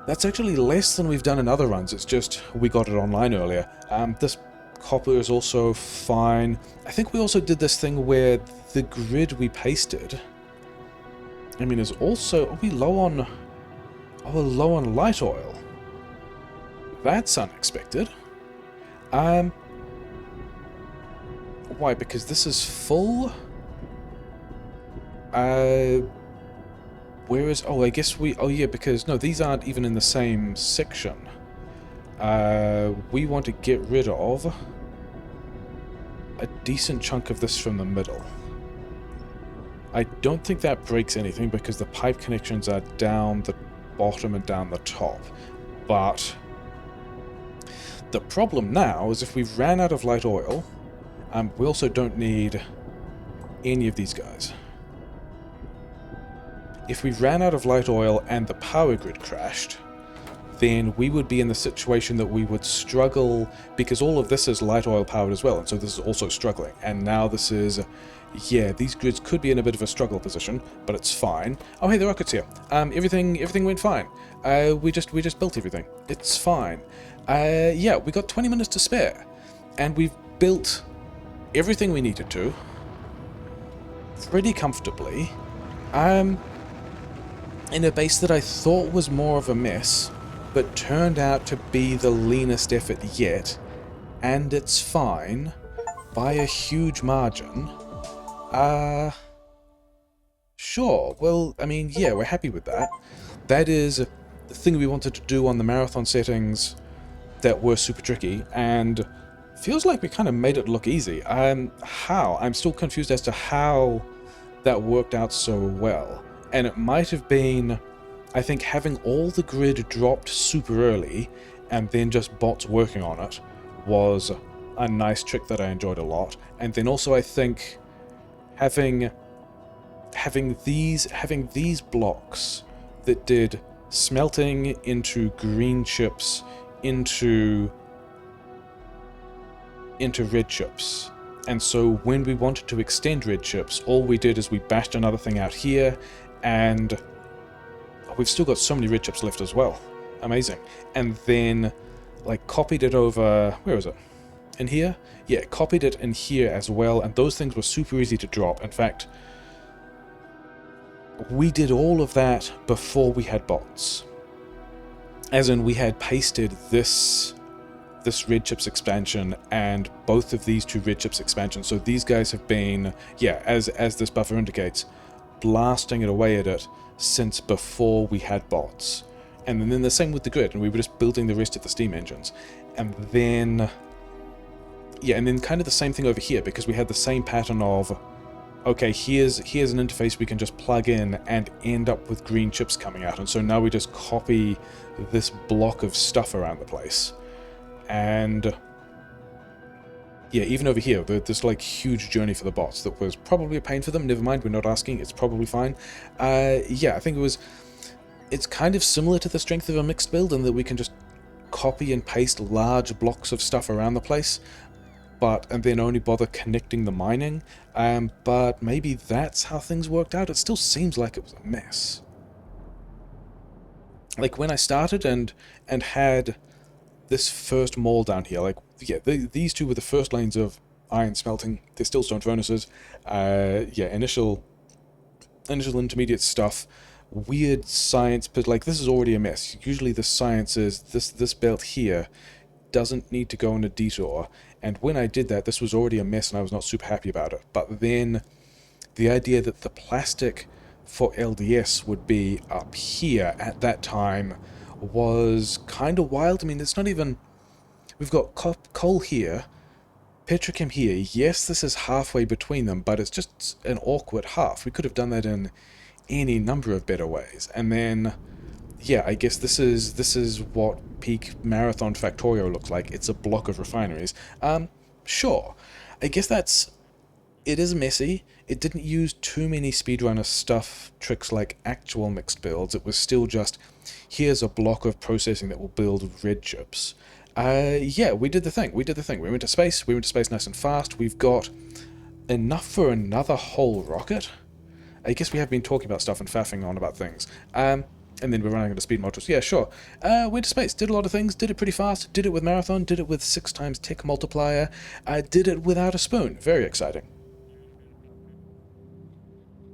Speaker 1: that's actually less than we've done in other runs. It's just we got it online earlier. This copper is also fine. I think we also did this thing where the grid we pasted, I mean, is also... Are we low on... Oh, we're low on light oil. That's unexpected. Why? Because this is full? Whereas, oh, I guess we, oh yeah, because, no, these aren't even in the same section. We want to get rid of a decent chunk of this from the middle. I don't think that breaks anything because the pipe connections are down the bottom and down the top. But the problem now is if we ran out of light oil, we also don't need any of these guys. If we ran out of light oil and the power grid crashed, then we would be in the situation that we would struggle, because all of this is light oil powered as well, and so this is also struggling. And now this is, yeah, these grids could be in a bit of a struggle position, but it's fine. Oh hey, the rocket's here. Everything went fine. We just built everything. It's fine. Yeah, we got 20 minutes to spare, and we've built everything we needed to pretty comfortably. In a base that I thought was more of a mess, but turned out to be the leanest effort yet, and it's fine, by a huge margin. Sure, well, I mean, yeah, we're happy with that. That is the thing we wanted to do on the marathon settings that were super tricky, and feels like we kind of made it look easy. How? I'm still confused as to how that worked out so well. And it might have been, I think, having all the grid dropped super early and then just bots working on it was a nice trick that I enjoyed a lot. And then also I think having these blocks that did smelting into green chips into red chips. And so when we wanted to extend red chips, all we did is we bashed another thing out here, and we've still got so many red chips left as well. Amazing. And then, like, copied it over, where is it? In here? Yeah, copied it in here as well, and those things were super easy to drop. In fact, we did all of that before we had bots. As in, we had pasted this red chips expansion and both of these two red chips expansions. So these guys have been, yeah, as this buffer indicates, blasting it away at it since before we had bots. And then the same with the grid, and we were just building the rest of the steam engines. And then, yeah, and then kind of the same thing over here, because we had the same pattern of, okay, here's an interface we can just plug in and end up with green chips coming out. And so now we just copy this block of stuff around the place. And yeah, even over here, this like huge journey for the bots that was probably a pain for them. Never mind, we're not asking, it's probably fine. Yeah, I think it's kind of similar to the strength of a mixed build in that we can just copy and paste large blocks of stuff around the place, and then only bother connecting the mining. But maybe that's how things worked out. It still seems like it was a mess. Like when I started and had this first mall down here, like, yeah, these two were the first lanes of iron smelting. They're still stone furnaces. Yeah, initial intermediate stuff, weird science, but like this is already a mess. Usually the science is this belt here doesn't need to go on a detour, and when I did that, this was already a mess and I was not super happy about it. But then the idea that the plastic for LDS would be up here at that time was kind of wild. I mean, it's not even... We've got coal here, petrochem here. Yes, this is halfway between them, but it's just an awkward half. We could have done that in any number of better ways. And then, yeah, I guess this is what peak marathon Factorio looks like. It's a block of refineries. Sure. I guess it is messy. It didn't use too many speedrunner stuff, tricks like actual mixed builds. It was still just, here's a block of processing that will build red chips. Yeah, we did the thing. We went to space. We went to space nice and fast. We've got enough for another whole rocket. I guess we have been talking about stuff and faffing on about things. And then we're running into speed modules. Yeah, sure. Went to space, did a lot of things, did it pretty fast, did it with marathon, did it with 6 times tick multiplier, did it without a spoon. Very exciting.